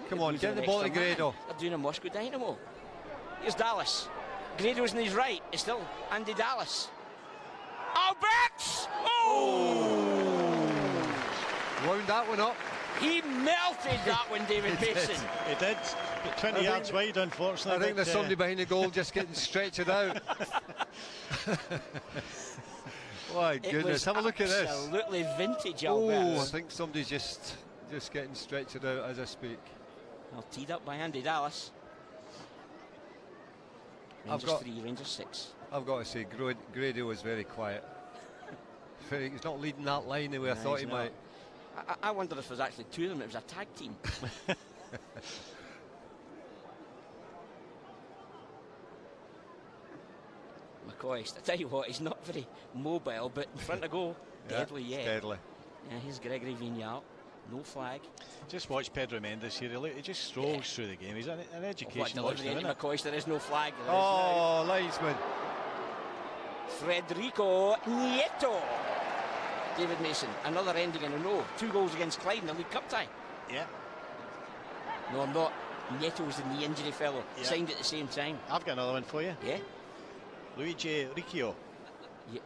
Come on, get the ball to Grado.
They're doing a Moscow Dynamo. Here's Dallas. Grado's on his right. It's still Andy Dallas. Alberts! Oh!
Wound that one up.
He melted that one, David Mason.
He did. But 20 yards wide, unfortunately.
I think there's somebody behind the goal just getting stretched out. My goodness, have a look at this.
Absolutely vintage Alberts.
Oh, I think somebody's just getting stretched out as I speak.
Well, teed up by Andy Dallas. Rangers 3, Rangers 6.
I've got to say, Grado was very quiet. He's not leading that line the way I thought he might.
I wondered if there was actually 2 of them. It was a tag team. McCoist, I tell you what, he's not very mobile, but in front of goal, deadly yet.
Deadly.
Yeah, here's Gregory Vignal. No flag.
Just watch Pedro Mendes here. He just strolls through the game. He's an education.
Delivery into McCoist. There is no flag.
Oh, linesman.
Federico Nieto. David Mason, another ending in a row. 2 goals against Clyde in the League Cup tie.
Yeah.
No, I'm not. Nieto's the knee injury fellow. Yeah. Signed at the same time.
I've got another one for you.
Yeah.
Luigi Riccio.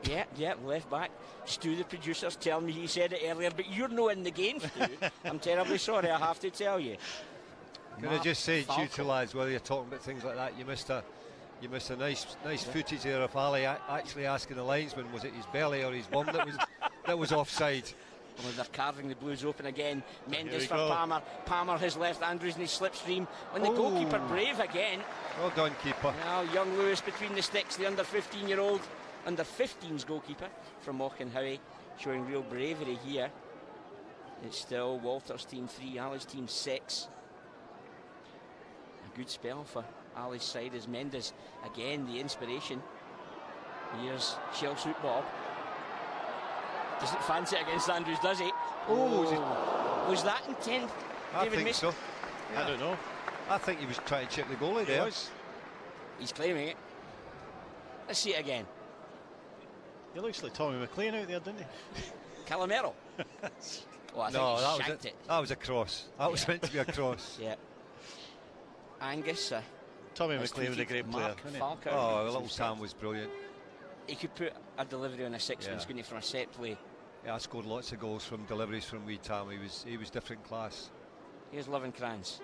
Yeah, left back. Stu, the producer's telling me he said it earlier, but you're not in the game, Stu. I'm terribly sorry, I have to tell you.
Can I just say, due to lads, whether you're talking about things like that, you missed a nice footage there of Ali actually asking the linesman, was it his belly or his bum that was offside.
Well, they're carving the Blues open again. Mendes for Palmer. Palmer has left Andrews in his slipstream. When the goalkeeper brave again.
Well done, keeper.
Now young Lewis between the sticks, the under 15-year-old, under 15's goalkeeper from Morecambe, showing real bravery here. It's still Walter's team 3, Ali's team 6. A good spell for Ali's side as Mendes again the inspiration. Here's Shell Suit Bob. Doesn't fancy it against Andrews, does he? Oh, was that intent?
I think so.
Yeah. I don't know.
I think he was trying to chip the goalie there.
He's claiming it. Let's see it again.
He looks like Tommy McLean out there, doesn't he?
Calamero. Oh, I
No,
think he
that
shanked it.
was a cross. That was meant to be a cross.
Yeah. Angus.
Tommy
has
McLean was a
tweeted
great player,
Mark
wasn't he?
Falker.
Oh, the little Sam was brilliant.
He could put a delivery on a sixpence, couldn't he, from a set play?
Yeah, I scored lots of goals from deliveries from wee Tam. He was different class.
Here's Lovenkrands.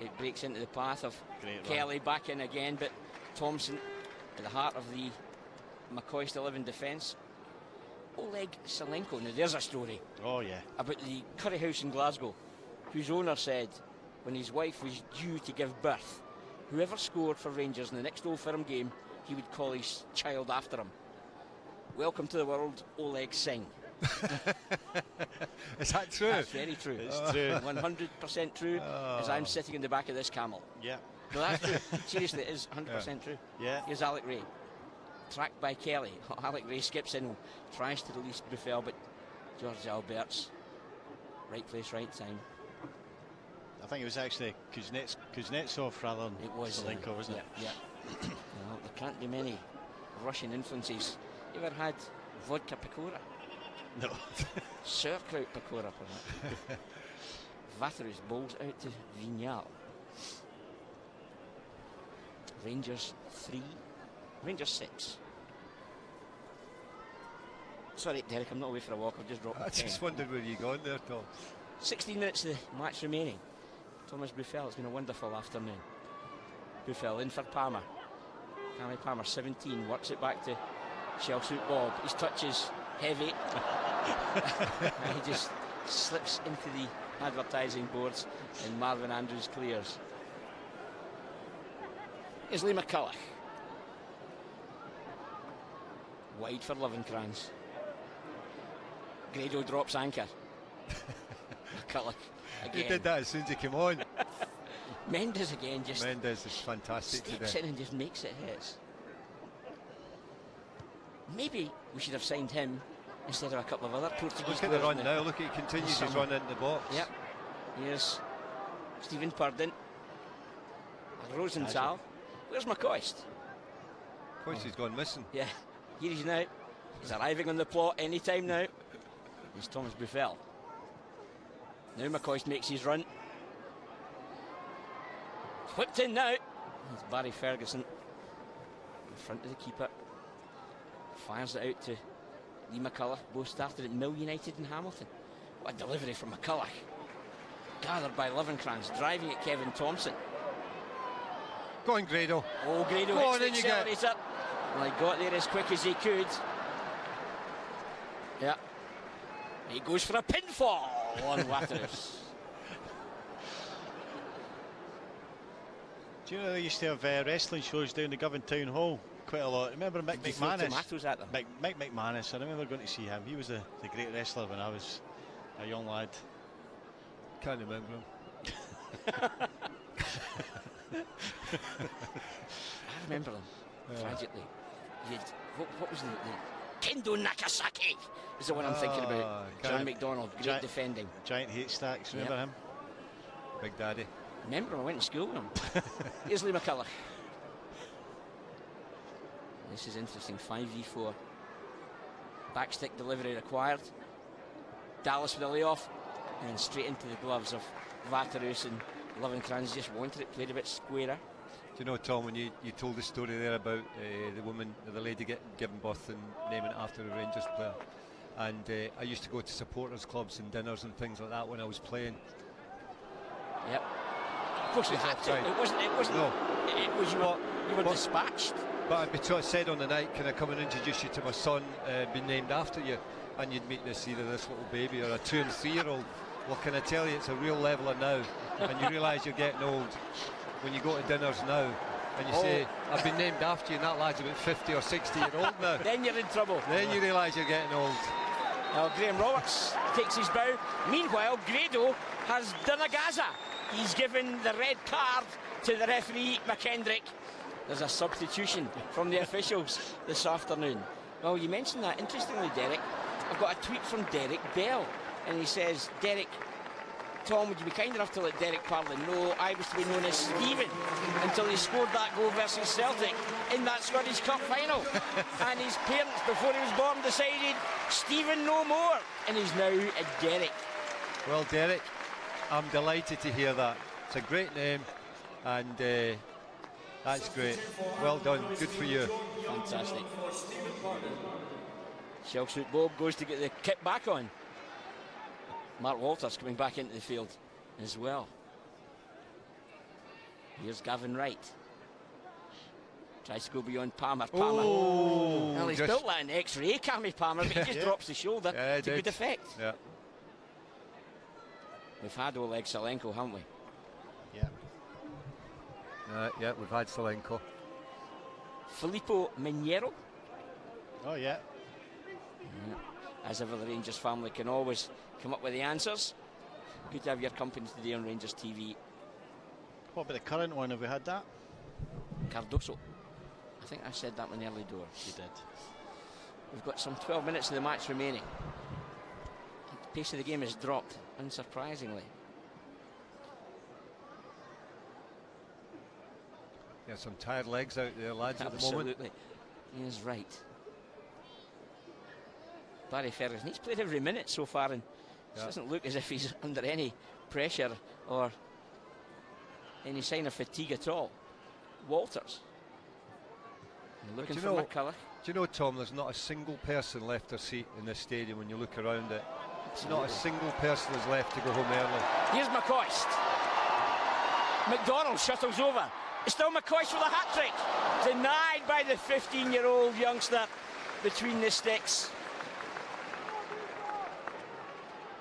It breaks into the path of
Great
Kelly,
run.
back in again, but Thompson at the heart of the McCoist 11 defence. Oleg Salenko. Now there's a story.
Oh yeah.
About the curry house in Glasgow, whose owner said when his wife was due to give birth, whoever scored for Rangers in the next Old Firm game, he would call his child after him. Welcome to the world, Oleg Singh.
Is that true?
That's very true.
It's true.
100% true, as I'm sitting in the back of this camel.
Yeah.
No, that's true. Seriously, it is 100% true.
Yeah.
Here's Alec Ray. Tracked by Kelly. Alec Ray skips in, tries to release Buffel, but George Albert's right place, right time.
I think it was actually Kuznetsov rather than
It was
Salenko, wasn't it?
Yeah. Well, there can't be many Russian influences. You ever had vodka pakora?
No.
Sauerkraut pakora, perhaps. Vaterus bowls out to Vignal. Rangers 3, Rangers 6. Sorry, Derek, I'm not away for a walk. I've just dropped my
I just wondered where you gone there, Tom.
16 minutes of the match remaining. Thomas Buffel, it's been a wonderful afternoon. Buffel in for Palmer. Cammy Palmer, 17, works it back to Shell Suit Bob. His touch is heavy. And he just slips into the advertising boards and Marvin Andrews clears. Here's Lee McCulloch. Wide for Lovenkrands. Grado drops anchor. McCulloch again.
He did that as soon as he came on.
Mendes again, just
Mendes is fantastic
steps
today.
in and just makes it his. Maybe we should have signed him instead of a couple of other Portuguese
Look at the
players
run
in
now. Look, he continues his run into the box.
Yep. Here's Stephen Purdon. Rosenthal. Where's McCoist?
McCoist has gone missing.
Yeah, here he's now. He's arriving on the plot any time now. Here's Thomas Buffel. Now McCoist makes his run. Whipped in now. It's Barry Ferguson in front of the keeper. Fires it out to Lee McCulloch. Both started at Mill United in Hamilton. What a delivery from McCulloch. Gathered by Lovenkrands, driving at Kevin Thompson.
Go on, Grado.
Oh, Grado
Go
hits
on,
the
in you get.
accelerator. Well, he got there as quick as he could. Yeah. He goes for a pinfall on Waterhouse.
Do you know they used to have wrestling shows down the Govan Town Hall quite a lot? Remember Mick
They threw
McManus?
tomatoes at them.
Mick McManus. I remember going to see him. He was the great wrestler when I was a young lad.
Can't remember him.
I remember them, tragically. What was the Kendo Nakasaki is the one I'm thinking about. John McDonald, great defending.
Giant Haystacks, remember him?
Big Daddy.
Remember him, I went to school with him. Here's Lee McCulloch. This is interesting, 5v4. Backstick delivery required. Dallas with a layoff, and then straight into the gloves of Vaterus, and Lovenkrands just wanted it, played a bit squarer.
Do you know, Tom, when you told the story there about the lady giving birth and naming it after a Rangers player, and I used to go to supporters clubs and dinners and things like that when I was playing.
Yep. Of course we had to. It wasn't.
No.
It was you were dispatched.
But I'd be said on the night, can I come and introduce you to my son, be named after you? And you'd meet either this little baby or a 2- and 3-year-old. Well, can I tell you, it's a real leveler now, and you realise you're getting old when you go to dinners now and you say, I've been named after you, and that lad's about 50 or 60-year-old now.
Then you're in trouble.
Then you realise you're getting old.
Now Graham Roberts takes his bow. Meanwhile, Grado has done a Gaza. He's given the red card to the referee, McKendrick. There's a substitution from the officials this afternoon. Well, you mentioned that. Interestingly, Derek, I've got a tweet from Derek Bell, and he says, Derek, Tom, would you be kind enough to let Derek Parlin know I was to be known as Stephen until he scored that goal versus Celtic in that Scottish Cup final. And his parents, before he was born, decided Stephen no more, and he's now a Derek.
Well, Derek, I'm delighted to hear that. It's a great name, and that's great. Well done, good for you.
Fantastic. Shellsuit Bob goes to get the kit back on. Mark Walters coming back into the field as well. Here's Gavin Wright. Tries to go beyond Palmer.
Oh,
well, he's built like an X-ray, Cammy Palmer, but he just drops the shoulder to good effect.
Yeah.
We've had Oleg Salenko, haven't we?
Yeah, we've had Salenko.
Filippo Mignero.
Oh, yeah.
As ever, the Rangers family can always come up with the answers. Good to have your company today on Rangers TV.
What about the current one? Have we had that?
Cardoso. I think I said that one early door.
You did.
We've got some 12 minutes of the match remaining. The pace of the game has dropped, unsurprisingly.
Yeah, some tired legs out there, lads, at the moment.
Absolutely. He is right. Barry Ferguson, he's played every minute so far, and it doesn't look as if he's under any pressure or any sign of fatigue at all. Walters. Looking for McCulloch.
Do you know, Tom, there's not a single person left their seat in this stadium when you look around it. Not a single person is left to go home early.
Here's McCoist. McDonald shuttles over. It's still McCoist with a hat-trick. Denied by the 15-year-old youngster between the sticks.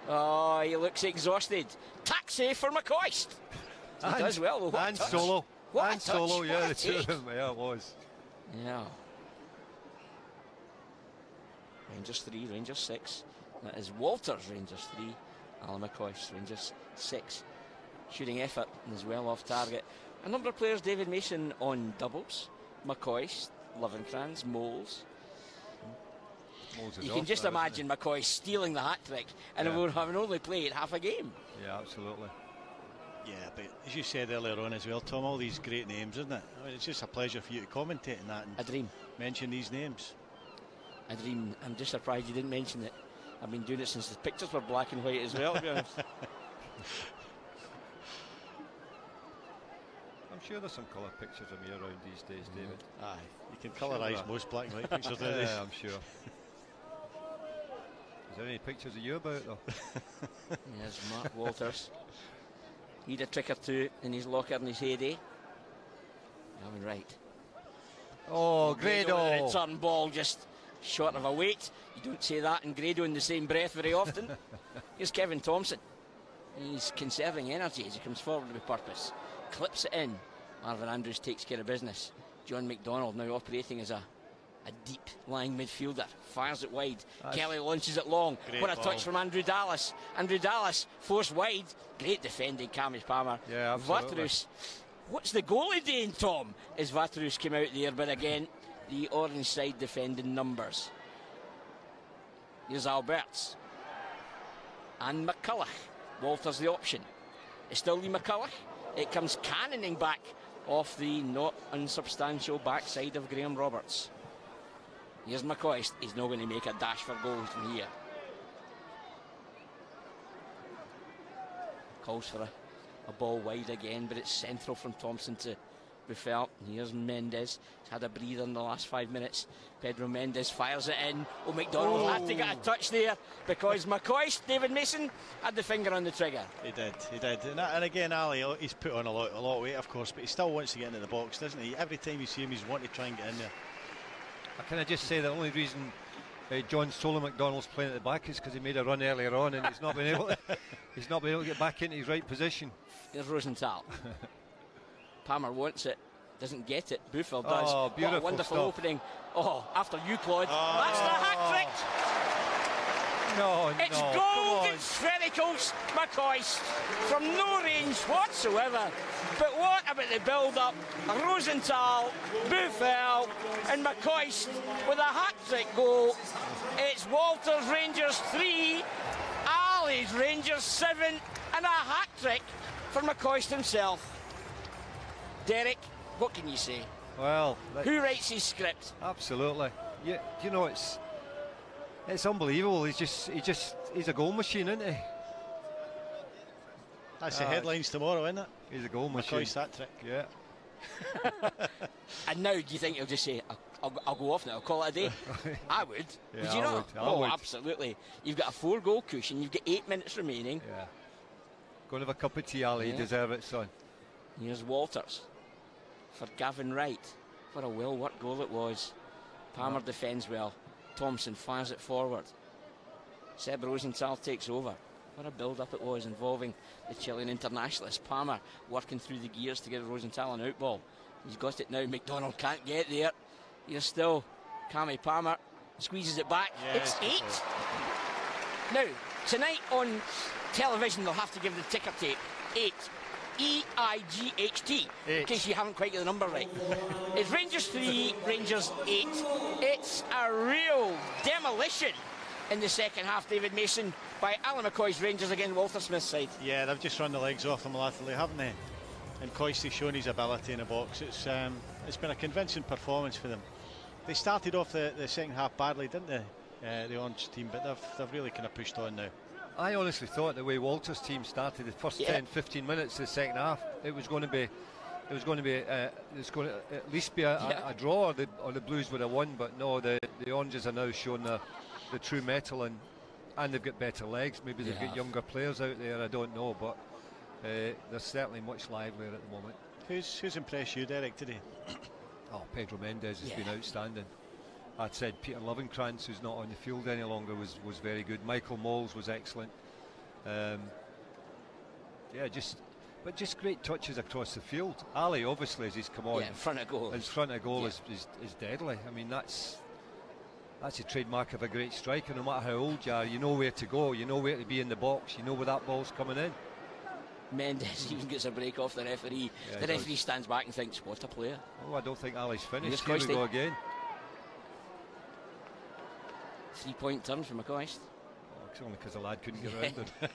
Oh, he looks exhausted. Taxi for McCoist. He does well, though.
And Solo.
What
and Solo, yeah, the two of them. Yeah, it was.
Yeah. Rangers 3, Rangers 6. That is Walters, Rangers 3. Alan McCoist, Rangers 6. Shooting effort as well off target. A number of players, David Mason on doubles. McCoist, Lovenkrands, Moles. You can just imagine McCoy stealing the hat-trick and having only played half a game.
Yeah, absolutely.
Yeah, but as you said earlier on as well, Tom, all these great names, isn't it? I mean, it's just a pleasure for you to commentate on that and
a dream.
Mention these names.
A dream. I'm just surprised you didn't mention it. I've been doing it since the pictures were black and white as well, to be honest.
I'm sure there's some colour pictures of me around these days, David.
Aye, you can colorise most black and white pictures nowadays.
Yeah, I'm sure. Is there any pictures of you about, though?
Yes, Mark Walters. He had a trick or two in his locker in his heyday. Gavin Wright.
Oh, Grado!
Return ball just short of a weight. You don't say that and Grado in the same breath very often. Here's Kevin Thompson. He's conserving energy as he comes forward with purpose. Clips it in. Marvin Andrews takes care of business. John McDonald now operating as a deep lying midfielder. Fires it wide. Kelly launches it long.
Great
what a
ball.
touch from Andrew Dallas. Andrew Dallas forced wide. Great defending, Camis Palmer.
Yeah, absolutely.
Vatrus. What's the goalie doing, Tom? As Vatrus came out there, but again, the orange side defending numbers. Here's Alberts. And McCulloch. Walters the option. It's still Lee McCulloch. It comes cannoning back off the not unsubstantial backside of Graham Roberts. Here's McCoist. He's not going to make a dash for goal from here. Calls for a ball wide again, but it's central from Thompson to Buffel. Here's Mendes. He's had a breather in the last 5 minutes. Pedro Mendes fires it in. Oh, McDonald had to get a touch there because McCoist, David Mason, had the finger on the trigger.
He did. And again, Ali, he's put on a lot of weight, of course, but he still wants to get into the box, doesn't he? Every time you see him, he's wanting to try and get in there.
Can I just say the only reason John Solo McDonald's playing at the back is because he made a run earlier on and he's not been able to get back into his right position.
Here's Rosenthal. Palmer wants it, doesn't get it. Buffel does.
Oh, beautiful
what a wonderful
stuff.
opening. Oh, after you, Claude. That's the hat-trick.
No,
it's golden sphericals, McCoist, from no range whatsoever. But what about the build-up? Rosenthal, Buffel and McCoist with a hat-trick goal. It's Walters Rangers 3, Tallies Rangers 7 and a hat-trick for McCoist himself. Derek, what can you say?
Well,
who writes his script?
Absolutely. Yeah, you know, it's unbelievable. He's a goal machine, isn't he?
That's the headlines tomorrow, isn't it?
He's a goal machine.
McCoist that trick.
Yeah.
And now, do you think he'll just say, I'll go off now, I'll call it a day? I would.
Yeah,
would you not?
I would.
Absolutely. You've got a 4-goal cushion, you've got 8 minutes remaining.
Yeah. Go and have a cup of tea, Ali. You deserve it, son.
Here's Walters for Gavin Wright. What a well-worked goal it was. Palmer defends well. Thompson fires it forward. Seb Rosenthal takes over. What a build-up it was involving the Chilean internationalist. Palmer working through the gears to give Rosenthal an outball. He's got it now. McDonald can't get there. Here's still Cammy Palmer. Squeezes it back.
Yes,
it's 8. Now, tonight on television they'll have to give the ticker tape 8. EIGHT, in case you haven't quite got the number right. It's Rangers 3, Rangers 8. It's a real demolition in the second half, David Mason, by Alan McCoy's Rangers against Walter Smith's side.
Yeah, they've just run the legs off them latterly, haven't they? And Coist's shown his ability in the box. It's been a convincing performance for them. They started off the second half badly, didn't they? The Orange team, but they've really kind of pushed on now.
I honestly thought the way Walter's team started the first 10-15 minutes of the second half, it was going to at least be a draw, or the Blues would have won. But no, the Oranges are now showing the true metal, and they've got better legs. Maybe they've got younger players out there. I don't know, but they're certainly much livelier at the moment.
Who's impressed you, Derek, today?
Oh, Pedro Mendes has been outstanding. I'd said Peter Lovenkrands, who's not on the field any longer, was very good. Michael Moles was excellent. Just great touches across the field. Ali, obviously, as he's come on,
in front of goal.
is deadly. I mean, that's a trademark of a great striker. No matter how old you are, you know where to go, you know where to be in the box, you know where that ball's coming in.
Mendes even gets a break off the referee. The referee stands back and thinks, what a player.
Oh, I don't think Ali's finished. Here we go again.
3-point turn for McCoist.
Oh, it's only because the lad couldn't get around it.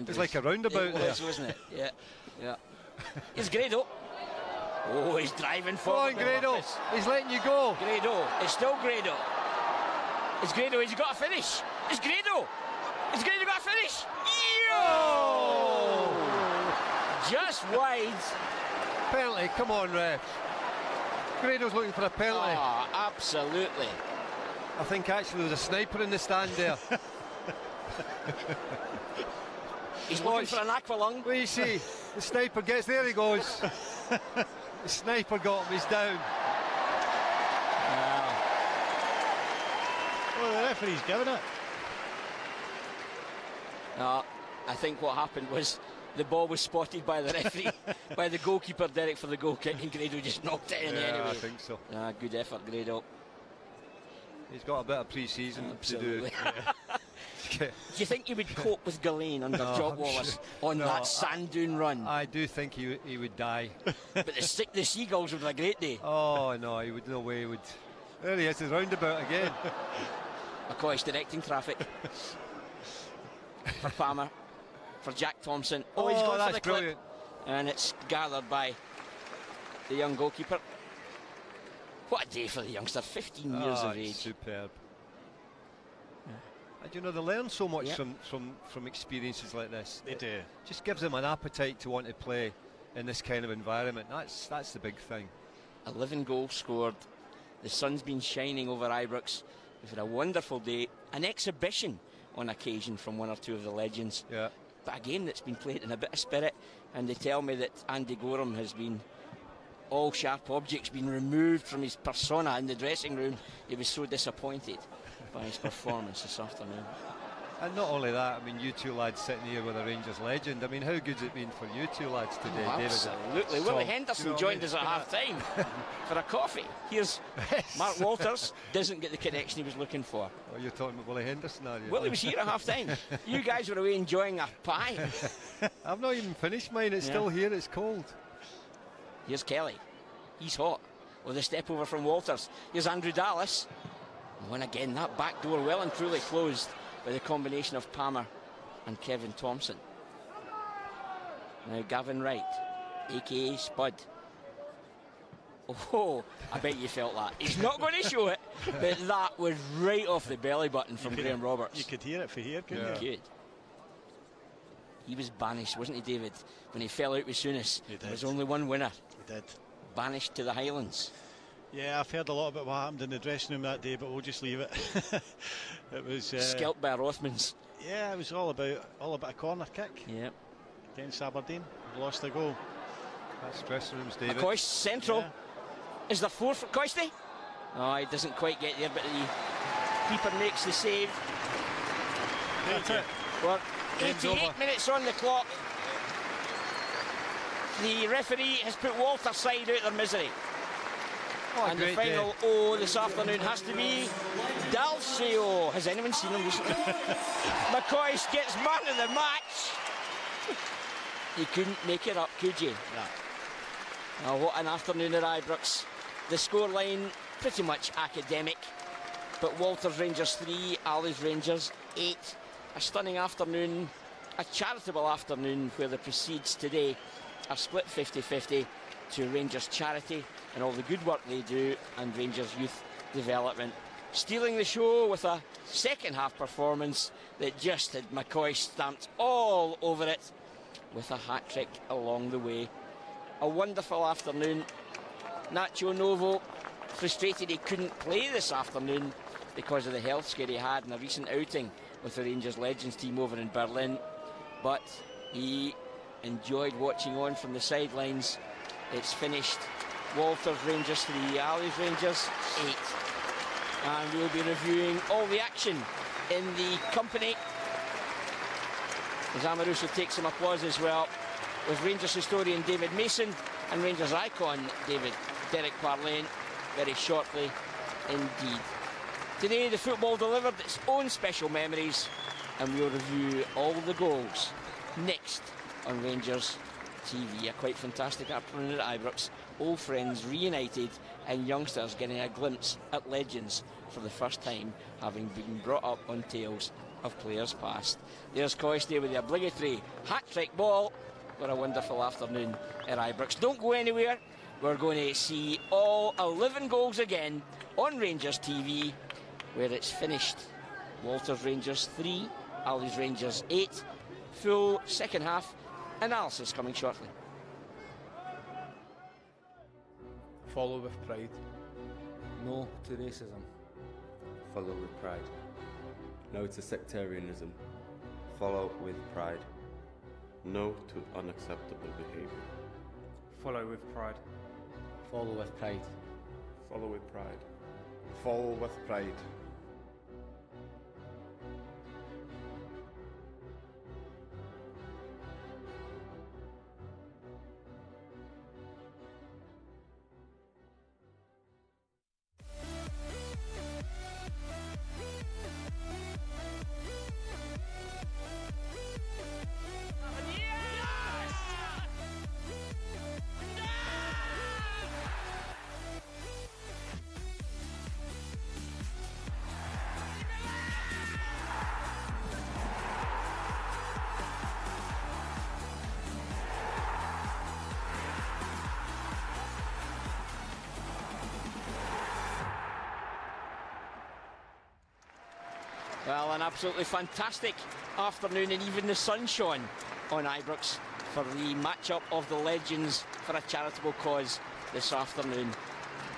It's like a roundabout there.
Wasn't it? Yeah. Here's Grado. Oh, he's driving forward.
Come on, Grado. He's letting you go.
Grado. It's still Grado. It's Grado. He's got to finish. It's Grado. It's Grado got to finish. Oh! Just wide.
Penalty. Come on, ref. Grado's looking for a penalty.
Oh, absolutely.
I think actually there was a sniper in the stand there.
He's looking for an aqualung.
What do you see? The sniper gets there, he goes. The sniper got him, he's down.
Well, the referee's given it.
No, I think what happened was the ball was spotted by the referee, by the goalkeeper, Derek, for the goal kick, and Grado just knocked it in anyway.
I think so.
Good effort, Grado.
He's got a bit of pre-season to do.
Do you think he would cope with Gillane under Jock Wallace on that sand dune run?
I do think he would die.
But the Seagulls would have a great day.
Oh no, he would. No way he would. There he is, his roundabout again.
McCoy's directing traffic for Palmer, for Jack Thompson. Oh, he's gone for the clip, and it's gathered by the young goalkeeper. What a day for the youngster, 15 years of age.
Superb. And you know, they learn so much from experiences like this.
They do.
Just gives them an appetite to want to play in this kind of environment. That's the big thing.
11 goals scored. The sun's been shining over Ibrox. We've had a wonderful day. An exhibition on occasion from one or two of the legends.
Yeah.
But a game that's been played in a bit of spirit. And they tell me that Andy Gorham has been, all sharp objects been removed from his persona in the dressing room. He was so disappointed by his performance this afternoon.
And not only that, I mean, you two lads sitting here with a Rangers legend. I mean, how good's it been for you two lads today, David?
Absolutely. Willie Henderson joined us at half-time for a coffee. Here's Mark Walters, doesn't get the connection he was looking for.
Oh, you're talking about Willie Henderson, are you?
Willie was here at half-time. You guys were away enjoying a pie.
I've not even finished mine. It's still here. It's cold.
Here's Kelly. He's hot with a step over from Walters. Here's Andrew Dallas. And again, that back door well and truly closed by the combination of Palmer and Kevin Thompson. Now Gavin Wright, aka Spud. Oh, I bet you felt that. He's not going to show it, but that was right off the belly button from Graham Roberts.
You could hear it from here, couldn't you?
Good. He was banished, wasn't he, David, when he fell out with Souness? There was only one winner.
He did.
Banished to the Highlands.
Yeah, I've heard a lot about what happened in the dressing room that day, but we'll just leave it. It was
scalped by Rothmans.
Yeah, it was all about a corner kick.
Yep.
Against Aberdeen, lost a goal.
That's dressing rooms, David.
McCoist central. Yeah. Is there 4 for Coisty? Oh, he doesn't quite get there, but the keeper makes the save.
That's it.
Well, 88 minutes on the clock. The referee has put Walterside out of their misery. And the final this afternoon has to be Dalcio. Has anyone seen him recently? McCoist gets man of the match. You couldn't make it up, could you?
No.
Oh, what an afternoon at Ibrox. The scoreline pretty much academic, but Walters Rangers 3, Ali's Rangers 8. A stunning afternoon, a charitable afternoon where the proceeds today are split 50-50 to Rangers Charity and all the good work they do, and Rangers Youth Development. Stealing the show with a second half performance that just had McCoy stamped all over it with a hat-trick along the way. A wonderful afternoon. Nacho Novo frustrated he couldn't play this afternoon because of the health scare he had in a recent outing with the Rangers Legends team over in Berlin, but he enjoyed watching on from the sidelines. It's finished. Walters Rangers 3, Ali's Rangers 8. And we'll be reviewing all the action in the company as Amoruso takes some applause as well, with Rangers historian David Mason and Rangers icon Derek Parlane very shortly indeed. Today the football delivered its own special memories, and we'll review all the goals next on Rangers TV. A quite fantastic afternoon at Ibrox. Old friends reunited and youngsters getting a glimpse at legends for the first time, having been brought up on tales of players past. There's Coisty with the obligatory hat-trick ball. What a wonderful afternoon at Ibrox. Don't go anywhere. We're going to see all 11 goals again on Rangers TV, where it's finished. Walters Rangers 3, Ali's Rangers 8. Full second half analysis coming shortly.
Follow with pride. No to racism.
Follow with pride. No to sectarianism. Follow with pride.
No to unacceptable behavior.
Follow with pride.
Follow with pride.
Follow with pride.
Follow with pride.
Well, an absolutely fantastic afternoon, and even the sun shone on Ibrox for the match-up of the legends for a charitable cause this afternoon.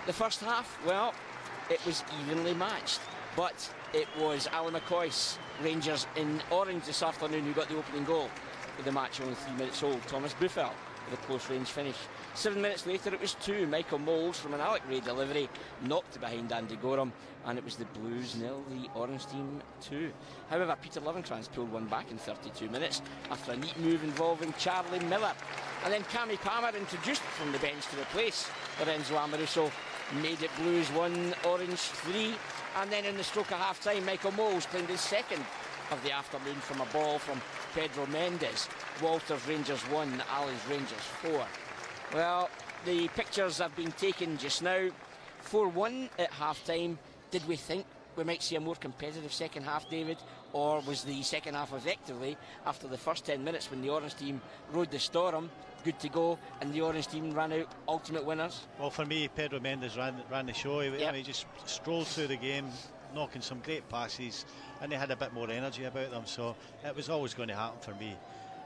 The first half, well, it was evenly matched, but it was Ali McCoist's Rangers in orange this afternoon who got the opening goal, with the match only 3 minutes old. Thomas Buffel with a close-range finish. 7 minutes later it was 2. Michael Moles from an Alec Ray delivery knocked behind Andy Gorham, and it was the Blues 0, the Orange team 2. However, Peter Lovenkrands pulled one back in 32 minutes after a neat move involving Charlie Miller. And then Cammy Palmer, introduced from the bench to replace Lorenzo Amoruso, made it Blues 1, Orange 3. And then in the stroke of half-time, Michael Moles claimed his second of the afternoon from a ball from Pedro Mendes. Walters Rangers 1, Ali's Rangers 4. Well, the pictures have been taken just now. 4-1 at half-time. Did we think we might see a more competitive second half, David, or was the second half effectively, after the first 10 minutes when the Orange team rode the storm, good to go, and the Orange team ran out ultimate winners?
Well, for me, Pedro Mendes ran the show. He just strolled through the game, knocking some great passes, and they had a bit more energy about them, so it was always going to happen for me.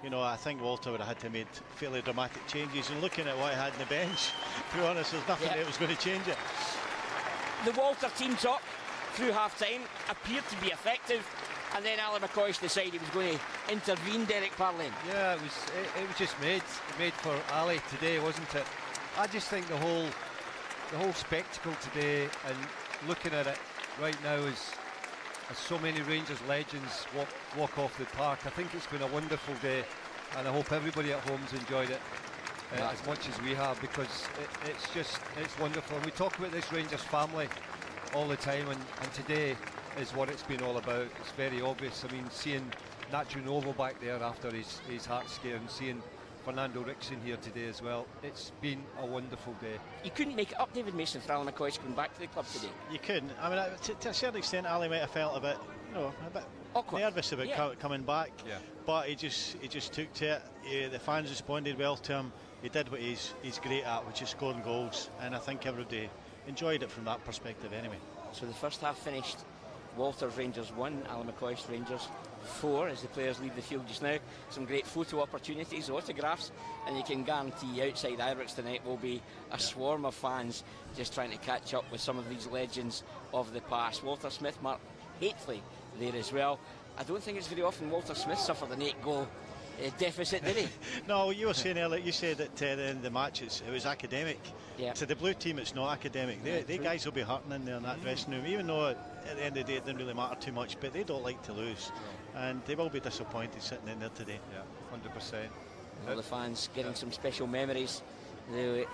You know, I think Walter would have had to make fairly dramatic changes, and looking at what he had on the bench, to be honest, there's nothing that was going to change it.
The Walter team talk through half-time appeared to be effective, and then Ally McCoist decided he was going to intervene, Derek Parlin.
Yeah, it was just made for Ali today, wasn't it? I just think the whole spectacle today, and looking at it right now as so many Rangers legends walk off the park, I think it's been a wonderful day, and I hope everybody at home's enjoyed it as much as we have, because it's wonderful. And we talk about this Rangers family all the time, and today is what it's been all about. It's very obvious. I mean, seeing Nacho Novo back there after his heart scare, and seeing Fernando Rickson here today as well, it's been a wonderful day.
You couldn't make it up, David Mason, for Ally McCoist coming back to the club today.
You couldn't. I mean, to a certain extent, Ali might have felt a bit
awkward,
nervous about coming back. Yeah. But he just took to it. The fans responded well to him. He did what he's great at, which is scoring goals, and I think everybody enjoyed it from that perspective anyway.
So the first half finished, Walters Rangers 1, Ally McCoist Rangers 4 as the players leave the field just now. Some great photo opportunities, autographs, and you can guarantee outside Ibrox tonight will be a swarm of fans just trying to catch up with some of these legends of the past. Walter Smith, Mark Hateley there as well. I don't think it's very often Walter Smith suffered an 8-goal deficit, did he?
No, you were saying earlier, you said at the end of the match it was academic.
Yeah.
To the blue team it's not academic. They guys will be hurting in there in that dressing room, even though at the end of the day it didn't really matter too much, but they don't like to lose, and they will be disappointed sitting in there today.
Yeah, 100%.
All the fans getting some special memories, the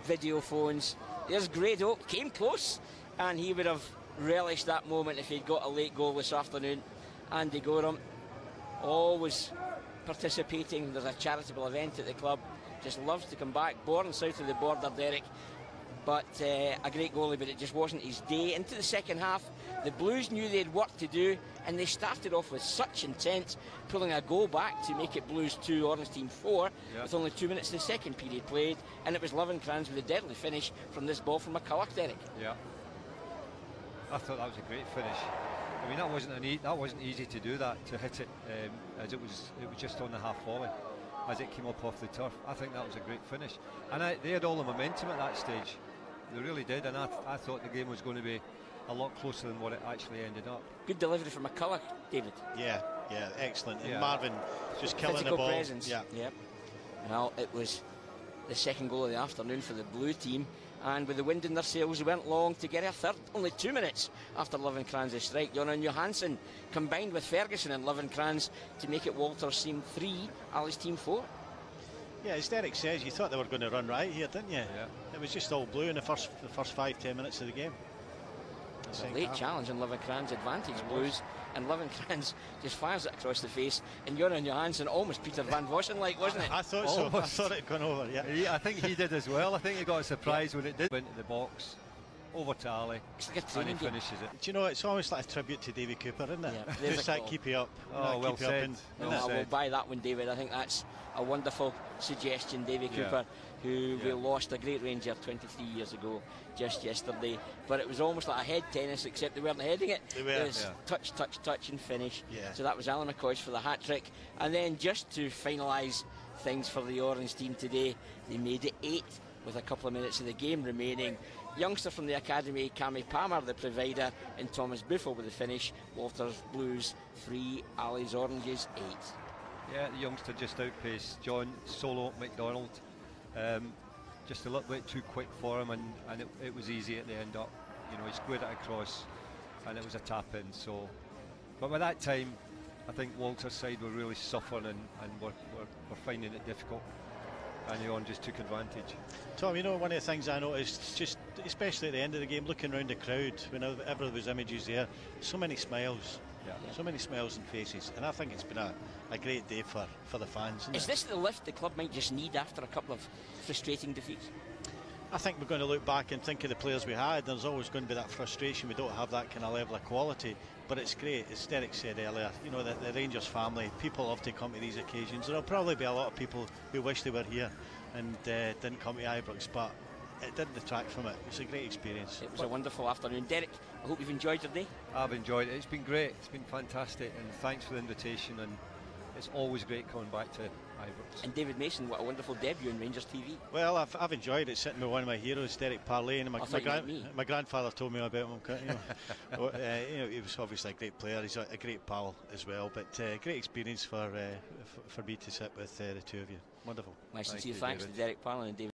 video phones. There's Grado, came close, and he would have relished that moment if he'd got a late goal this afternoon. Andy Gorham, always participating. There's a charitable event at the club, just loves to come back, born south of the border, Derek, but a great goalie, but it just wasn't his day. Into the second half, the Blues knew they had work to do, and they started off with such intent, pulling a goal back to make it Blues 2, Orange Team 4, with only 2 minutes in the second period played, and it was Lovenkrands with a deadly finish from this ball from McCulloch, Derek.
Yeah, I thought that was a great finish. I mean, that wasn't easy to do that, to hit it as it was just on the half volley as it came up off the turf. I think that was a great finish, and they had all the momentum at that stage. They really did, and I thought the game was going to be a lot closer than what it actually ended up.
Good delivery from McCulloch, David.
Yeah, excellent. And Marvin just killing
Physical
the ball.
Presence. Yeah. Well, it was the second goal of the afternoon for the blue team, and with the wind in their sails, they weren't long to get a third. Only 2 minutes after Lovenkrands' strike, Jonan Johansson combined with Ferguson and Lovenkrands to make it Walters' team 3, Ali's team 4.
Yeah, as Derek says, you thought they were going to run right here, didn't you? Yeah. It was just all blue in the first 5-10 minutes of the game.
A late challenge on Lovenkrands' advantage, Blues, and Lovenkrands just fires it across the face, and Jonan Johansson almost Peter Van Vossen-like, wasn't it?
I thought so. I thought it had gone over, yeah.
I think he did as well. I think he got a surprise when it did. Went to the box, over to Ali, and he finishes it.
Do you know, it's almost like a tribute to Davy Cooper, isn't it?
Yeah,
just like, keep you up.
Oh, well said.
I will buy that one, David. I think that's a wonderful suggestion. Davy Cooper, who we lost, a great Ranger 23 years ago, just yesterday. But it was almost like a head tennis, except they weren't heading it.
They were.
It was touch, touch, touch, and finish. So that was Ally McCoist for the hat-trick. And then just to finalise things for the Orange team today, they made it 8 with a couple of minutes of the game remaining. Youngster from the academy, Cammy Palmer, the provider, and Thomas Buffel with the finish. Walters Blues 3, Ali's Oranges 8.
Yeah, the youngster just outpaced John Solo McDonald. Just a little bit too quick for him, and it was easy at the end up. You know, he squared it across, and it was a tap in. So, but by that time, I think Walter's side were really suffering and were finding it difficult, and the Orange just took advantage.
Tom, you know, one of the things I noticed, just especially at the end of the game, looking around the crowd, whenever there was images there, so many smiles. So many smiles and faces, and I think it's been a great day for the fans.
Is this the lift the club might just need after a couple of frustrating defeats?
I think we're going to look back and think of the players we had. There's always going to be that frustration. We don't have that kind of level of quality, but it's great. As Derek said earlier, you know, the Rangers family, people love to come to these occasions. There'll probably be a lot of people who wish they were here and didn't come to Ibrox, but it didn't detract from it. It's a great experience.
It was a wonderful afternoon. Derek, I hope you've enjoyed your day.
I've enjoyed it. It's been great. It's been fantastic, and thanks for the invitation. And it's always great coming back to Ibrox.
And David Mason, what a wonderful debut on Rangers TV.
Well, I've enjoyed it sitting with one of my heroes, Derek Parley, and my grandfather told me about him. You know, you know, he was obviously a great player. He's a great pal as well. But great experience for me to sit with the two of you. Wonderful.
My sincere thanks to Derek Parley and David.